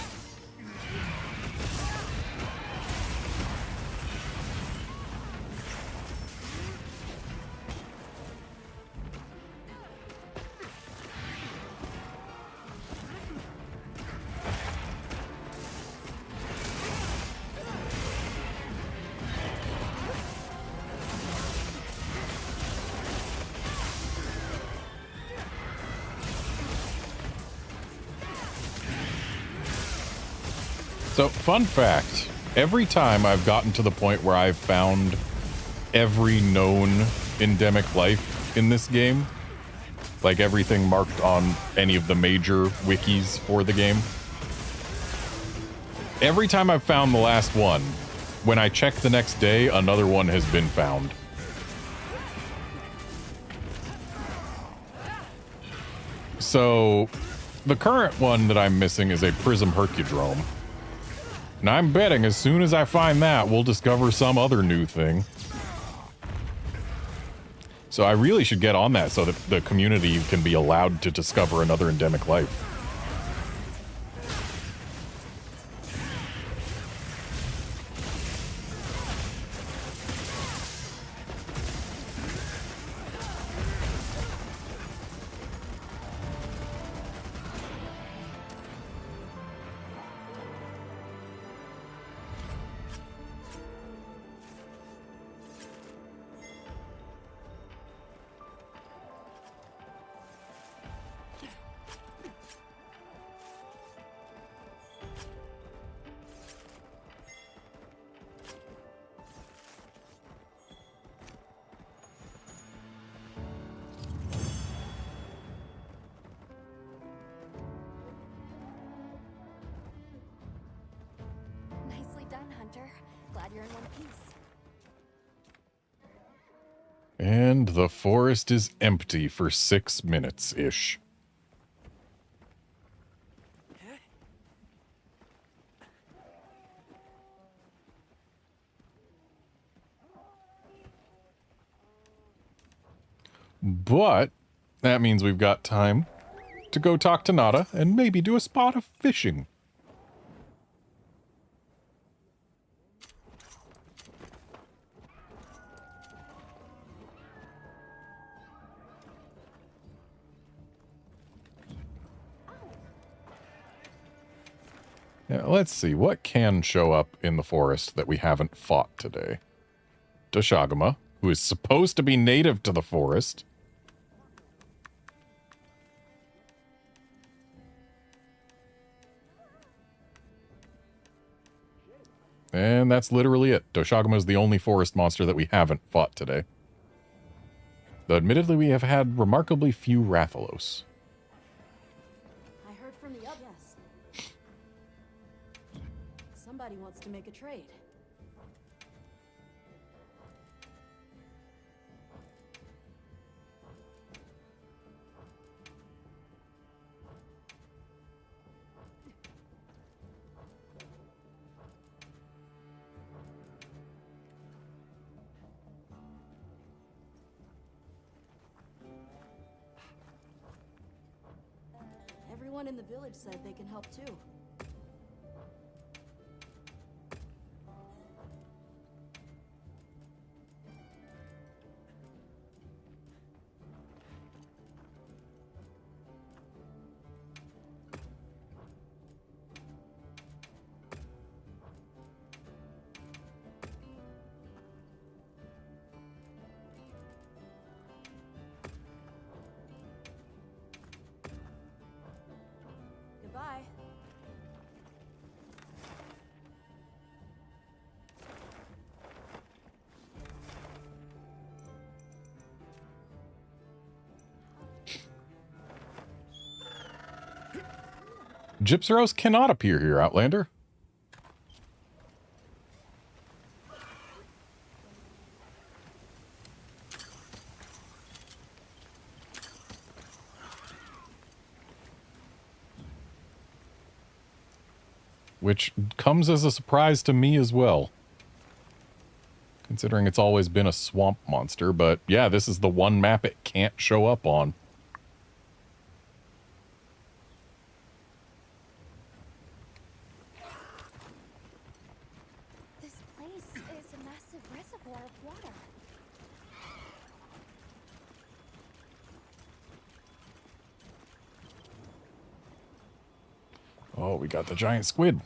So, fun fact, every time I've gotten to the point where I've found every known endemic life in this game. Like everything marked on any of the major wikis for the game. Every time I've found the last one, when I check the next day, another one has been found. So, the current one that I'm missing is a Prism Hercudrome. And I'm betting as soon as I find that, we'll discover some other new thing. So I really should get on that so that the community can be allowed to discover another endemic life. Nicely done, Hunter. Glad you're in one piece. And the forest is empty for 6 minutes-ish. But that means we've got time to go talk to Nada and maybe do a spot of fishing. Yeah, let's see. What can show up in the forest that we haven't fought today? Doshagama, who is supposed to be native to the forest. And that's literally it. Doshagama is the only forest monster that we haven't fought today. Though admittedly, we have had remarkably few Rathalos. I heard from the others. Yes. Somebody wants to make a trade. Everyone in the village said they can help too. Goodbye. Gypsaros cannot appear here, Outlander. Which comes as a surprise to me as well. Considering it's always been a swamp monster, but yeah, this is the one map it can't show up on. This place is a massive reservoir of water. Oh, we got the giant squid.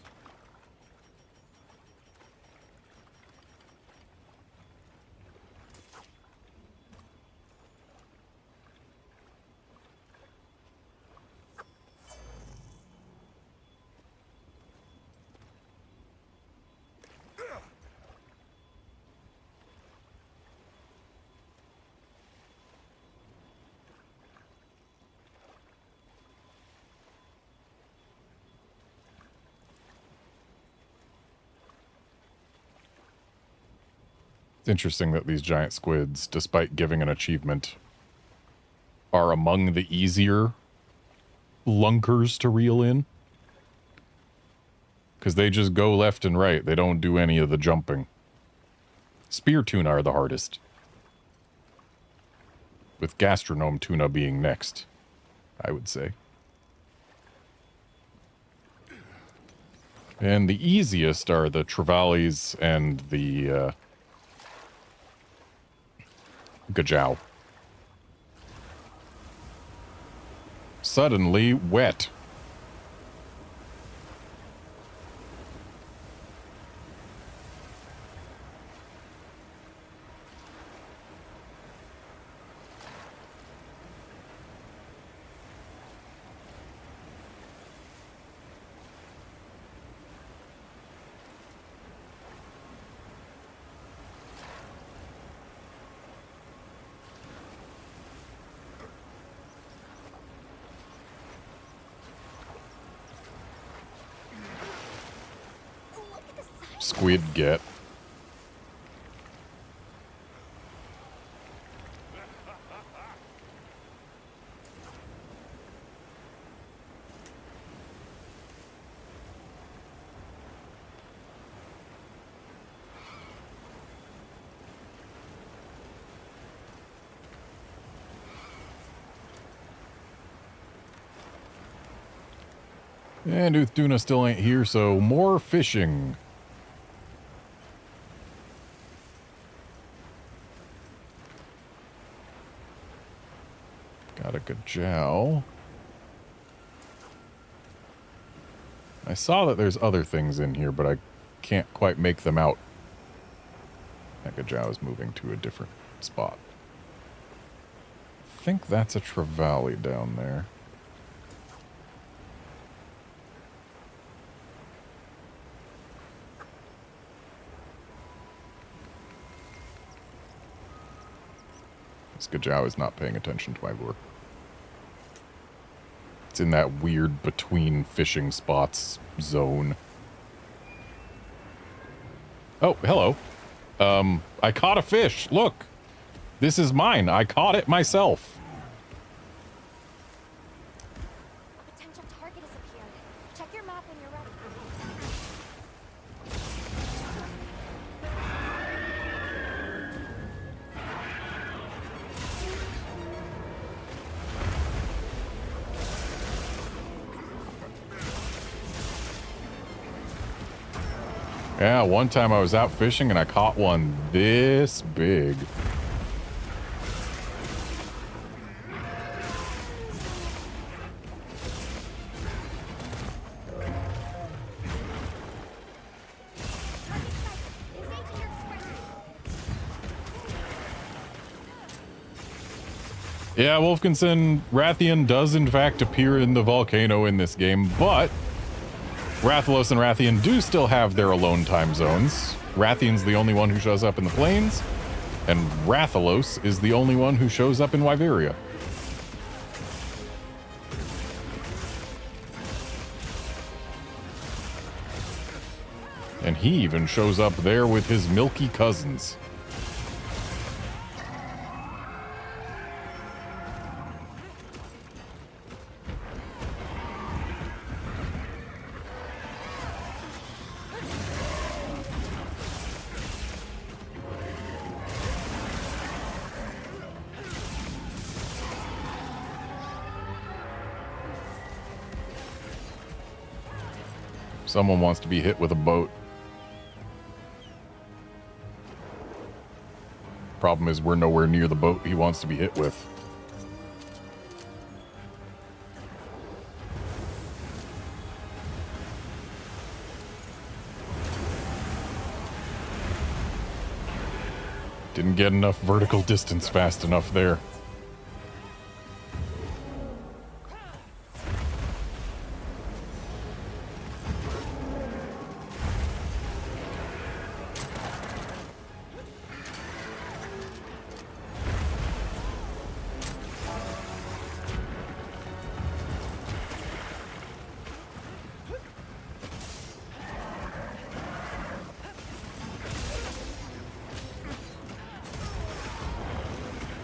It's interesting that these giant squids, despite giving an achievement, are among the easier lunkers to reel in. Because they just go left and right. They don't do any of the jumping. Spear tuna are the hardest. With gastronome tuna being next, I would say. And the easiest are the trevallies and the Gajau. Suddenly wet. Look at the size. Squid get. And Uthduna still ain't here, so more fishing. Got a Gajau. I saw that there's other things in here, but I can't quite make them out. That Gajau is moving to a different spot. I think that's a Trevally down there. This Gajau is not paying attention to my lure. It's in that weird between fishing spots zone. Oh, hello. I caught a fish. Look. This is mine. I caught it myself. A potential target has appeared. Check your map when you're ready. Yeah, one time I was out fishing and I caught one this big. Yeah, Wolfkinson, Rathian does in fact appear in the volcano in this game, but Rathalos and Rathian do still have their alone time zones. Rathian's the only one who shows up in the plains, and Rathalos is the only one who shows up in Wyveria. And he even shows up there with his milky cousins. Someone wants to be hit with a boat. Problem is, we're nowhere near the boat he wants to be hit with. Didn't get enough vertical distance fast enough there.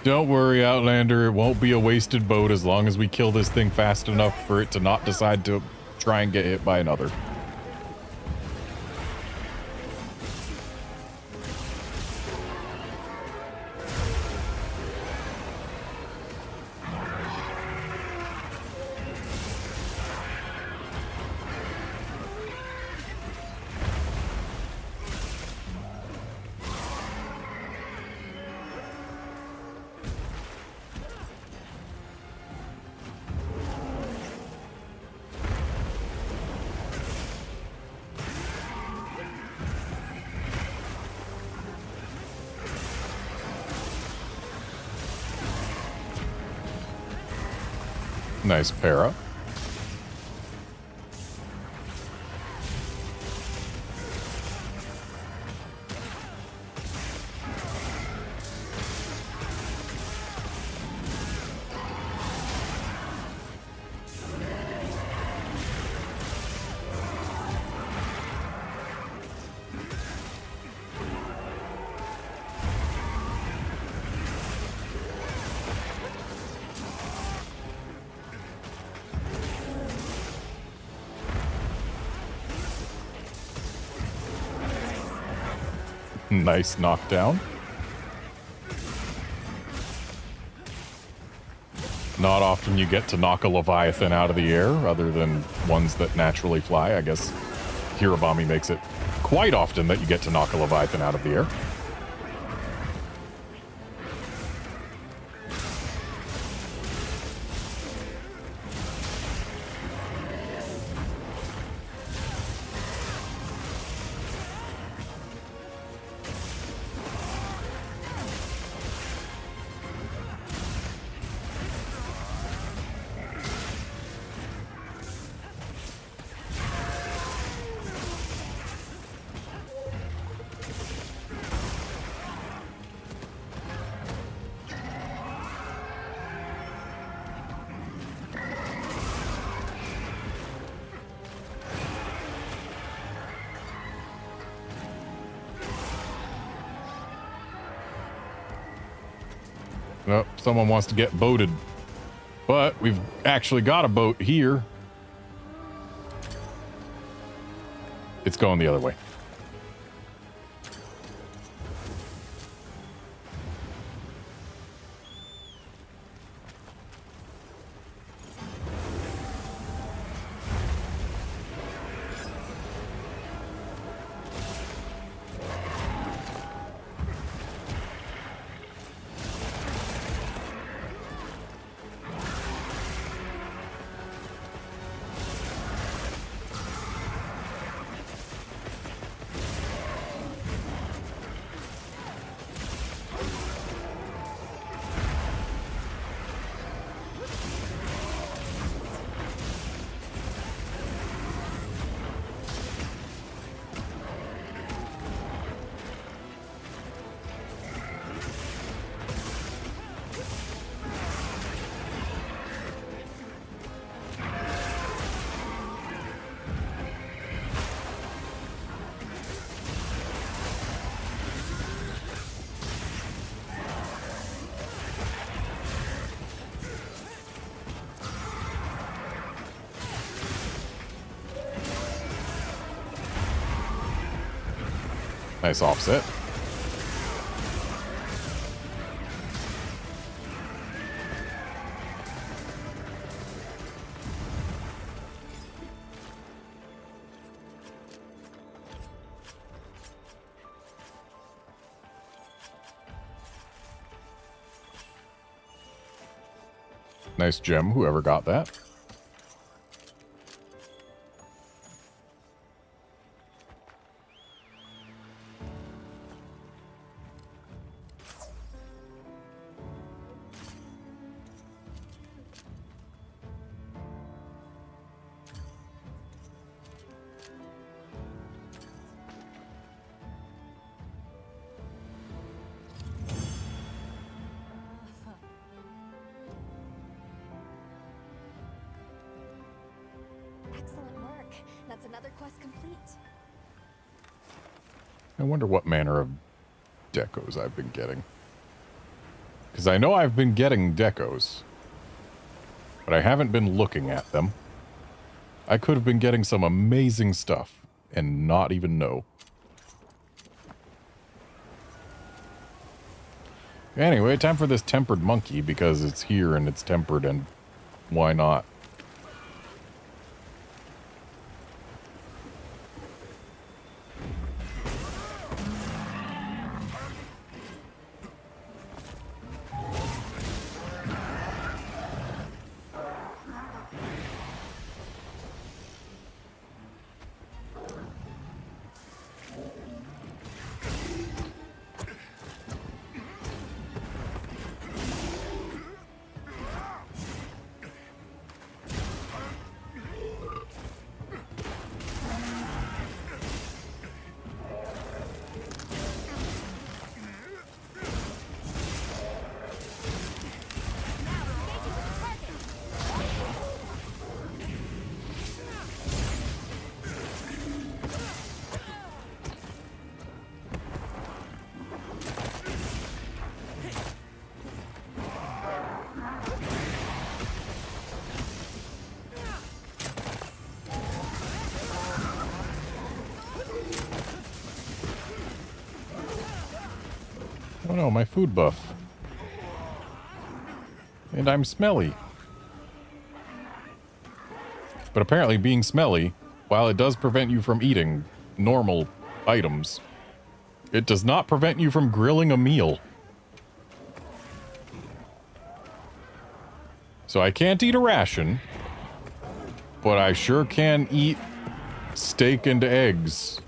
Don't worry, Outlander. It won't be a wasted boat as long as we kill this thing fast enough for it to not decide to try and get hit by another. Nice para. Nice knockdown. Not often you get to knock a Leviathan out of the air, other than ones that naturally fly. I guess Hirabami makes it quite often that you get to knock a Leviathan out of the air. Oh, someone wants to get boated. But we've actually got a boat here. It's going the other way. Nice offset. Nice gem, whoever got that. Excellent work. That's another quest complete. I wonder what manner of decos I've been getting. Because I know I've been getting decos, but I haven't been looking at them. I could have been getting some amazing stuff and not even know. Anyway, time for this tempered monkey because it's here and it's tempered and why not? Oh no, my food buff. And I'm smelly. But apparently being smelly, while it does prevent you from eating normal items, it does not prevent you from grilling a meal. So I can't eat a ration, but I sure can eat steak and eggs.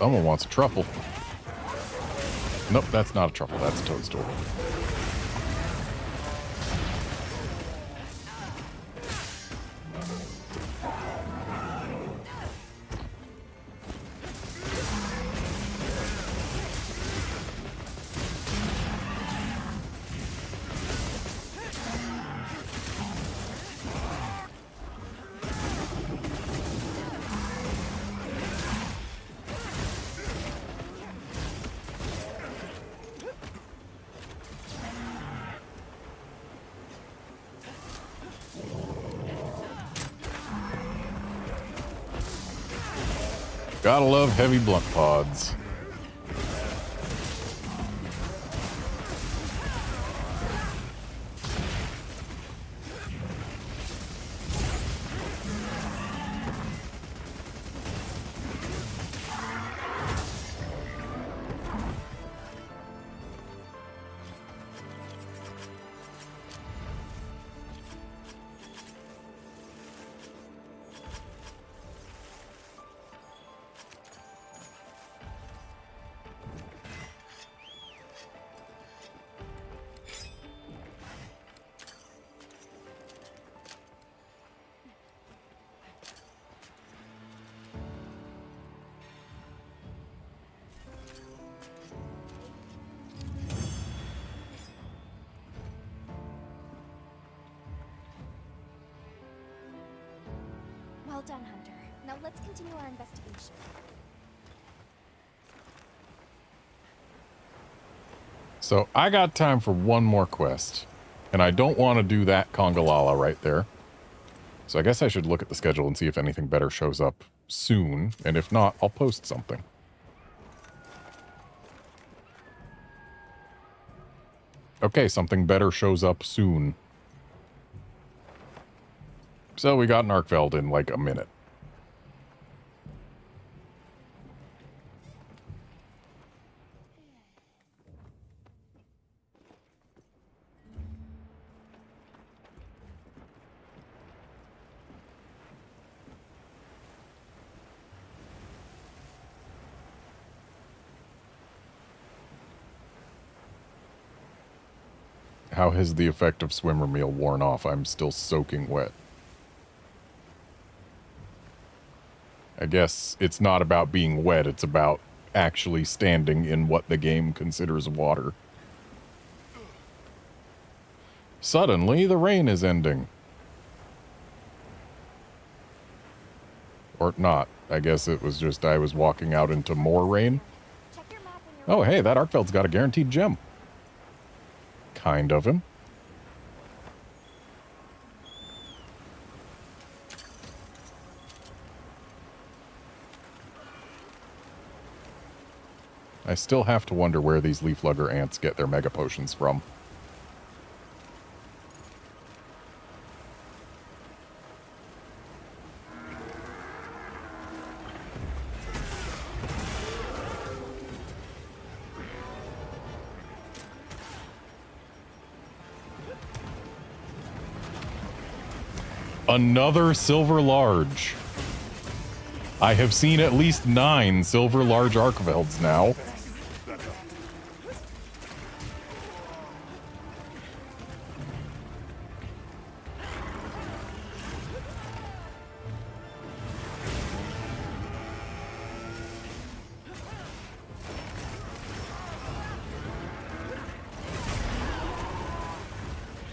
Someone wants a truffle. Nope, that's not a truffle. That's a toadstool. Gotta love heavy blunt pods. Well done, Hunter. Now let's continue our investigation. So I got time for one more quest. And I don't want to do that Congalala right there. So I guess I should look at the schedule and see if anything better shows up soon. And if not, I'll post something. Okay, something better shows up soon. So we got an Arkveld in like a minute. How has the effect of swimmer meal worn off? I'm still soaking wet. I guess it's not about being wet, it's about actually standing in what the game considers water. Suddenly, the rain is ending. Or not. I guess it was just I was walking out into more rain. Check your map when you're Oh, hey, that Arkveld's got a guaranteed gem. Kind of him. I still have to wonder where these leaf lugger ants get their mega potions from. Another silver large. I have seen at least 9 silver large Arkvelds now.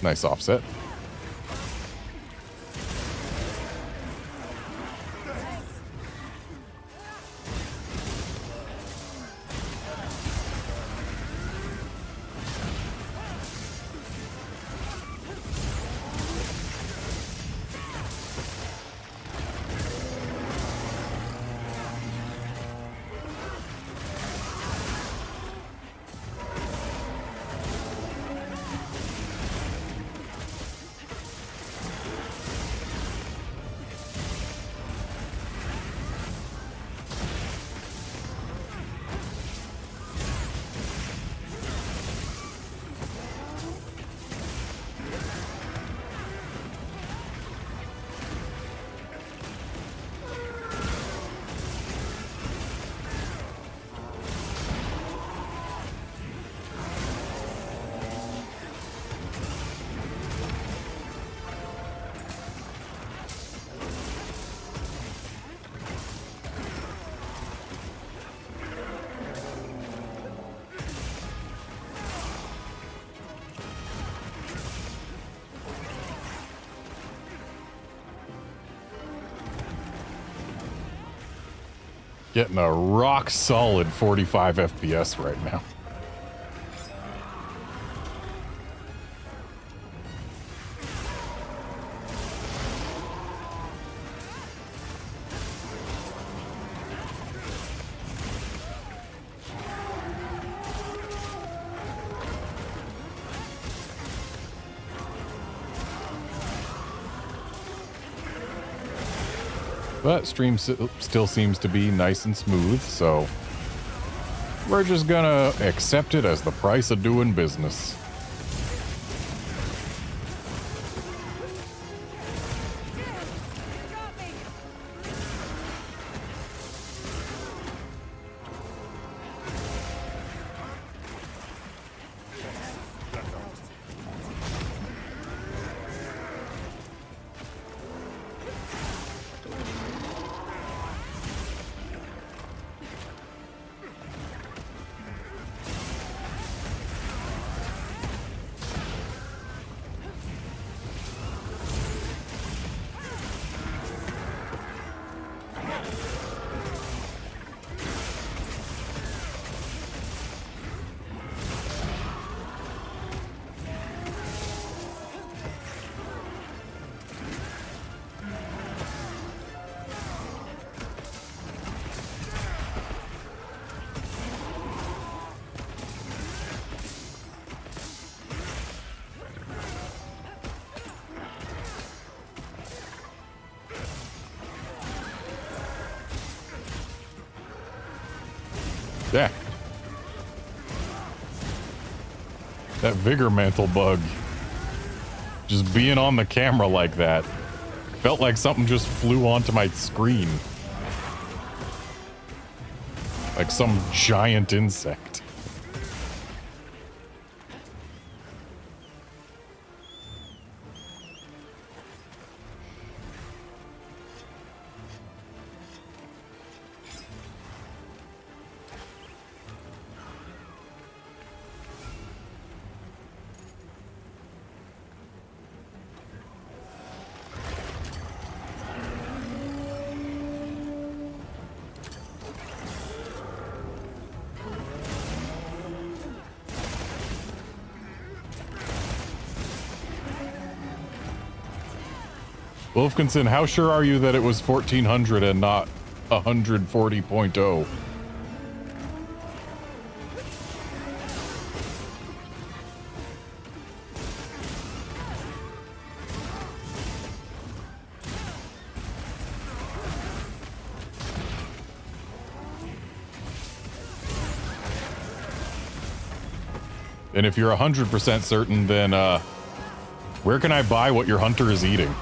Nice offset. Getting a rock solid 45 FPS right now. But stream still seems to be nice and smooth, so we're just gonna accept it as the price of doing business. Yeah. That vigor mantle bug. Just being on the camera like that. Felt like something just flew onto my screen. Like some giant insect. Wolfkinson, how sure are you that it was 1400 and not 140.0? And if you're 100% certain, then where can I buy what your hunter is eating?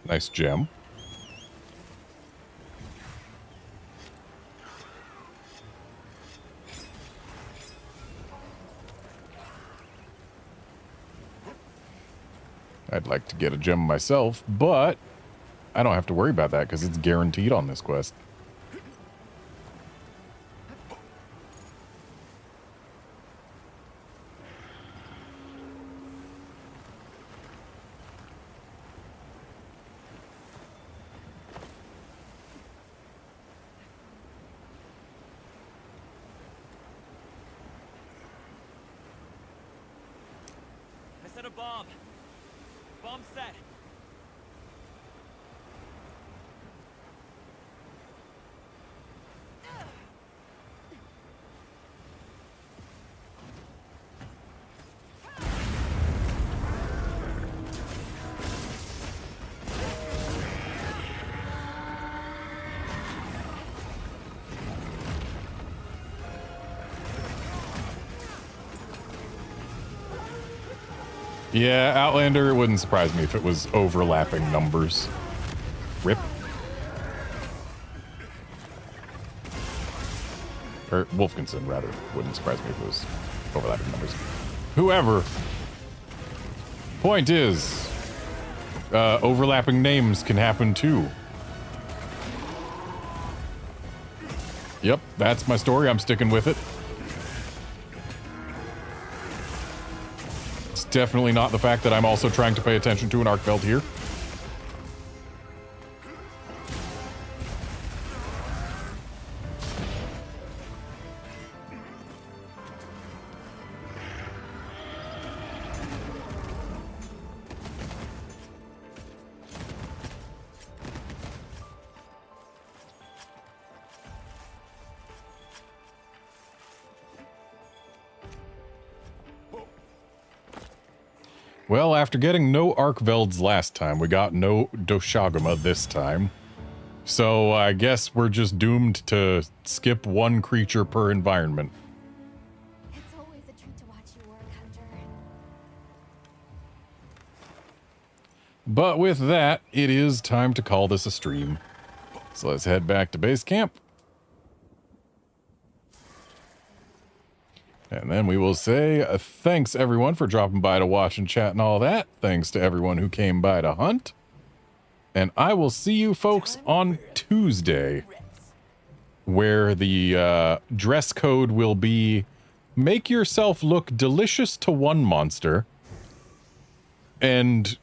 Nice gem. I'd like to get a gem myself, but I don't have to worry about that because it's guaranteed on this quest. I set a bomb. Bomb set. Yeah, Outlander, it wouldn't surprise me if it was overlapping numbers. Rip. Or Wolfkinson, rather. Wouldn't surprise me if it was overlapping numbers. Whoever. Point is, overlapping names can happen too. Yep, that's my story. I'm sticking with it. Definitely not the fact that I'm also trying to pay attention to an Arkveld here. Well, after getting no Arkvelds last time, we got no Doshagama this time. So I guess we're just doomed to skip one creature per environment. It's always a treat to watch you work, Hunter. But with that, it is time to call this a stream. So let's head back to base camp. And then we will say thanks everyone for dropping by to watch and chat and all that. Thanks to everyone who came by to hunt. And I will see you folks on Tuesday. where the dress code will be make yourself look delicious to one monster and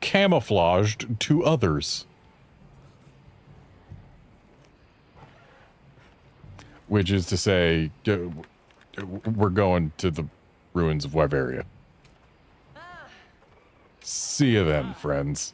camouflaged to others. Which is to say, we're going to the ruins of Weberia. See you then, friends.